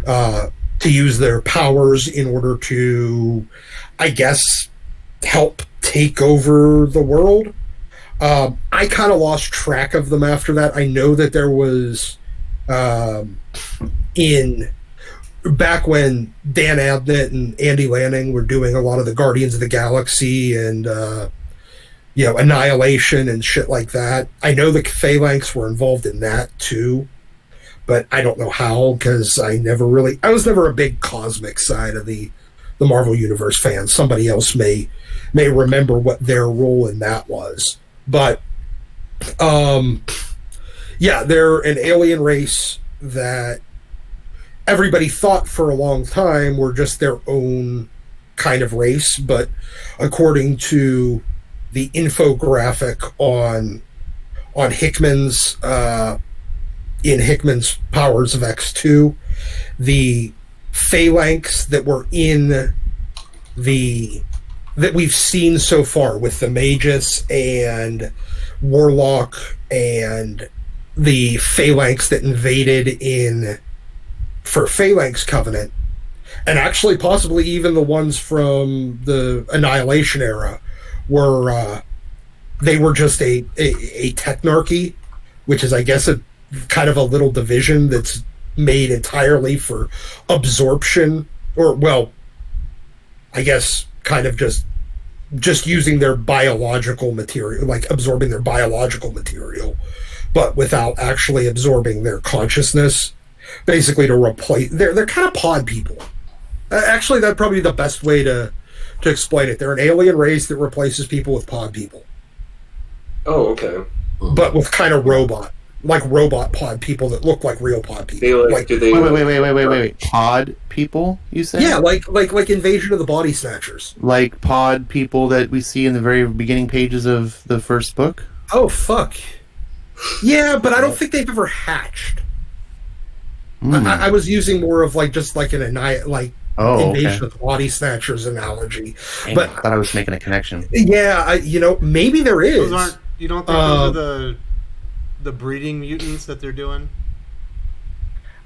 to use their powers in order to, I guess, help take over the world. I kind of lost track of them after that. I know that there was back when Dan Abnett and Andy Lanning were doing a lot of the Guardians of the Galaxy and Annihilation and shit like that. I know the Phalanx were involved in that too, but I don't know how, because I was never a big cosmic side of the Marvel Universe fan. Somebody else may remember what their role in that was. But they're an alien race that everybody thought for a long time were just their own kind of race, but according to the infographic on Hickman's in Hickman's Powers of X2, the Phalanx that were that we've seen so far with the Magus and Warlock and the Phalanx that invaded for Phalanx Covenant, and actually possibly even the ones from the Annihilation era, they were just a technarchy, which is, I guess, a kind of a little division that's made entirely for absorption, or, well, I guess kind of just using their biological material, like absorbing their biological material, but without actually absorbing their consciousness, basically to replace. They're kind of pod people. Actually, that's probably the best way to explain it. They're an alien race that replaces people with pod people. Oh, okay. but with kind of robot pod people that look like real pod people. They like, do they? Wait. Pod people, you say? Yeah, like Invasion of the Body Snatchers. Like pod people that we see in the very beginning pages of the first book? Oh, fuck. Yeah, but I don't think they've ever hatched. I was using more of just like an Invasion of the Body Snatchers analogy. Dang, but I thought I was making a connection. Yeah, maybe there is. You don't think those are the breeding mutants that they're doing?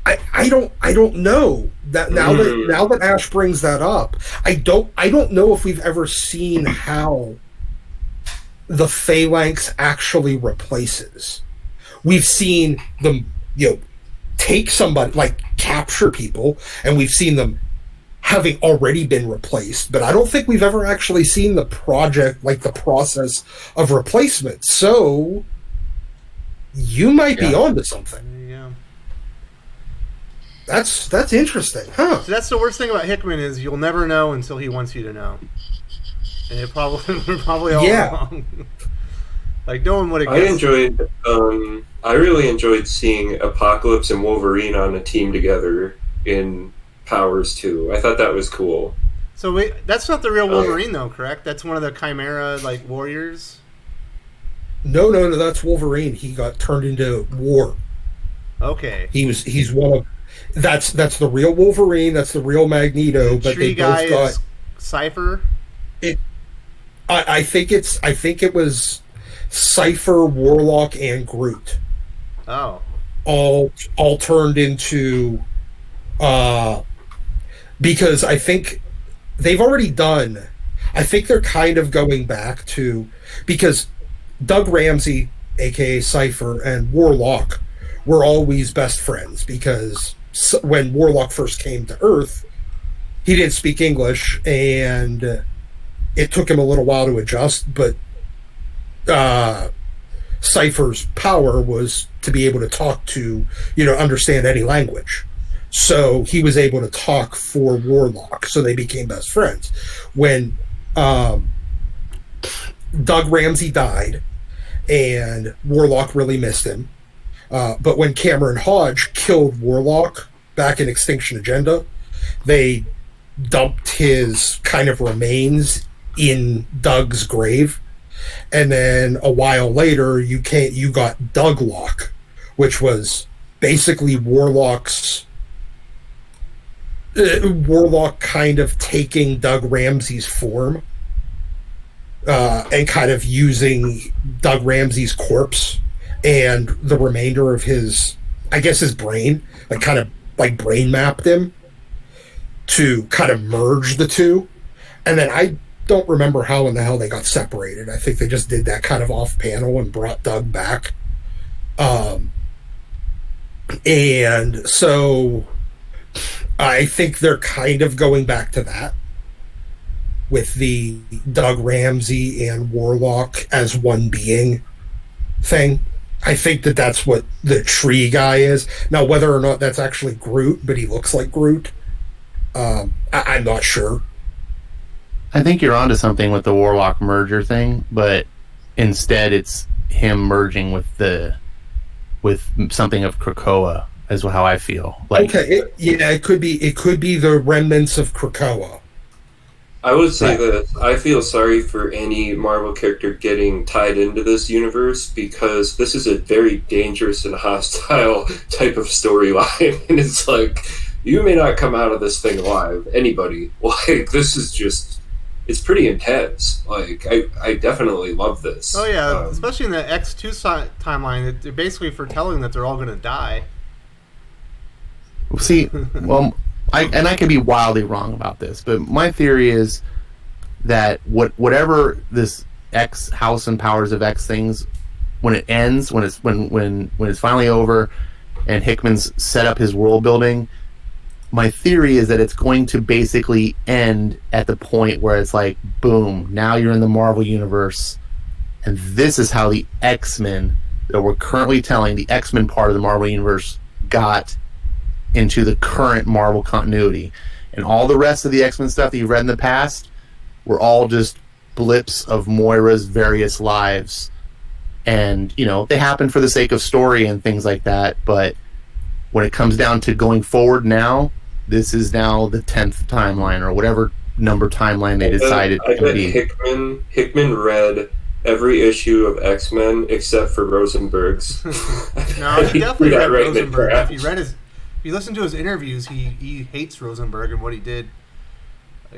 I don't know that now that Ash brings that up. I don't know if we've ever seen how the phalanx actually replaces. We've seen them, take somebody, capture people, and we've seen them having already been replaced, but I don't think we've ever actually seen the process of replacement. So you might be onto something. Yeah. That's interesting, huh? So that's the worst thing about Hickman is you'll never know until he wants you to know, and we're probably all wrong. No one would have guessed. I really enjoyed seeing Apocalypse and Wolverine on a team together in Powers 2. I thought that was cool. So that's not the real Wolverine though, correct? That's one of the Chimera warriors. No, that's Wolverine. He got turned into War. Okay. He's one of that's the real Wolverine. That's the real Magneto. But they both got Cypher. I think it was Cypher, Warlock, and Groot. Oh. All turned into because I think they've already done. I think they're kind of going back to, because Doug Ramsey, aka Cypher, and Warlock were always best friends, because when Warlock first came to Earth, he didn't speak English, and it took him a little while to adjust, but Cypher's power was to be able to talk to, understand any language. So he was able to talk for Warlock, so they became best friends. When Doug Ramsey died, and Warlock really missed him, but when Cameron Hodge killed Warlock back in Extinction Agenda, they dumped his kind of remains in Doug's grave. And then a while later, you got Douglock, which was basically Warlock kind of taking Doug Ramsey's form and kind of using Doug Ramsey's corpse and the remainder of his brain, kind of brain mapped him to kind of merge the two. And then I don't remember how in the hell they got separated. I think they just did that kind of off panel and brought Doug back. And so I think they're kind of going back to that with the Doug Ramsey and Warlock as one being thing. I think that's what the tree guy is. Now, whether or not that's actually Groot, but he looks like Groot, I'm not sure. I think you're onto something with the Warlock merger thing, but instead it's him merging with something of Krakoa, is how I feel. Okay, it could be the remnants of Krakoa. I would say that I feel sorry for any Marvel character getting tied into this universe, because this is a very dangerous and hostile type of storyline, and it's you may not come out of this thing alive. Anybody. This is just, it's pretty intense. I definitely love this. Oh yeah, especially in the X2 timeline, they're basically foretelling that they're all going to die. See, well, I could be wildly wrong about this, but my theory is that whatever this X House and Powers of X things, when it ends, when it's finally over, and Hickman's set up his world building, my theory is that it's going to basically end at the point where it's boom, now you're in the Marvel universe, and this is how the X-Men that we're currently telling, the X-Men part of the Marvel universe, got into the current Marvel continuity. And all the rest of the X-Men stuff that you've read in the past were all just blips of Moira's various lives and they happen for the sake of story and things like that. But when it comes down to going forward now, this is now the 10th timeline or whatever number timeline they decided I to bet be. Hickman read every issue of X-Men except for Rosenberg's. No, he definitely read right in the Rosenberg. trash. If you listen to his interviews, he hates Rosenberg and what he did.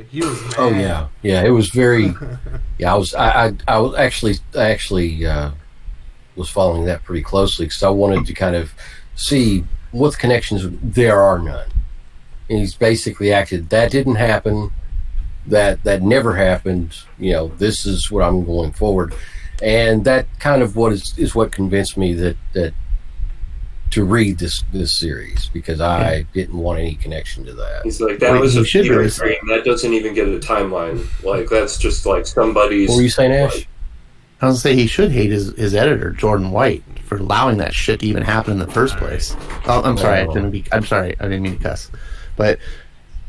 He was mad. Oh yeah. It was very. Yeah, I was actually was following that pretty closely because I wanted to kind of see what the connections. There are none. And he's basically acted. That didn't happen. That never happened. This is what I'm going forward, and that kind of what is what convinced me that to read this series, because I didn't want any connection to that. He's like, that was a theory frame. That doesn't even get a timeline. Like, that's just like somebody's... What were you saying, Ash? I was going to say he should hate his editor, Jordan White, for allowing that shit to even happen in the first place. Oh, I'm sorry. I'm sorry. I didn't mean to cuss. But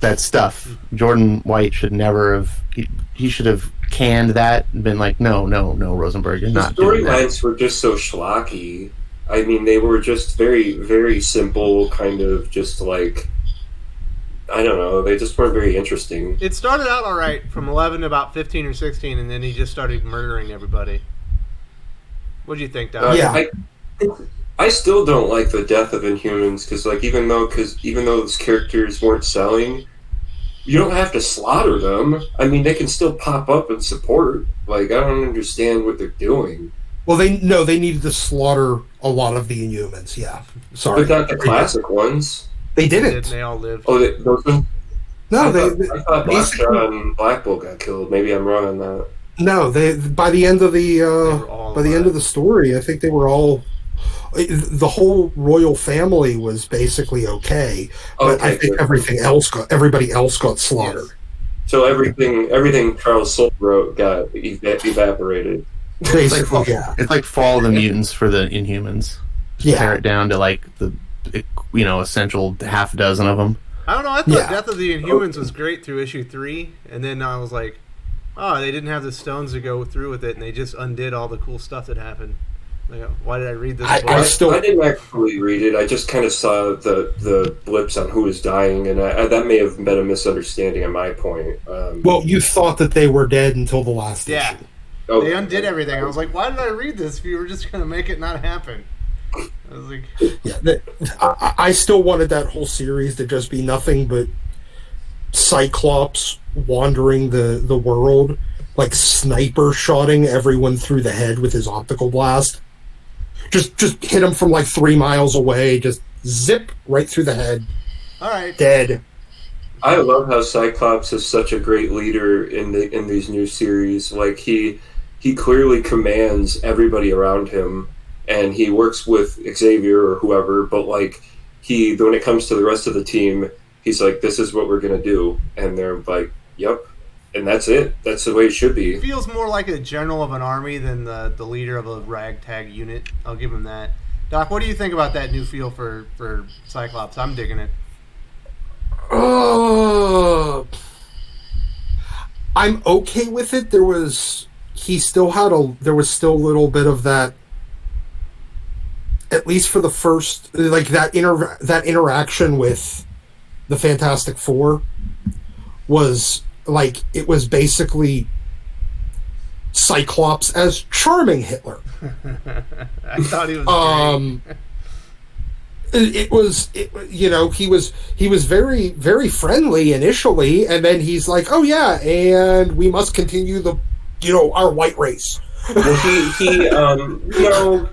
that stuff, Jordan White should never have... He should have canned that and been like, no, Rosenberg, you're not doing that. The storylines were just so schlocky. I mean, they were just very, very simple, kind of just like, I don't know, they just weren't very interesting. It started out all right from 11 to about 15 or 16, and then he just started murdering everybody. What do you think, Doc? I still don't like the death of Inhumans, because like even though those characters weren't selling, you don't have to slaughter them. I mean, they can still pop up and support. Like, I don't understand what they're doing. Well, they needed to slaughter a lot of the Inhumans. Yeah, sorry, but not the classic ones. They didn't. They all lived. Oh, those ones? No, I thought Blackjaw and Black Bolt got killed. Maybe I'm wrong on that. No, by the end of the story, I think they were all. The whole royal family was basically okay, but I think everybody else got slaughtered. Yes. So everything Charles Soule wrote got evaporated. Basically, It's like Fall of the Mutants for the Inhumans. Just pare it down to like the essential half dozen of them. I don't know. I thought Death of the Inhumans was great through issue 3, and then I was like, oh, they didn't have the stones to go through with it, and they just undid all the cool stuff that happened. Like, why did I read this book? I didn't actually read it. I just kind of saw the blips on who was dying, and that may have been a misunderstanding on my point. Well, you thought that they were dead until the last issue. Okay. They undid everything. I was like, why did I read this if you were just going to make it not happen? I was like... I still wanted that whole series to just be nothing but Cyclops wandering the world, like sniper shotting everyone through the head with his optical blast. Just hit him from like 3 miles away, just zip right through the head. All right. Dead. I love how Cyclops is such a great leader in these new series. Like he clearly commands everybody around him, and he works with Xavier or whoever. But like when it comes to the rest of the team, he's like, "This is what we're gonna do," and they're like, "Yep," and that's it. That's the way it should be. He feels more like a general of an army than the leader of a ragtag unit. I'll give him that. Doc, what do you think about that new feel for Cyclops? I'm digging it. I'm okay with it. There was still a little bit of that, at least for the first, like that interaction with the Fantastic Four was like, it was basically Cyclops as charming Hitler. I thought he was great. He was very, very friendly initially, and then he's like, oh yeah, and we must continue our white race. Well,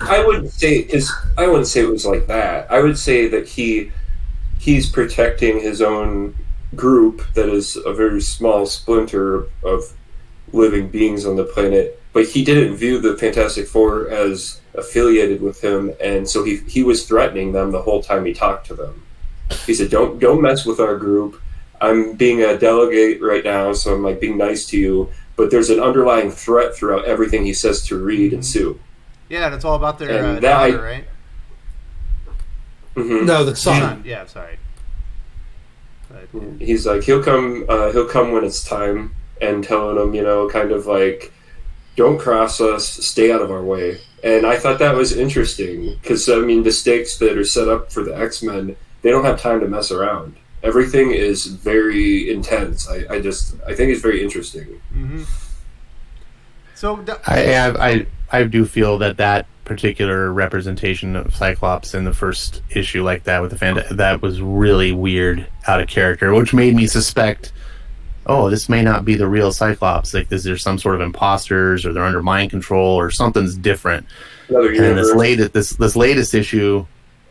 I wouldn't say it was like that. I would say that he's protecting his own group that is a very small splinter of living beings on the planet, but he didn't view the Fantastic Four as affiliated with him, and so he was threatening them the whole time he talked to them. He said, don't mess with our group. I'm being a delegate right now, so I'm like being nice to you, but there's an underlying threat throughout everything he says to Reed and Sue. Yeah, that's all about their daughter, right? Mm-hmm. No, the son. Yeah, sorry. He's like, he'll come when it's time, and telling them, kind of like, don't cross us, stay out of our way. And I thought that was interesting because, I mean, the stakes that are set up for the X-Men, they don't have time to mess around. Everything is very intense. I think it's very interesting. Mm-hmm. So I do feel that particular representation of Cyclops in the first issue, like that with the fan, that was really weird, out of character, which made me suspect, oh, this may not be the real Cyclops. Like, there's some sort of imposters, or they're under mind control, or something's different. And this latest issue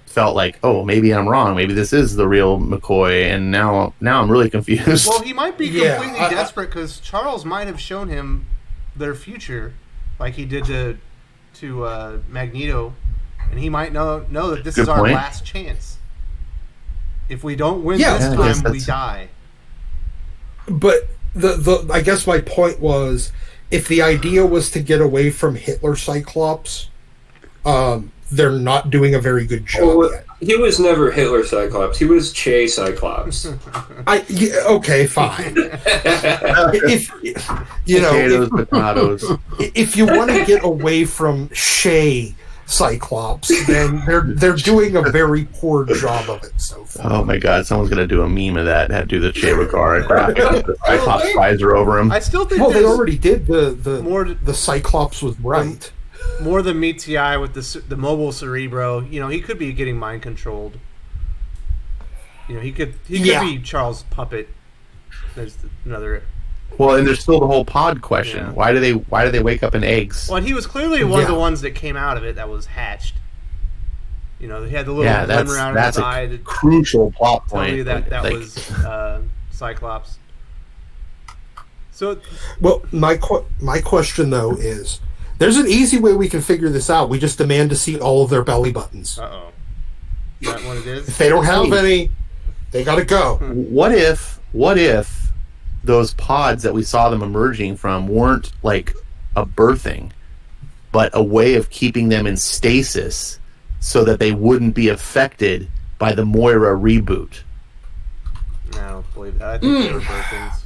felt like, oh, maybe I'm wrong. Maybe this is the real McCoy, and now I'm really confused. Well, he might be completely desperate because Charles might have shown him their future, like he did to Magneto, and he might know that this is our last chance. If we don't win this time, we die. But the I guess my point was, if the idea was to get away from Hitler Cyclops, they're not doing a very good job yet. He was never Hitler Cyclops. He was Che Cyclops. Okay, fine. If potatoes. If you want to get away from Che Cyclops, then they're doing a very poor job of it so far. Oh my god, someone's gonna do a meme of that. Have to do the Che Guevara graphic. The Cyclops visor over him. I still think. Well, they already did the Cyclops was right. More than meets the eye with the mobile Cerebro. You know, he could be getting mind controlled. You know, he could be Charles' puppet. There's another. Well, and there's still the whole pod question. Yeah. Why do they wake up in eggs? Well, and he was clearly one of the ones that came out of it that was hatched. You know, he had the little glimmer around his eye. That's a crucial plot point. Tell you that was Cyclops. So, well, my question though is, there's an easy way we can figure this out. We just demand to see all of their belly buttons. Uh-oh. Is that what it is? If they don't have any, they gotta go. What if those pods that we saw them emerging from weren't like a birthing, but a way of keeping them in stasis so that they wouldn't be affected by the Moira reboot? No, I don't believe that. I think they were birthings.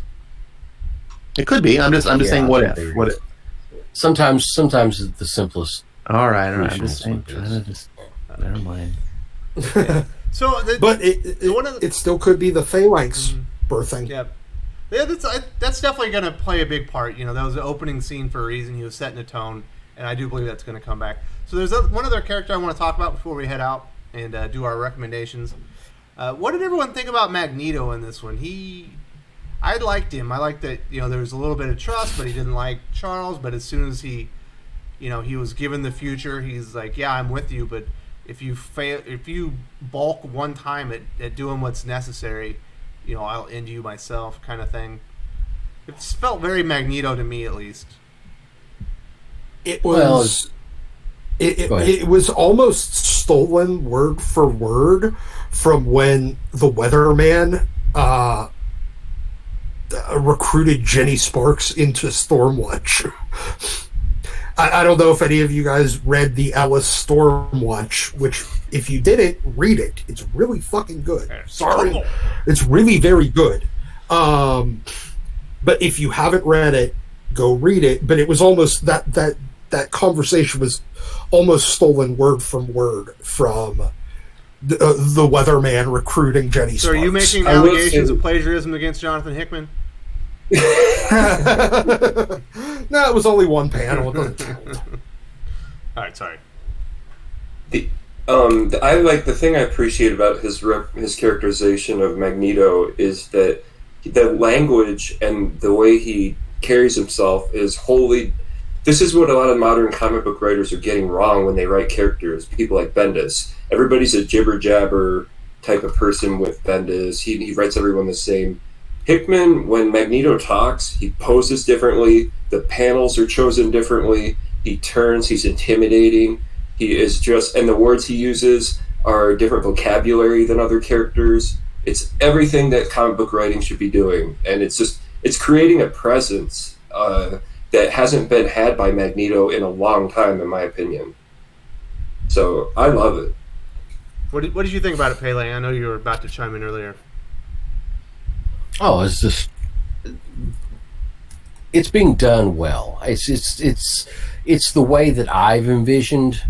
It could be. I'm just saying, what if? What if? Sometimes it's the simplest. All right. I'm just saying. Never mind. So, it still could be the Phalanx birthing. Yep. Yeah, that's definitely going to play a big part. You know, that was the opening scene for a reason. He was setting a tone, and I do believe that's going to come back. So there's one other character I want to talk about before we head out and do our recommendations. What did everyone think about Magneto in this one? I liked him. I liked that, you know, there was a little bit of trust, but he didn't like Charles. But as soon as he was given the future, he's like, yeah, I'm with you, but if you balk one time at doing what's necessary, you know, I'll end you myself, kind of thing. It felt very Magneto to me, at least. It was. It was almost stolen word for word from when the Weatherman recruited Jenny Sparks into Stormwatch. I don't know if any of you guys read the Alice Stormwatch, which, if you didn't, read it. It's really fucking good. Sorry. It's really very good. But if you haven't read it, go read it. But it was almost that conversation was almost stolen word from word from the Weatherman recruiting Jenny Sparks. So are you making allegations of plagiarism against Jonathan Hickman? No, it was only one panel. It doesn't count. All right, sorry. The thing I appreciate about his characterization of Magneto is that the language and the way he carries himself is wholly. This is what a lot of modern comic book writers are getting wrong when they write characters. People like Bendis. Everybody's a jibber jabber type of person with Bendis. He writes everyone the same. Hickman, when Magneto talks, he poses differently. The panels are chosen differently. He turns. He's intimidating. He is just, and the words he uses are different vocabulary than other characters. It's everything that comic book writing should be doing, and it's creating a presence that hasn't been had by Magneto in a long time, in my opinion. So I love it. What did you think about it, Pele? I know you were about to chime in earlier. Oh, it's just it's being done well. It's the way that I've envisioned,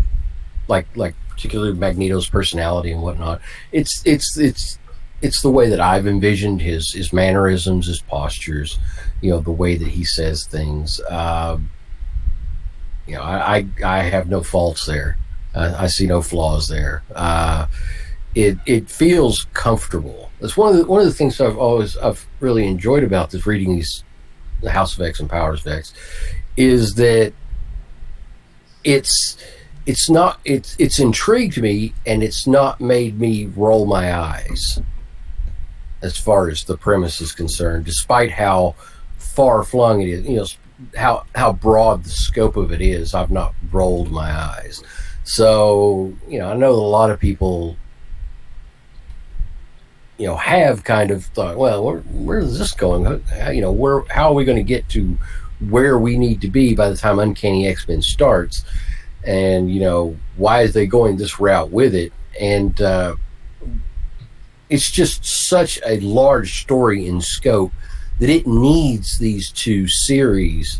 like particularly Magneto's personality and whatnot. It's the way that I've envisioned his mannerisms, his postures, the way that he says things. I have no faults there. I see no flaws there. It feels comfortable. That's one of the things I've really enjoyed about this, reading the House of X and Powers of X, is that it's intrigued me, and it's not made me roll my eyes as far as the premise is concerned, despite how far flung it is, how broad the scope of it is. I've not rolled my eyes. So, I know that a lot of people, have kind of thought, well, where is this going? How are we going to get to where we need to be by the time Uncanny X-Men starts? And, why is they going this route with it? And it's just such a large story in scope that it needs these two series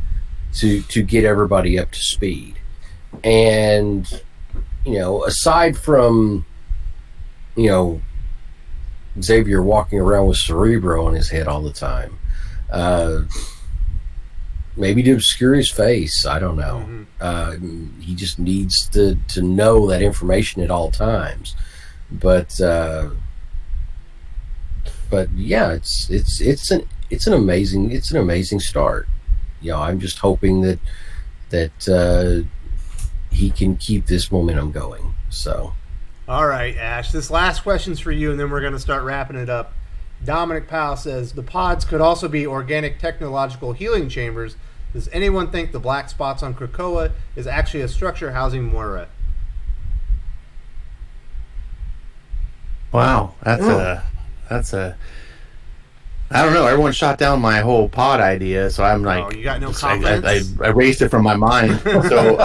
to get everybody up to speed. And, aside from, Xavier walking around with Cerebro on his head all the time, maybe to obscure his face, I don't know. Mm-hmm. He just needs to know that information at all times. But yeah, it's an amazing start. I'm just hoping that he can keep this momentum going. So, all right, Ash, this last question's for you, and then we're going to start wrapping it up. Dominic Powell says, the pods could also be organic technological healing chambers. Does anyone think the black spots on Krakoa is actually a structure housing Moira? Wow, that's a I don't know. Everyone shot down my whole pod idea, so I'm like, you got no confidence? I erased it from my mind. So,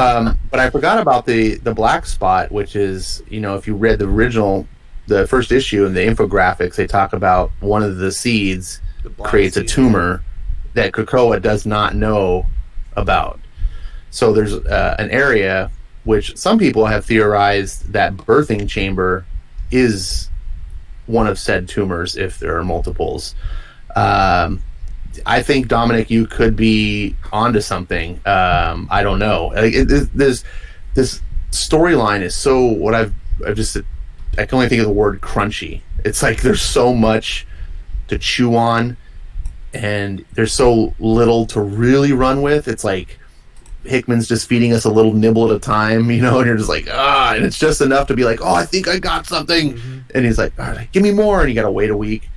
but I forgot about the black spot, which is, if you read the first issue in the infographics, they talk about one of the seeds creates a tumor that Krakoa does not know about. So there's an area which some people have theorized that birthing chamber is one of said tumors if there are multiples. I think, Dominic, you could be onto something. I don't know. This storyline is so I can only think of the word crunchy. It's like there's so much to chew on, and there's so little to really run with. It's like Hickman's just feeding us a little nibble at a time, and you're just like, and it's just enough to be like, oh, I think I got something. Mm-hmm. And he's like, all right, give me more, and you got to wait a week.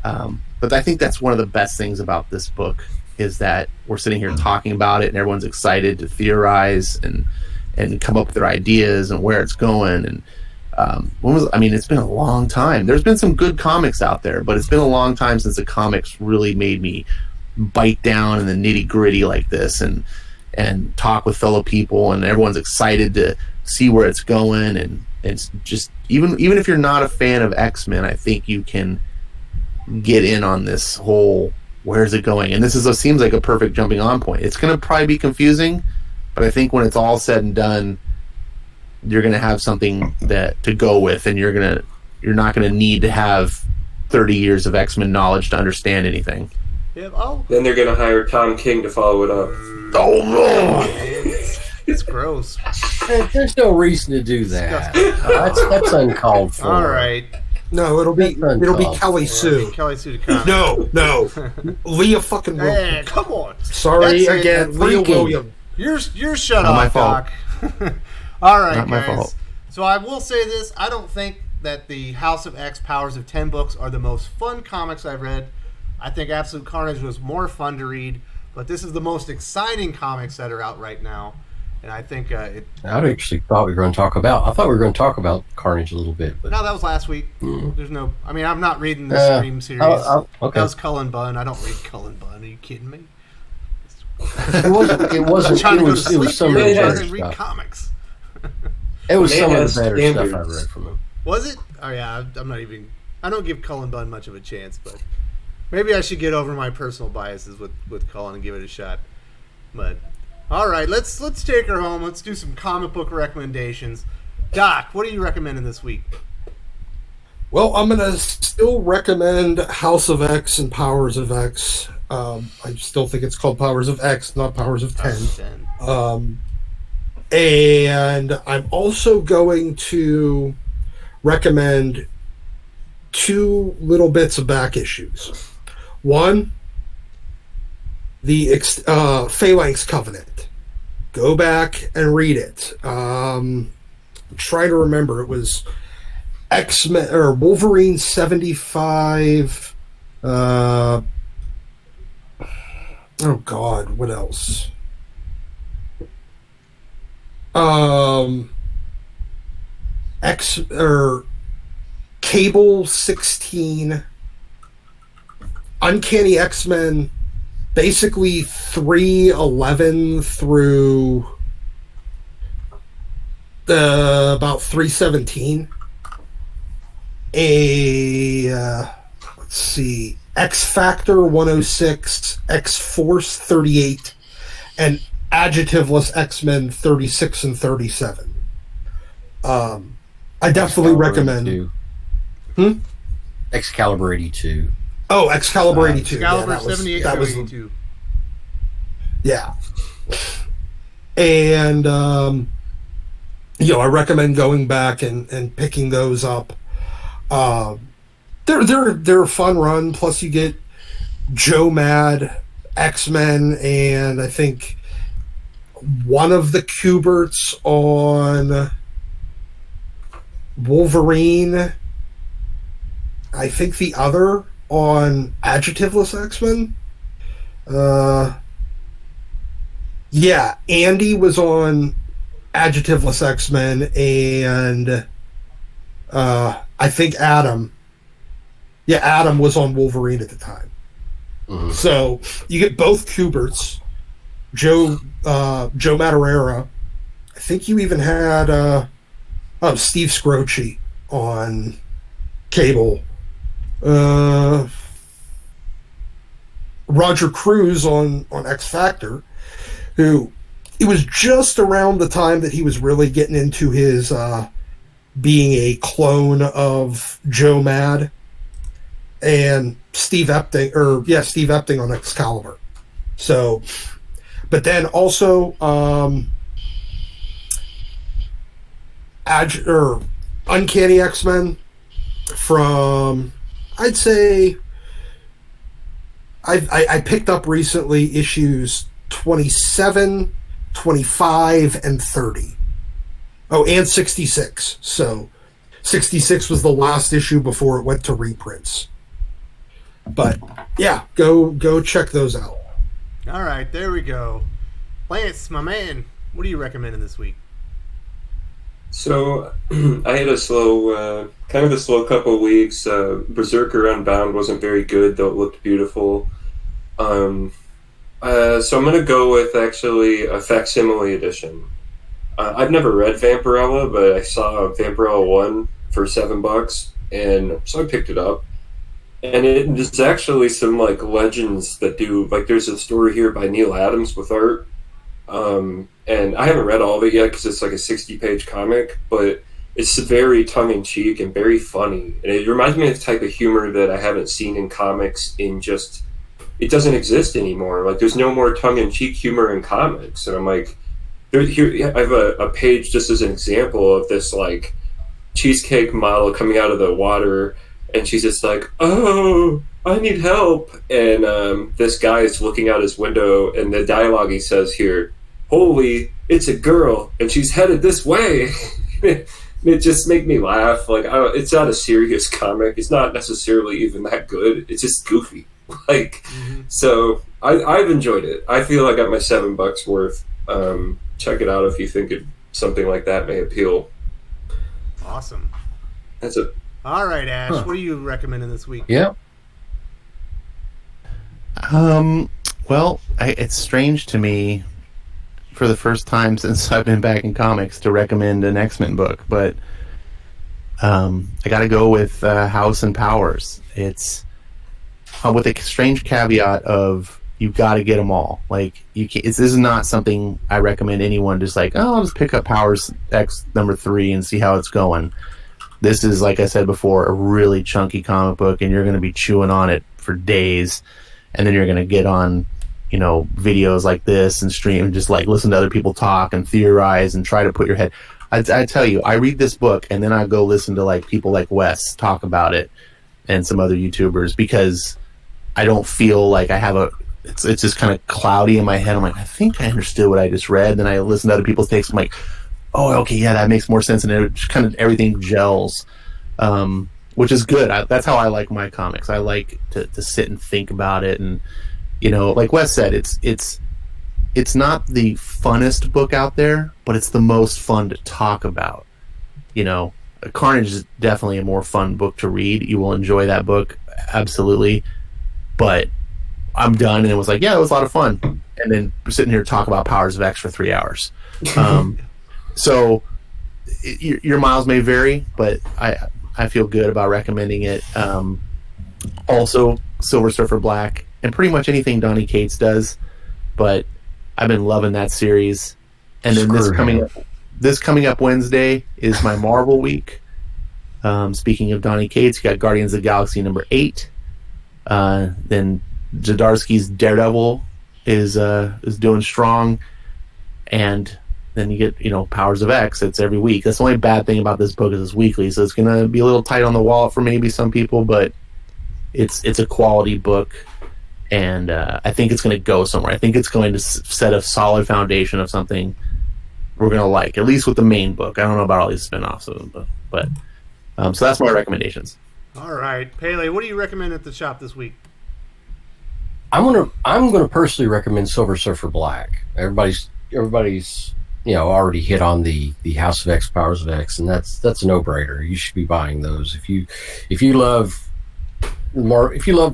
But I think that's one of the best things about this book is that we're sitting here talking about it, and everyone's excited to theorize and come up with their ideas and where it's going. And it's been a long time. There's been some good comics out there, but it's been a long time since the comics really made me bite down in the nitty gritty like this and talk with fellow people, and everyone's excited to see where it's going. And it's just, even if you're not a fan of X-Men, I think you can get in on this whole where's it going. And this seems like a perfect jumping on point. It's going to probably be confusing, but I think when it's all said and done, you're going to have something to go with, and you're not going to need to have 30 years of X-Men knowledge to understand anything. Yeah, then they're going to hire Tom King to follow it up. Oh no! It's gross. There's no reason to do that. That's uncalled for. All right. No, it'll be Kelly Sue. Kelly Sue to No, Leah fucking Williams. Hey, come on. Sorry again, Leah Williams. You're shut Not up, my fault. Doc. All right, Not my guys. fault. So I will say this: I don't think that the House of X Powers of 10 books are the most fun comics I've read. I think Absolute Carnage was more fun to read, but this is the most exciting comics that are out right now. And I think I actually thought we were going to talk about. I thought we were going to talk about Carnage a little bit, but no, that was last week. There's no. I mean, I'm not reading the Scream series. Okay. That was Cullen Bunn. I don't read Cullen Bunn. Are you kidding me? It wasn't. It was some of the better read stuff. Comics. It was some of the better standards. stuff I read from him. Was it? Oh yeah, I'm not even. I don't give Cullen Bunn much of a chance, but Maybe I should get over my personal biases with Cullen and give it a shot. But all right, let's take her home. Let's do some comic book recommendations. Doc, what are you recommending this week? Well, I'm going to still recommend House of X and Powers of X. I still think it's called Powers of X, not Powers of 10. And I'm also going to recommend 2 little bits of back issues. One, the Phalanx Covenant. Go back and read it. Try to remember. It was X-Men or Wolverine 75. Oh God, what else? X or Cable 16. Uncanny X-Men, basically 311 through about 317. Let's see, X Factor 106, X Force 38, and Adjectiveless X-Men 36 and 37. I definitely recommend. Excalibur 82. Oh, Excalibur 82. Excalibur 78 that was 82. Yeah. And, I recommend going back and picking those up. They're a fun run. Plus, you get Joe Mad, X-Men, and I think one of the Kuberts on Wolverine. I think the other on Adjectiveless X-Men. Yeah, Andy was on Adjectiveless X-Men, and I think Adam was on Wolverine at the time. Mm-hmm. So you get both Kuberts, Joe Madureira. I think you even had Steve Scroce on Cable. Roger Cruz on X Factor, who it was just around the time that he was really getting into his being a clone of Joe Mad, and Steve Epting on Excalibur. So, but then also Uncanny X-Men from, I'd say, I picked up recently issues 27, 25, and 30. Oh, and 66. So 66 was the last issue before it went to reprints. But yeah, go check those out. All right, there we go. Lance, my man, what are you recommending this week? So I had a slow couple of weeks. Berserker Unbound wasn't very good, though it looked beautiful. So I'm going to go with actually a facsimile edition. I've never read Vampirella, but I saw Vampirella 1 for $7, and so I picked it up. And there's actually some like legends that do, like there's a story here by Neil Adams with art. And I haven't read all of it yet because it's like a 60-page comic, but it's very tongue-in-cheek and very funny. And it reminds me of the type of humor that I haven't seen in comics it doesn't exist anymore. Like there's no more tongue-in-cheek humor in comics. And I'm like, here I have a page just as an example of this like cheesecake model coming out of the water, and she's just like, oh, I need help. And this guy is looking out his window, and the dialogue he says here, holy, it's a girl, and she's headed this way. It just made me laugh. Like, it's not a serious comic. It's not necessarily even that good. It's just goofy. Like, So I've enjoyed it. I feel I got my $7 worth. Check it out if you think something like that may appeal. Awesome. That's it. All right, Ash, what are you recommending this week? Yeah. Well, it's strange to me for the first time since I've been back in comics to recommend an X-Men book, but I got to go with House and Powers. It's with a strange caveat of you've got to get them all. Like, you can't, this is not something I recommend anyone just like, oh, I'll just pick up Powers X number 3 and see how it's going. This is, like I said before, a really chunky comic book, and you're going to be chewing on it for days, and then you're going to get on, you know, videos like this and stream and just like listen to other people talk and theorize and try to put your head. I tell you, I read this book and then I go listen to like people like Wes talk about it and some other YouTubers, because I don't feel like I have it's just kind of cloudy in my head. I'm like, I think I understood what I just read. Then I listen to other people's takes. I'm like, oh, okay, yeah, that makes more sense. And it just kind of everything gels, which is good. That's how I like my comics. I like to sit and think about it. And, you know, like Wes said, it's not the funnest book out there, but it's the most fun to talk about. You know, Carnage is definitely a more fun book to read. You will enjoy that book, absolutely. But I'm done, and it was like, yeah, it was a lot of fun. And then we're sitting here to talk about Powers of X for 3 hours. So your miles may vary, but I feel good about recommending it. Also, Silver Surfer Black, and pretty much anything Donny Cates does. But I've been loving that series. And then this coming up Wednesday is my Marvel week. Speaking of Donny Cates, you got Guardians of the Galaxy number 8. Then Zdarsky's Daredevil is doing strong, and then you get, you know, Powers of X. It's every week. That's the only bad thing about this book is it's weekly, so it's gonna be a little tight on the wallet for maybe some people, but it's a quality book. And I think it's going to go somewhere. I think it's going to set a solid foundation of something we're going to like, at least with the main book. I don't know about all these spin-offs of them, but so that's my recommendations. All right, Pele, what do you recommend at the shop this week? I'm gonna personally recommend Silver Surfer Black. Everybody's you know already hit on the House of X, Powers of X, and that's a no-brainer. You should be buying those if you love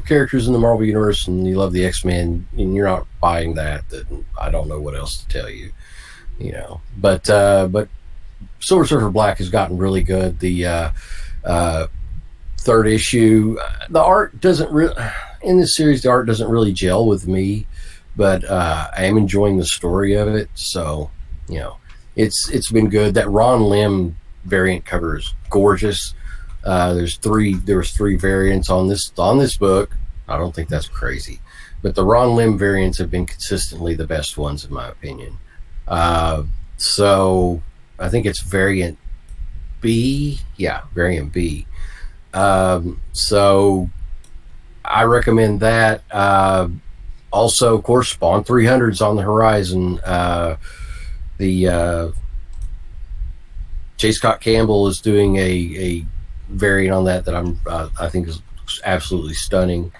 characters in the Marvel Universe and you love the X-Men and you're not buying that, then I don't know what else to tell you, you know. But Silver Surfer Black has gotten really good. The third issue, the art doesn't really, in this series, the art doesn't really gel with me, but I am enjoying the story of it. So, you know, it's been good. That Ron Lim variant cover is gorgeous. There was 3 variants on this book. I don't think that's crazy, but the Ron Lim variants have been consistently the best ones in my opinion. So I think it's variant B. Yeah, variant B. So I recommend that. Also, of course, Spawn 300's on the horizon. The J. Scott Campbell is doing a variant on that I think is absolutely stunning.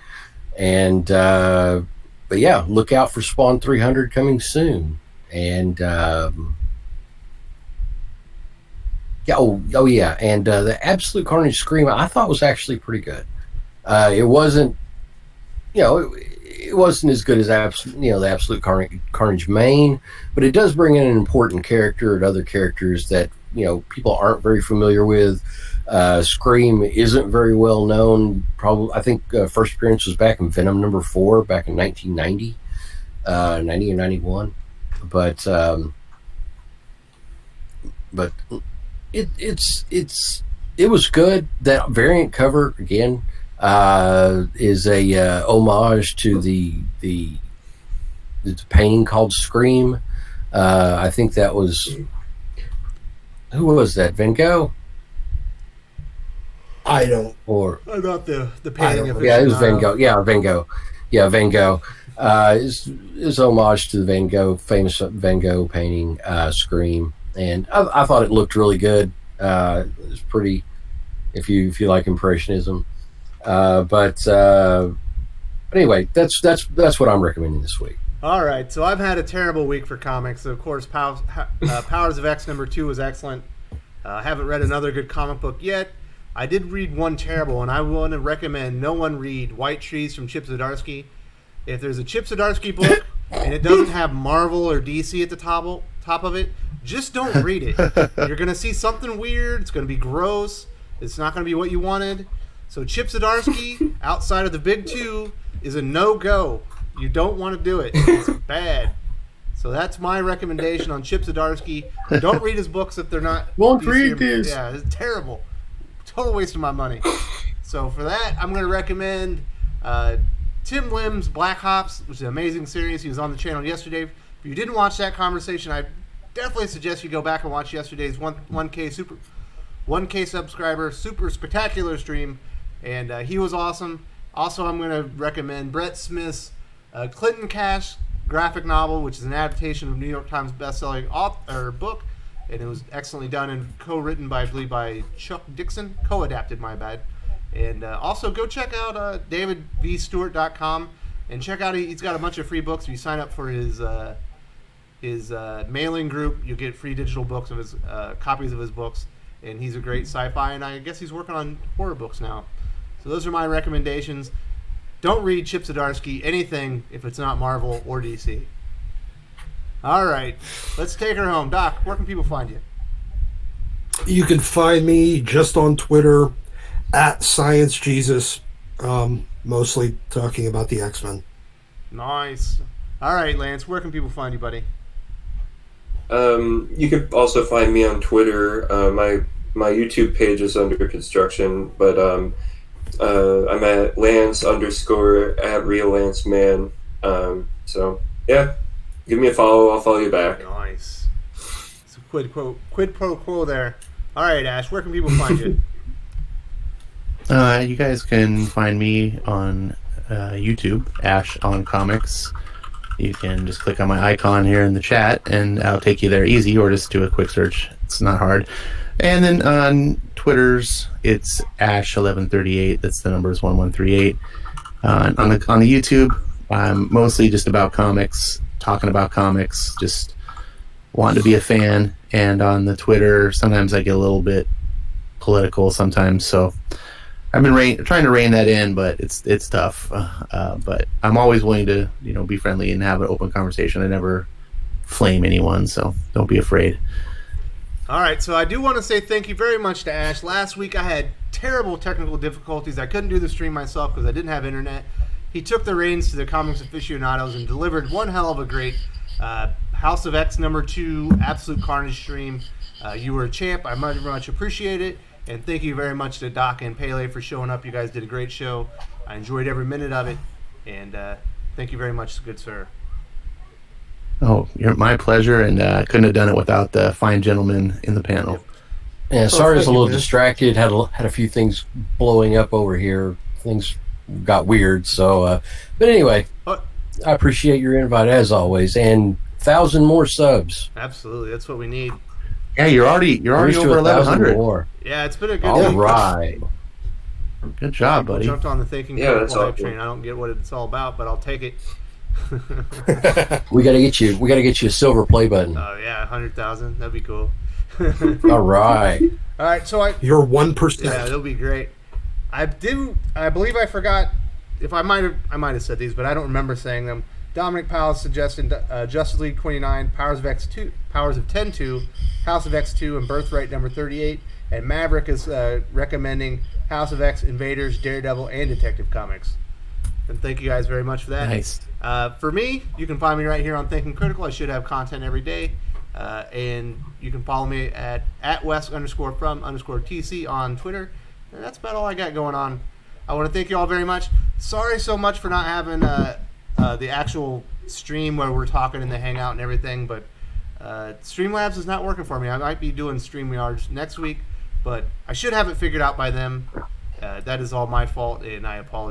And but yeah, look out for Spawn 300 coming soon. And yeah, oh yeah, and the Absolute Carnage Scream I thought was actually pretty good. It wasn't, you know, it wasn't as good as the Absolute Carnage main, but it does bring in an important character and other characters that, you know, people aren't very familiar with. Scream isn't very well known. Probably, I think first appearance was back in Venom number 4 back in 1990, 90 or 91. But it was good. That variant cover again is a homage to the painting called Scream. I think that was, who was that? Van Gogh? I don't. Or I thought the painting of it. Yeah, it was Van Gogh. Yeah, Van Gogh. Yeah, Van Gogh. Is homage to the Van Gogh, famous Van Gogh painting, Scream, and I thought it looked really good. It was pretty, if you like impressionism. But anyway, that's what I'm recommending this week. All right, so I've had a terrible week for comics. Of course, Powers of X number 2 was excellent. I haven't read another good comic book yet. I did read one terrible, and I want to recommend no one read White Trees from Chip Zdarsky. If there's a Chip Zdarsky book and it doesn't have Marvel or DC at the top of it, just don't read it. You're going to see something weird. It's going to be gross. It's not going to be what you wanted. So Chip Zdarsky, outside of the big 2, is a no-go. You don't want to do it. It's bad. So that's my recommendation on Chip Zdarsky. Don't read his books if they're not... Won't read this. Yeah, it's terrible. Total waste of my money. So for that, I'm going to recommend Tim Lim's Black Hops, which is an amazing series. He was on the channel yesterday. If you didn't watch that conversation, I definitely suggest you go back and watch yesterday's 1K subscriber super spectacular stream, and he was awesome. Also, I'm going to recommend Brett Smith's Clinton Cash graphic novel, which is an adaptation of New York Times best-selling book, and it was excellently done and co-written by, I believe, by Chuck Dixon, co-adapted, my bad. And also go check out davidvstewart.com and check out, he's got a bunch of free books. If you sign up for his mailing group, you'll get free digital books of his copies of his books, and he's a great sci-fi, and I guess he's working on horror books now. So those are my recommendations. Don't read Chip Zdarsky anything if it's not Marvel or DC. All right, let's take her home. Doc, where can people find you? You can find me just on Twitter at ScienceJesus, mostly talking about the X-Men. Nice. All right, Lance, where can people find you, buddy? You can also find me on Twitter. My YouTube page is under construction, but I'm at Lance_@RealLanceMan. So yeah, give me a follow. I'll follow you back. Nice. It's a quid pro quo there. All right, Ash, where can people find you? You guys can find me on YouTube, Ash on Comics. You can just click on my icon here in the chat, and I'll take you there easy, or just do a quick search. It's not hard. And then on Twitter's, it's Ash1138. That's the numbers 1138. On the YouTube, I'm mostly just about comics, talking about comics, just wanting to be a fan. And on the Twitter, sometimes I get a little bit political sometimes, so I've been trying to rein that in, but it's tough. But I'm always willing to be friendly and have an open conversation. I never flame anyone, so don't be afraid. All right, so I do want to say thank you very much to Ash. Last week I had terrible technical difficulties. I couldn't do the stream myself because I didn't have internet. He took the reins to the Comics Aficionados and delivered one hell of a great House of X #2 Absolute Carnage stream. You were a champ. I very much appreciate it. And thank you very much to Doc and Pele for showing up. You guys did a great show. I enjoyed every minute of it. And thank you very much, good sir. Oh, you're my pleasure, and I couldn't have done it without the fine gentlemen in the panel. Yeah, sorry, I was a little distracted. Had a few things blowing up over here. Things got weird. So, but anyway, I appreciate your invite as always, and 1,000 more subs. Absolutely, that's what we need. Yeah, you're already over 1,100. More. Yeah, it's been a good. All right. Good job, buddy. Jumped on the thinking hype train. I don't get what it's all about, but I'll take it. we gotta get you a silver play button. Oh yeah, 100,000. That'd be cool. All right. All right. So you're 1%. Yeah, that'll be great. I believe I forgot. If I might have said these, but I don't remember saying them. Dominic Powell suggested Justice League 29, Powers of 10-2, House of X2, and Birthright #38. And Maverick is recommending House of X, Invaders, Daredevil, and Detective Comics. And thank you guys very much for that. Nice. For me, you can find me right here on Thinking Critical. I should have content every day. And you can follow me at Wes_from_TC on Twitter. And that's about all I got going on. I want to thank you all very much. Sorry so much for not having the actual stream where we're talking in the Hangout and everything, but Streamlabs is not working for me. I might be doing StreamYards next week, but I should have it figured out by then. That is all my fault, and I apologize.